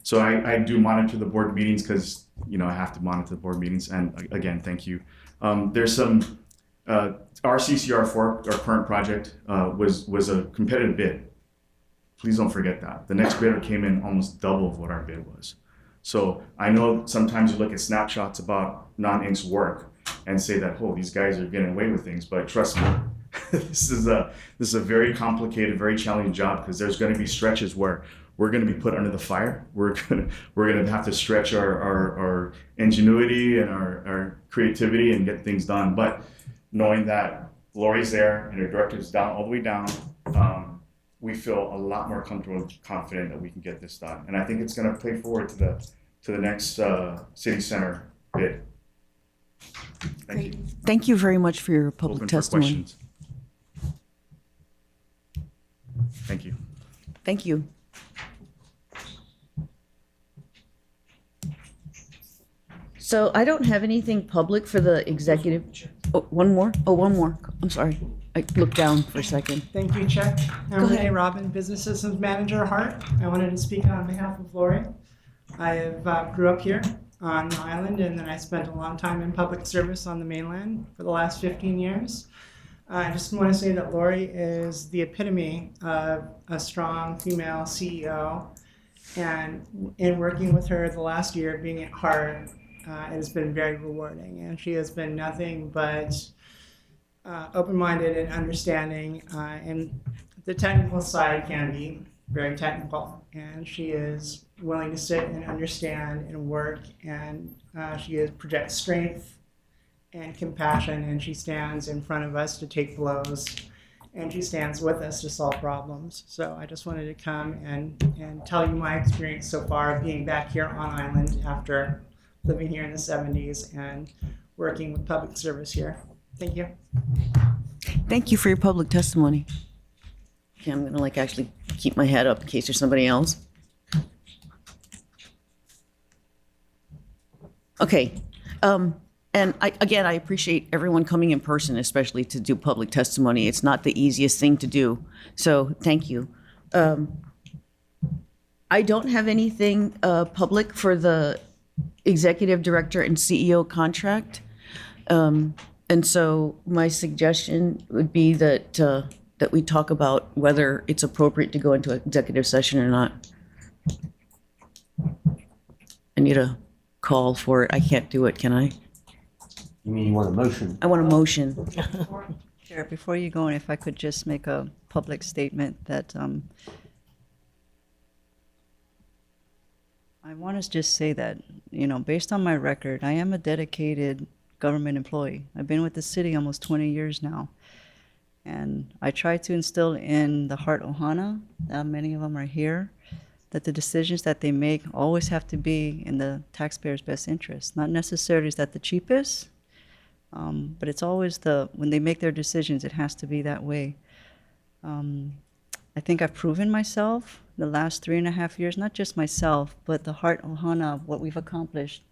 so I do monitor the board meetings because I have to monitor the board meetings. And again, thank you. There's some our CCR4, our current project, was a competitive bid. Please don't forget that. The next bidder came in almost double of what our bid was. So I know sometimes you look at snapshots about non-Inc's work and say that, oh, these guys are getting away with things, but trust me, this is a very complicated, very challenging job because there's going to be stretches where we're going to be put under the fire. We're going to have to stretch our ingenuity and our creativity and get things done. But knowing that Lori's there and her director's down all the way down, we feel a lot more comfortable and confident that we can get this done. And I think it's going to play forward to the next city center bid. Thank you. Thank you very much for your public Open for testimony. questions. Thank you. Thank you. So I don't have anything public for the executive. Oh, one more? Oh, one more. I'm sorry. I looked down for a second. Thank you, Chair. Go I'm ahead. Renee Robin, Business Systems Manager, Hart. I wanted to speak on behalf of Lori. I grew up here on the island, and then I spent a long time in public service on the mainland for the last 15 years. I just want to say that Lori is the epitome of a strong female CEO, and in working with her the last year, being at Hart, it has been very rewarding, and she has been nothing but open-minded and understanding, and the technical side can be very technical, and she is willing to sit and understand and work, and she projects strength and compassion, and she stands in front of us to take blows, and she stands with us to solve problems. So I just wanted to come and tell you my experience so far being back here on island after living here in the 70s and working with public service here. Thank you. Thank you for your public testimony. Okay, I'm gonna actually keep my head up in case there's somebody else. Okay, and I appreciate everyone coming in person, especially to do public testimony. It's not the easiest thing to do, so thank you. I don't have anything public for the executive director and CEO contract. And so my suggestion would be that that we talk about whether it's appropriate to go into executive session or not. I need a call for it. I can't do it, can I? You mean you want a motion? I want a motion. Chair, before you go, and if I could just make a public statement that I want to just say that, based on my record, I am a dedicated government employee. I've been with the city almost 20 years now. And I try to instill in the Hart Ohana, many of them are here, that the decisions that they make always have to be in the taxpayer's best interest. Not necessarily is that the cheapest, But it's always when they make their decisions, it has to be that way. I think I've proven myself the last 3.5 years, not just myself, but the Heart Ohana, what we've accomplished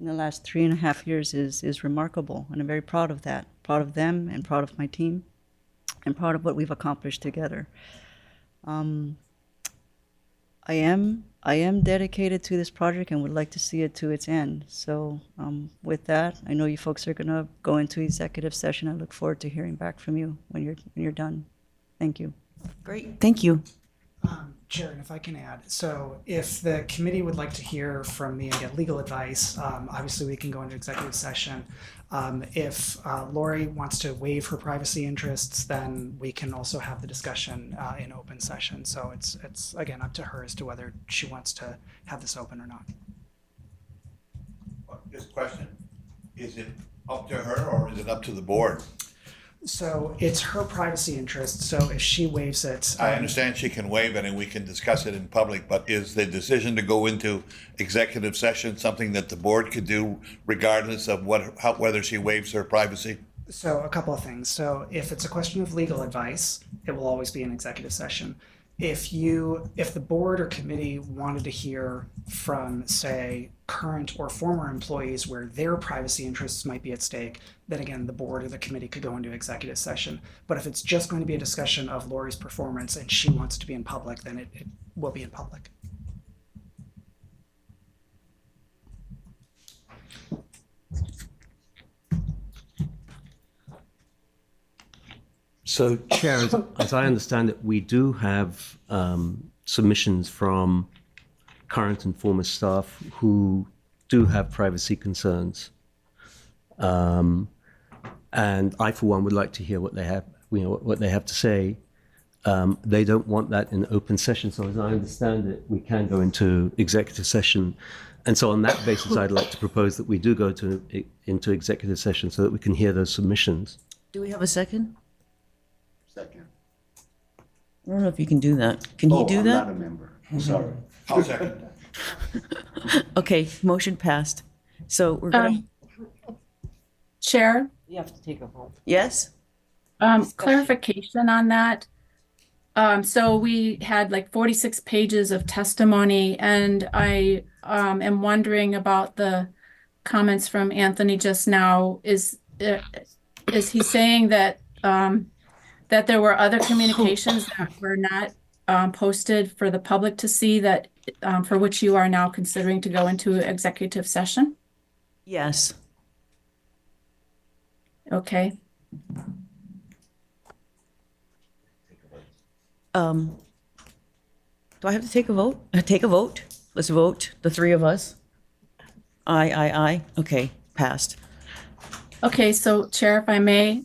in the last 3.5 years is remarkable. And I'm very proud of that, proud of them and proud of my team and proud of what we've accomplished together. I am dedicated to this project and would like to see it to its end. So with that, I know you folks are going to go into executive session. I look forward to hearing back from you when you're done. Thank you. Great, thank you. Chair, and if I can add, so if the committee would like to hear from me and get legal advice, obviously we can go into executive session. If Lori wants to waive her privacy interests, then we can also have the discussion in open session. So it's again up to her as to whether she wants to have this open or not. This question, is it up to her or is it up to the board? So it's her privacy interest. So if she waives it, I understand she can waive it and we can discuss it in public, but is the decision to go into executive session something that the board could do regardless of whether she waives her privacy? So a couple of things. So if it's a question of legal advice, it will always be an executive session. If the board or committee wanted to hear from, say, current or former employees where their privacy interests might be at stake, then again, the board or the committee could go into executive session. But if it's just going to be a discussion of Lori's performance and she wants to be in public, then it will be in public. So, Chair, as I understand it, we do have submissions from current and former staff who do have privacy concerns. And I, for one, would like to hear what they have, what they have to say. They don't want that in open session. So as I understand it, we can go into executive session. And so on that basis, I'd like to propose that we do go into executive session so that we can hear those submissions. Do we have a second? Second. I don't know if you can do that. Can you do I'm that? not a member. Sorry. I'll second that. Okay, motion passed. So we're going to, Chair, You have to take a vote. yes? clarification on that. So we had like 46 pages of testimony, and I am wondering about the comments from Anthony just now. Is he saying that that there were other communications that were not posted for the public to see that for which you are now considering to go into executive session? Yes. Okay. Do I have to take a vote? Take a vote. Let's vote, the three of us. Aye. Okay, passed. Okay, so Chair, if I may,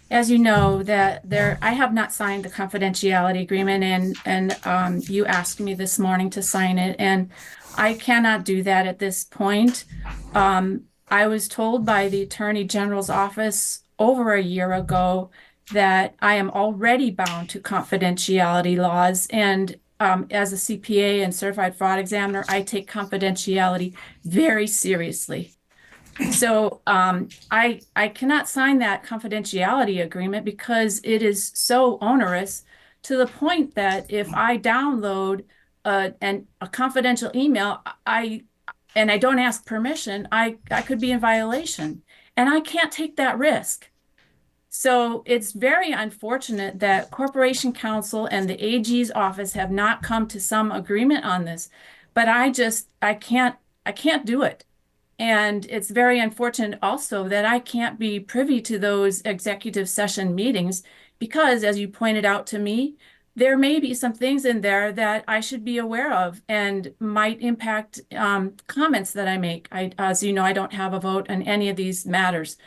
as you know, I have not signed the confidentiality agreement, and you asked me this morning to sign it, and I cannot do that at this point. I was told by the Attorney General's office over a year ago that I am already bound to confidentiality laws, and as a CPA and certified fraud examiner, I take confidentiality very seriously. So I cannot sign that confidentiality agreement because it is so onerous, to the point that if I download a confidential email, and I don't ask permission, I could be in violation, and I can't take that risk. So it's very unfortunate that Corporation Counsel and the AG's office have not come to some agreement on this, but I can't do it. And it's very unfortunate also that I can't be privy to those executive session meetings because, as you pointed out to me, there may be some things in there that I should be aware of and might impact comments that I make. As you know, I don't have a vote on any of these matters.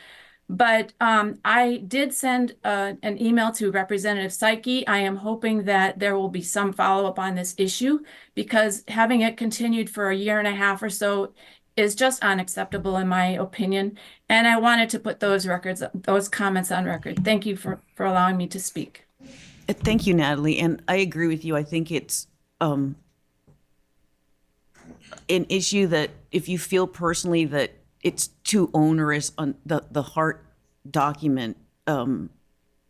But I did send an email to Representative Psyche. I am hoping that there will be some follow-up on this issue, because having it continued for a year and a half or so is just unacceptable in my opinion. And I wanted to put those comments on record. Thank you for allowing me to speak. Thank you, Natalie. And I agree with you. I think it's an issue that if you feel personally that it's too onerous on the HART document, and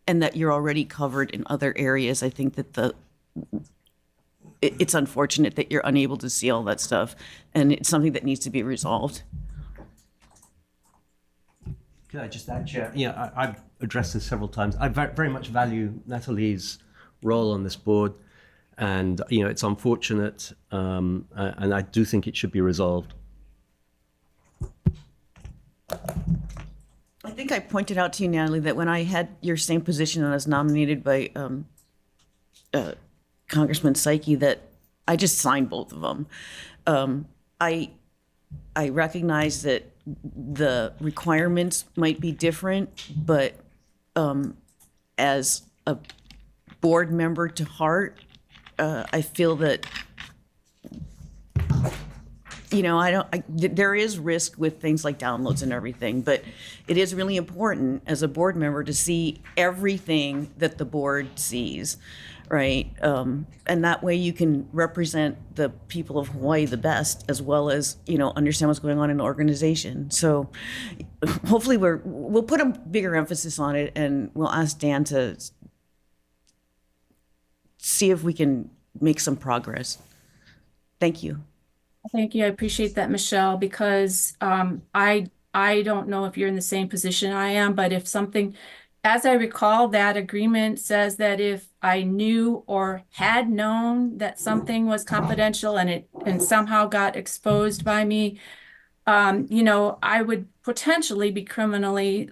that you're already covered in other areas. I think that it's unfortunate that you're unable to see all that stuff, and it's something that needs to be resolved. Can I just add, Chair? Yeah, I've addressed this several times. I very much value Natalie's role on this board, and it's unfortunate, and I do think it should be resolved. I think I pointed out to you, Natalie, that when I had your same position and I was nominated by Congressman Psyche, that I just signed both of them. I recognize that the requirements might be different, but as a board member to HART, I feel that there is risk with things like downloads and everything, but it is really important as a board member to see everything that the board sees, right? And that way you can represent the people of Hawaii the best, as well as, understand what's going on in the organization. So hopefully we'll put a bigger emphasis on it, and we'll ask Dan to see if we can make some progress. Thank you. Thank you. I appreciate that, Michelle, because I don't know if you're in the same position I am, but if something, as I recall, that agreement says that if I knew or had known that something was confidential and somehow got exposed by me, I would potentially be criminally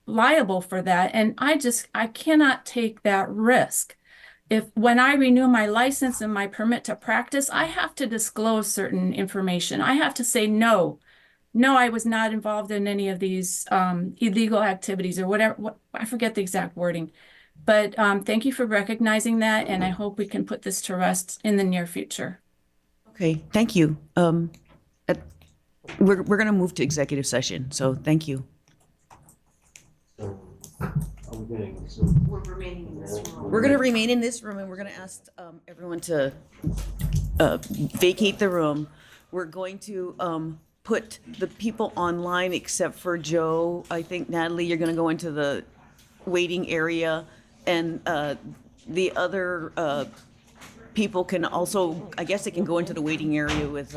liable for that. And I cannot take that risk. When I renew my license and my permit to practice, I have to disclose certain information. I have to say, no, I was not involved in any of these illegal activities or whatever. I forget the exact wording. But thank you for recognizing that, and I hope we can put this to rest in the near future. Okay, thank you. We're going to move to executive session, so thank you. We're remaining in this room. We're going to remain in this room, and we're going to ask everyone to vacate the room. We're going to put the people online except for Joe. I think, Natalie, you're going to go into the waiting area, and the other people can also, I guess they can go into the waiting area with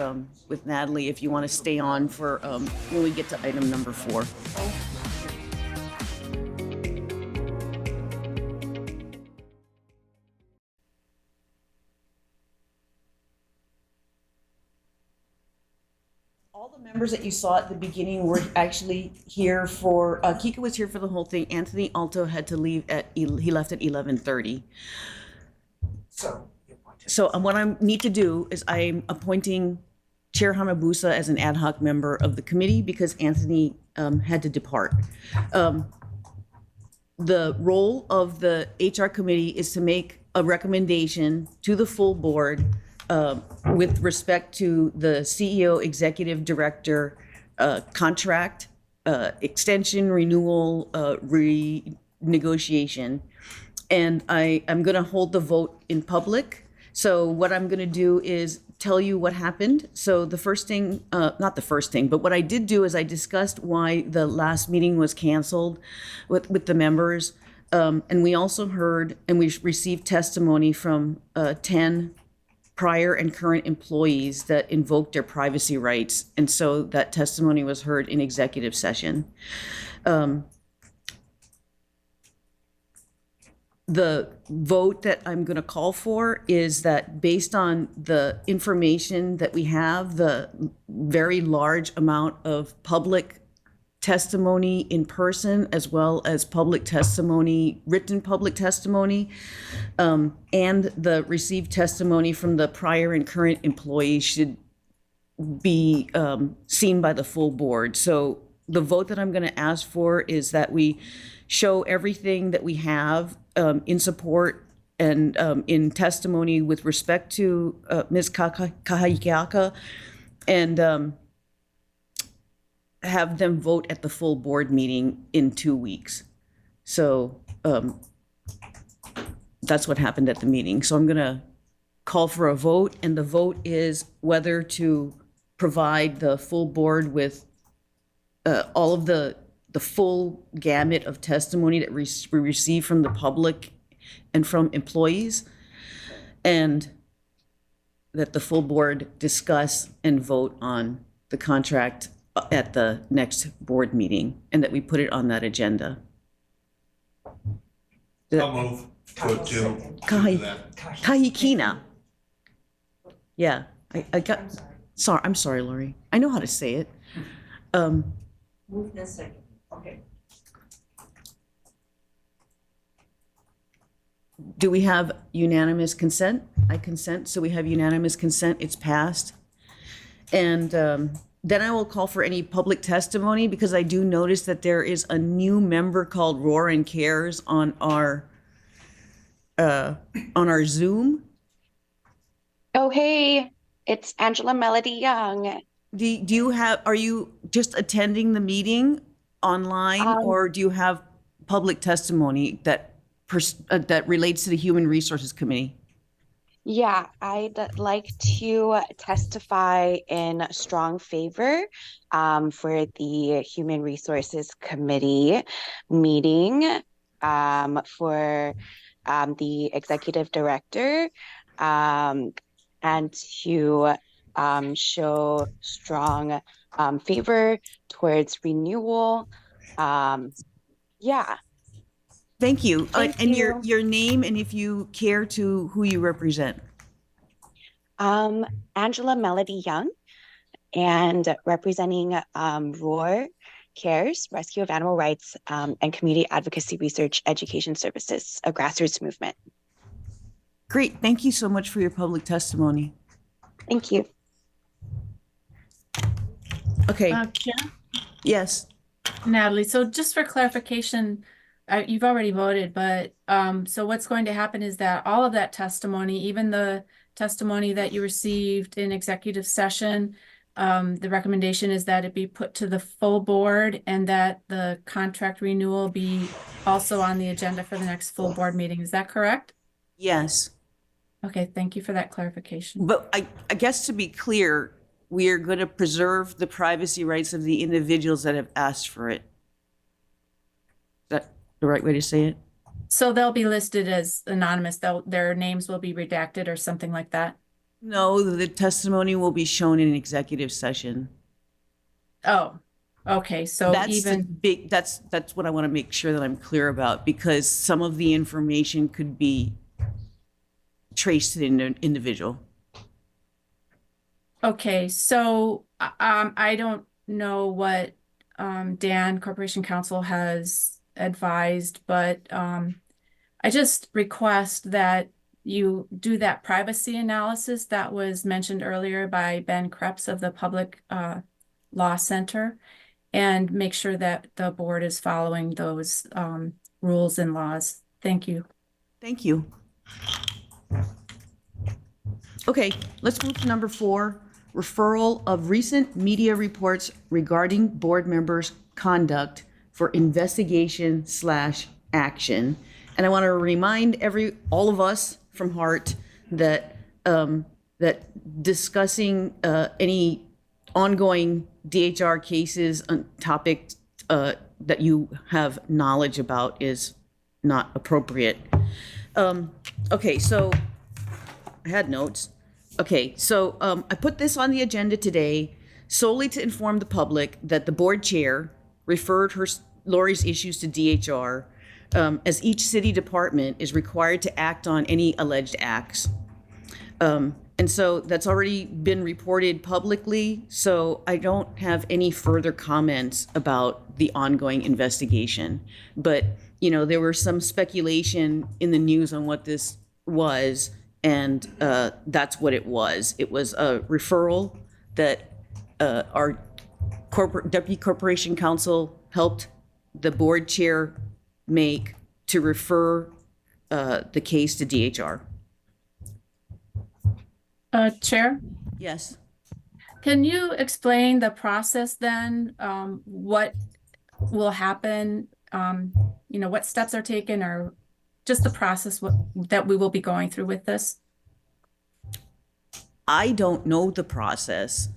Natalie if you want to stay on for when we get to item number 4. Members that you saw at the beginning were actually here for, Kika was here for the whole thing. Anthony Alto had to leave he left at 11:30. So what I need to do is I'm appointing Chair Hanabusa as an ad hoc member of the committee because Anthony had to depart. The role of the HR committee is to make a recommendation to the full board with respect to the CEO, executive director contract, extension, renewal, renegotiation. And I'm going to hold the vote in public. So what I'm going to do is tell you what happened. So the first thing, not the first thing, but what I did do is I discussed why the last meeting was canceled with the members. And we also heard and we received testimony from 10 prior and current employees that invoked their privacy rights. And so that testimony was heard in executive session. The vote that I'm going to call for is that based on the information that we have, the very large amount of public testimony in person, as well as public testimony, written public testimony, and the received testimony from the prior and current employees should be seen by the full board. So the vote that I'm going to ask for is that we show everything that we have in support and in testimony with respect to Ms. Kahaikiaka, and have them vote at the full board meeting in 2 weeks. So that's what happened at the meeting. So I'm going to call for a vote, and the vote is whether to provide the full board with all of the full gamut of testimony that we receive from the public and from employees, and that the full board discuss and vote on the contract at the next board meeting, and that we put it on that agenda. I'll move to that. Kahikina. Yeah, I got, sorry, I'm sorry, Lori. I know how to say it. Move in second. Okay. Do we have unanimous consent? I consent, so we have unanimous consent, it's passed. And then I will call for any public testimony, because I do notice that there is a new member called Roaring Cares on our Zoom. Oh, hey, it's Angela Melody Young. Do you have, are you just attending the meeting online, or do you have public testimony that relates to the Human Resources Committee? Yeah, I'd like to testify in strong favor for the Human Resources Committee meeting for the executive director and to show strong favor towards renewal. Yeah. Thank you. Thank and you. your name, and if you care to who you represent. Angela Melody Young, and representing ROAR Cares, Rescue of Animal Rights, and Community Advocacy Research Education Services, a grassroots movement. Great. Thank you so much for your public testimony. Thank you. Okay. Chair? Yes. Natalie, so just for clarification, you've already voted, but so what's going to happen is that all of that testimony, even the testimony that you received in executive session, the recommendation is that it be put to the full board, and that the contract renewal be also on the agenda for the next full board meeting. Is that correct? Yes. Okay, thank you for that clarification. But I guess, to be clear, we are going to preserve the privacy rights of the individuals that have asked for it. Is that the right way to say it? So they'll be listed as anonymous, their names will be redacted or something like that? No, the testimony will be shown in executive session. Oh, okay, so That's the even, big, that's what I want to make sure that I'm clear about, because some of the information could be traced to the individual. okay, so I don't know what Dan Corporation Counsel has advised, but I just request that you do that privacy analysis that was mentioned earlier by Ben Krebs of the Public Law Center, and make sure that the board is following those rules and laws. Thank you. Thank you. Okay, let's move to number 4, referral of recent media reports regarding board members' conduct for investigation/action. And I want to remind all of us from HART that that discussing any ongoing DHR cases on topics that you have knowledge about is not appropriate. Okay, so I had notes. Okay, so I put this on the agenda today solely to inform the public that the board chair referred Lori's issues to DHR, as each city department is required to act on any alleged acts. And so that's already been reported publicly, so I don't have any further comments about the ongoing investigation. But, you know, there were some speculation in the news on what this was, and that's what it was. It was a referral that our Deputy Corporation Counsel helped the board chair make to refer the case to DHR. Chair? Yes. Can you explain the process then? What will happen? You know, what steps are taken, or just the process that we will be going through with this? I don't know the process.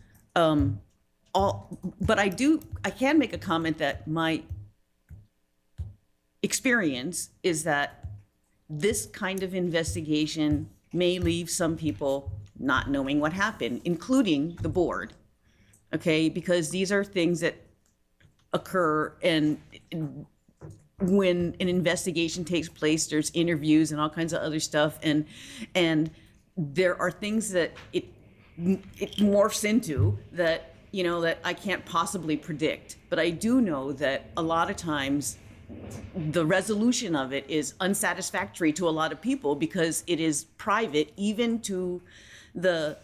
but I can make a comment that my experience is that this kind of investigation may leave some people not knowing what happened, including the board. Okay, because these are things that occur, and when an investigation takes place, there's interviews and all kinds of other stuff, and there are things that it morphs into that, you know, that I can't possibly predict. But I do know that a lot of times the resolution of it is unsatisfactory to a lot of people because it is private, even to the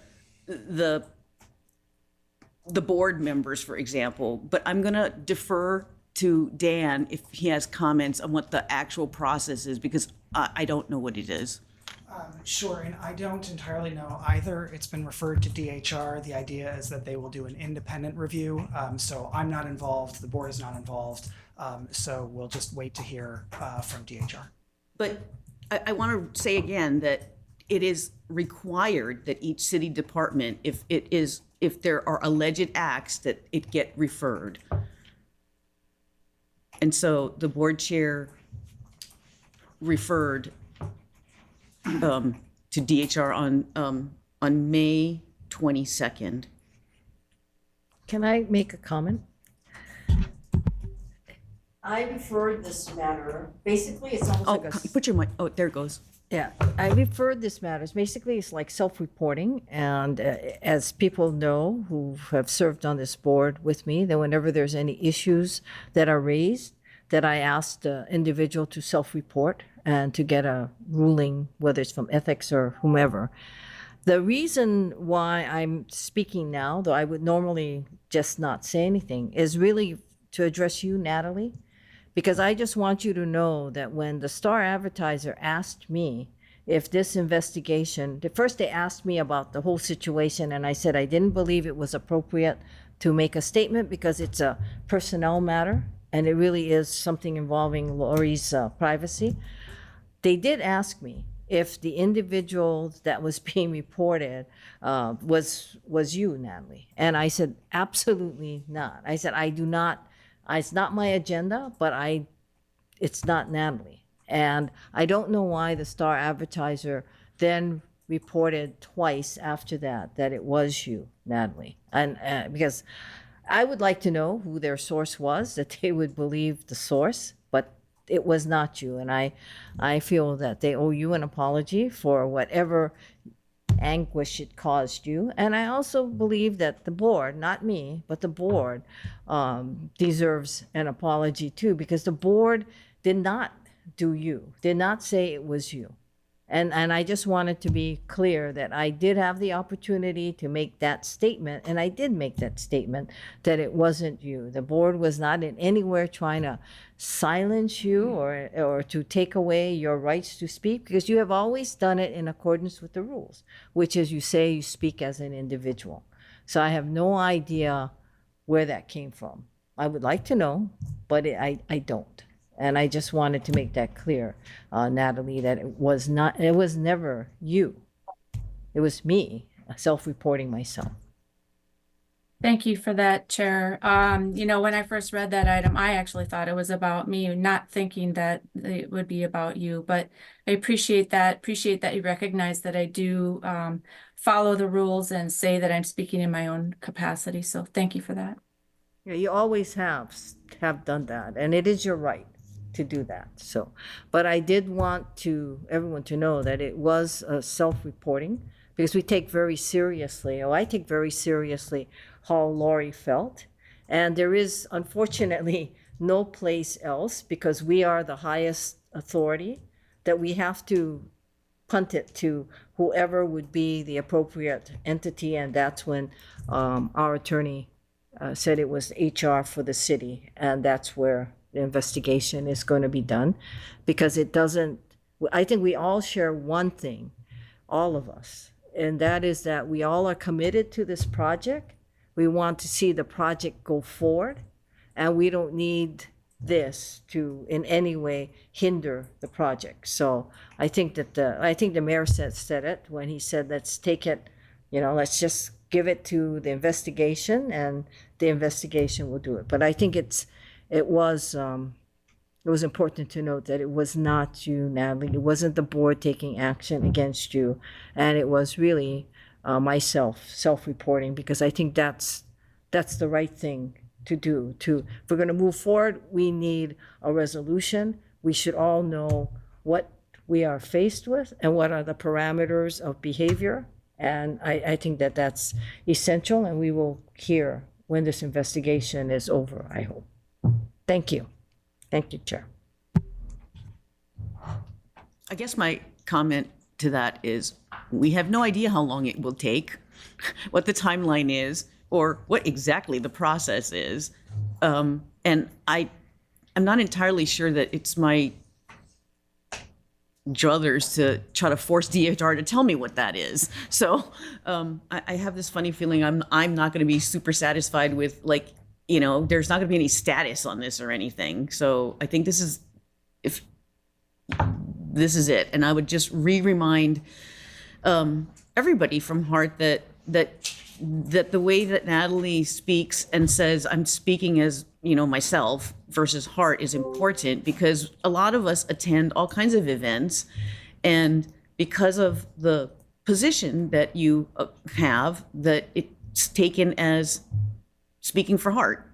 board members, for example. But I'm going to defer to Dan if he has comments on what the actual process is, because I don't know what it is. Sure, and I don't entirely know either. It's been referred to DHR. The idea is that they will do an independent review. So I'm not involved, the board is not involved. So we'll just wait to hear from DHR. But I want to say again that it is required that each city department, if there are alleged acts, that it get referred. And so the board chair referred to DHR on May 22nd. Can I make a comment? I referred this matter, basically it's almost like a... Put your mic, oh, there it goes. Yeah, I referred this matter, basically it's like self-reporting, and as people know who have served on this board with me, that whenever there's any issues that are raised, that I ask the individual to self-report and to get a ruling, whether it's from ethics or whomever. The reason why I'm speaking now, though I would normally just not say anything, is really to address you, Natalie, because I just want you to know that when the Star Advertiser asked me if this investigation, first they asked me about the whole situation, and I said I didn't believe it was appropriate to make a statement because it's a personnel matter, and it really is something involving Lori's privacy. They did ask me if the individual that was being reported was you, Natalie. And I said, absolutely not. I said, I do not, it's not my agenda, but it's not Natalie. And I don't know why the Star Advertiser then reported twice after that it was you, Natalie. And because I would like to know who their source was, that they would believe the source, but it was not you. And I feel that they owe you an apology for whatever anguish it caused you. And I also believe that the board, not me, but the board deserves an apology too, because the board did not do you, did not say it was you. And I just wanted to be clear that I did have the opportunity to make that statement, and I did make that statement, that it wasn't you. The board was not in anywhere trying to silence you or to take away your rights to speak, because you have always done it in accordance with the rules, which is you say you speak as an individual. So I have no idea where that came from. I would like to know, but I don't. And I just wanted to make that clear, Natalie, that it was never you. It was me, self-reporting myself. Thank you for that, Chair. You know, when I first read that item, I actually thought it was about me, not thinking that it would be about you, but I appreciate that you recognize that I do follow the rules and say that I'm speaking in my own capacity. So thank you for that. Yeah, you always have done that, and it is your right to do that. So, but I did want everyone to know that it was self-reporting, because we take very seriously, I take very seriously how Lori felt. And there is, unfortunately, no place else, because we are the highest authority, that we have to punt it to whoever would be the appropriate entity. And that's when our attorney said it was HR for the city, and that's where the investigation is going to be done, because it doesn't, I think we all share one thing, all of us, and that is that we all are committed to this project. We want to see the project go forward, and we don't need this to in any way hinder the project. So I think that the mayor said it when he said, let's take it, let's just give it to the investigation, and the investigation will do it. But I think it was important to note that it was not you, Natalie. It wasn't the board taking action against you, and it was really myself self-reporting, because I think that's the right thing to do. If we're going to move forward, we need a resolution. We should all know what we are faced with and what are the parameters of behavior. And I think that that's essential, and we will hear when this investigation is over, I hope. Thank you. Thank you, Chair. I guess my comment to that is we have no idea how long it will take, what the timeline is, or what exactly the process is. And I'm not entirely sure that it's my druthers to try to force DHR to tell me what that is. So I have this funny feeling I'm not going to be super satisfied with, like, you know, there's not going to be any status on this or anything. So I think this is it. And I would just remind everybody from Hart that the way that Natalie speaks and says, I'm speaking as, you know, myself versus Hart is important, because a lot of us attend all kinds of events, and because of the position that you have, that it's taken as speaking for Hart,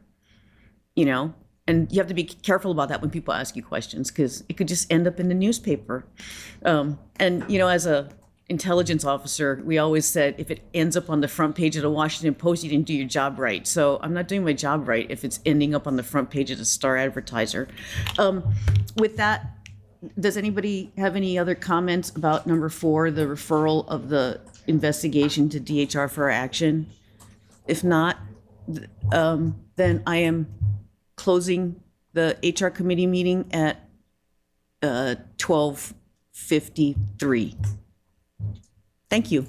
you know, and you have to be careful about that when people ask you questions, because it could just end up in the newspaper. And, you know, as a intelligence officer, we always said, if it ends up on the front page of the Washington Post, you didn't do your job right. So I'm not doing my job right if it's ending up on the front page of the Star Advertiser. With that, does anybody have any other comments about number 4, the referral of the investigation to DHR for action? If not, then I am closing the HR committee meeting at 12:53. Thank you.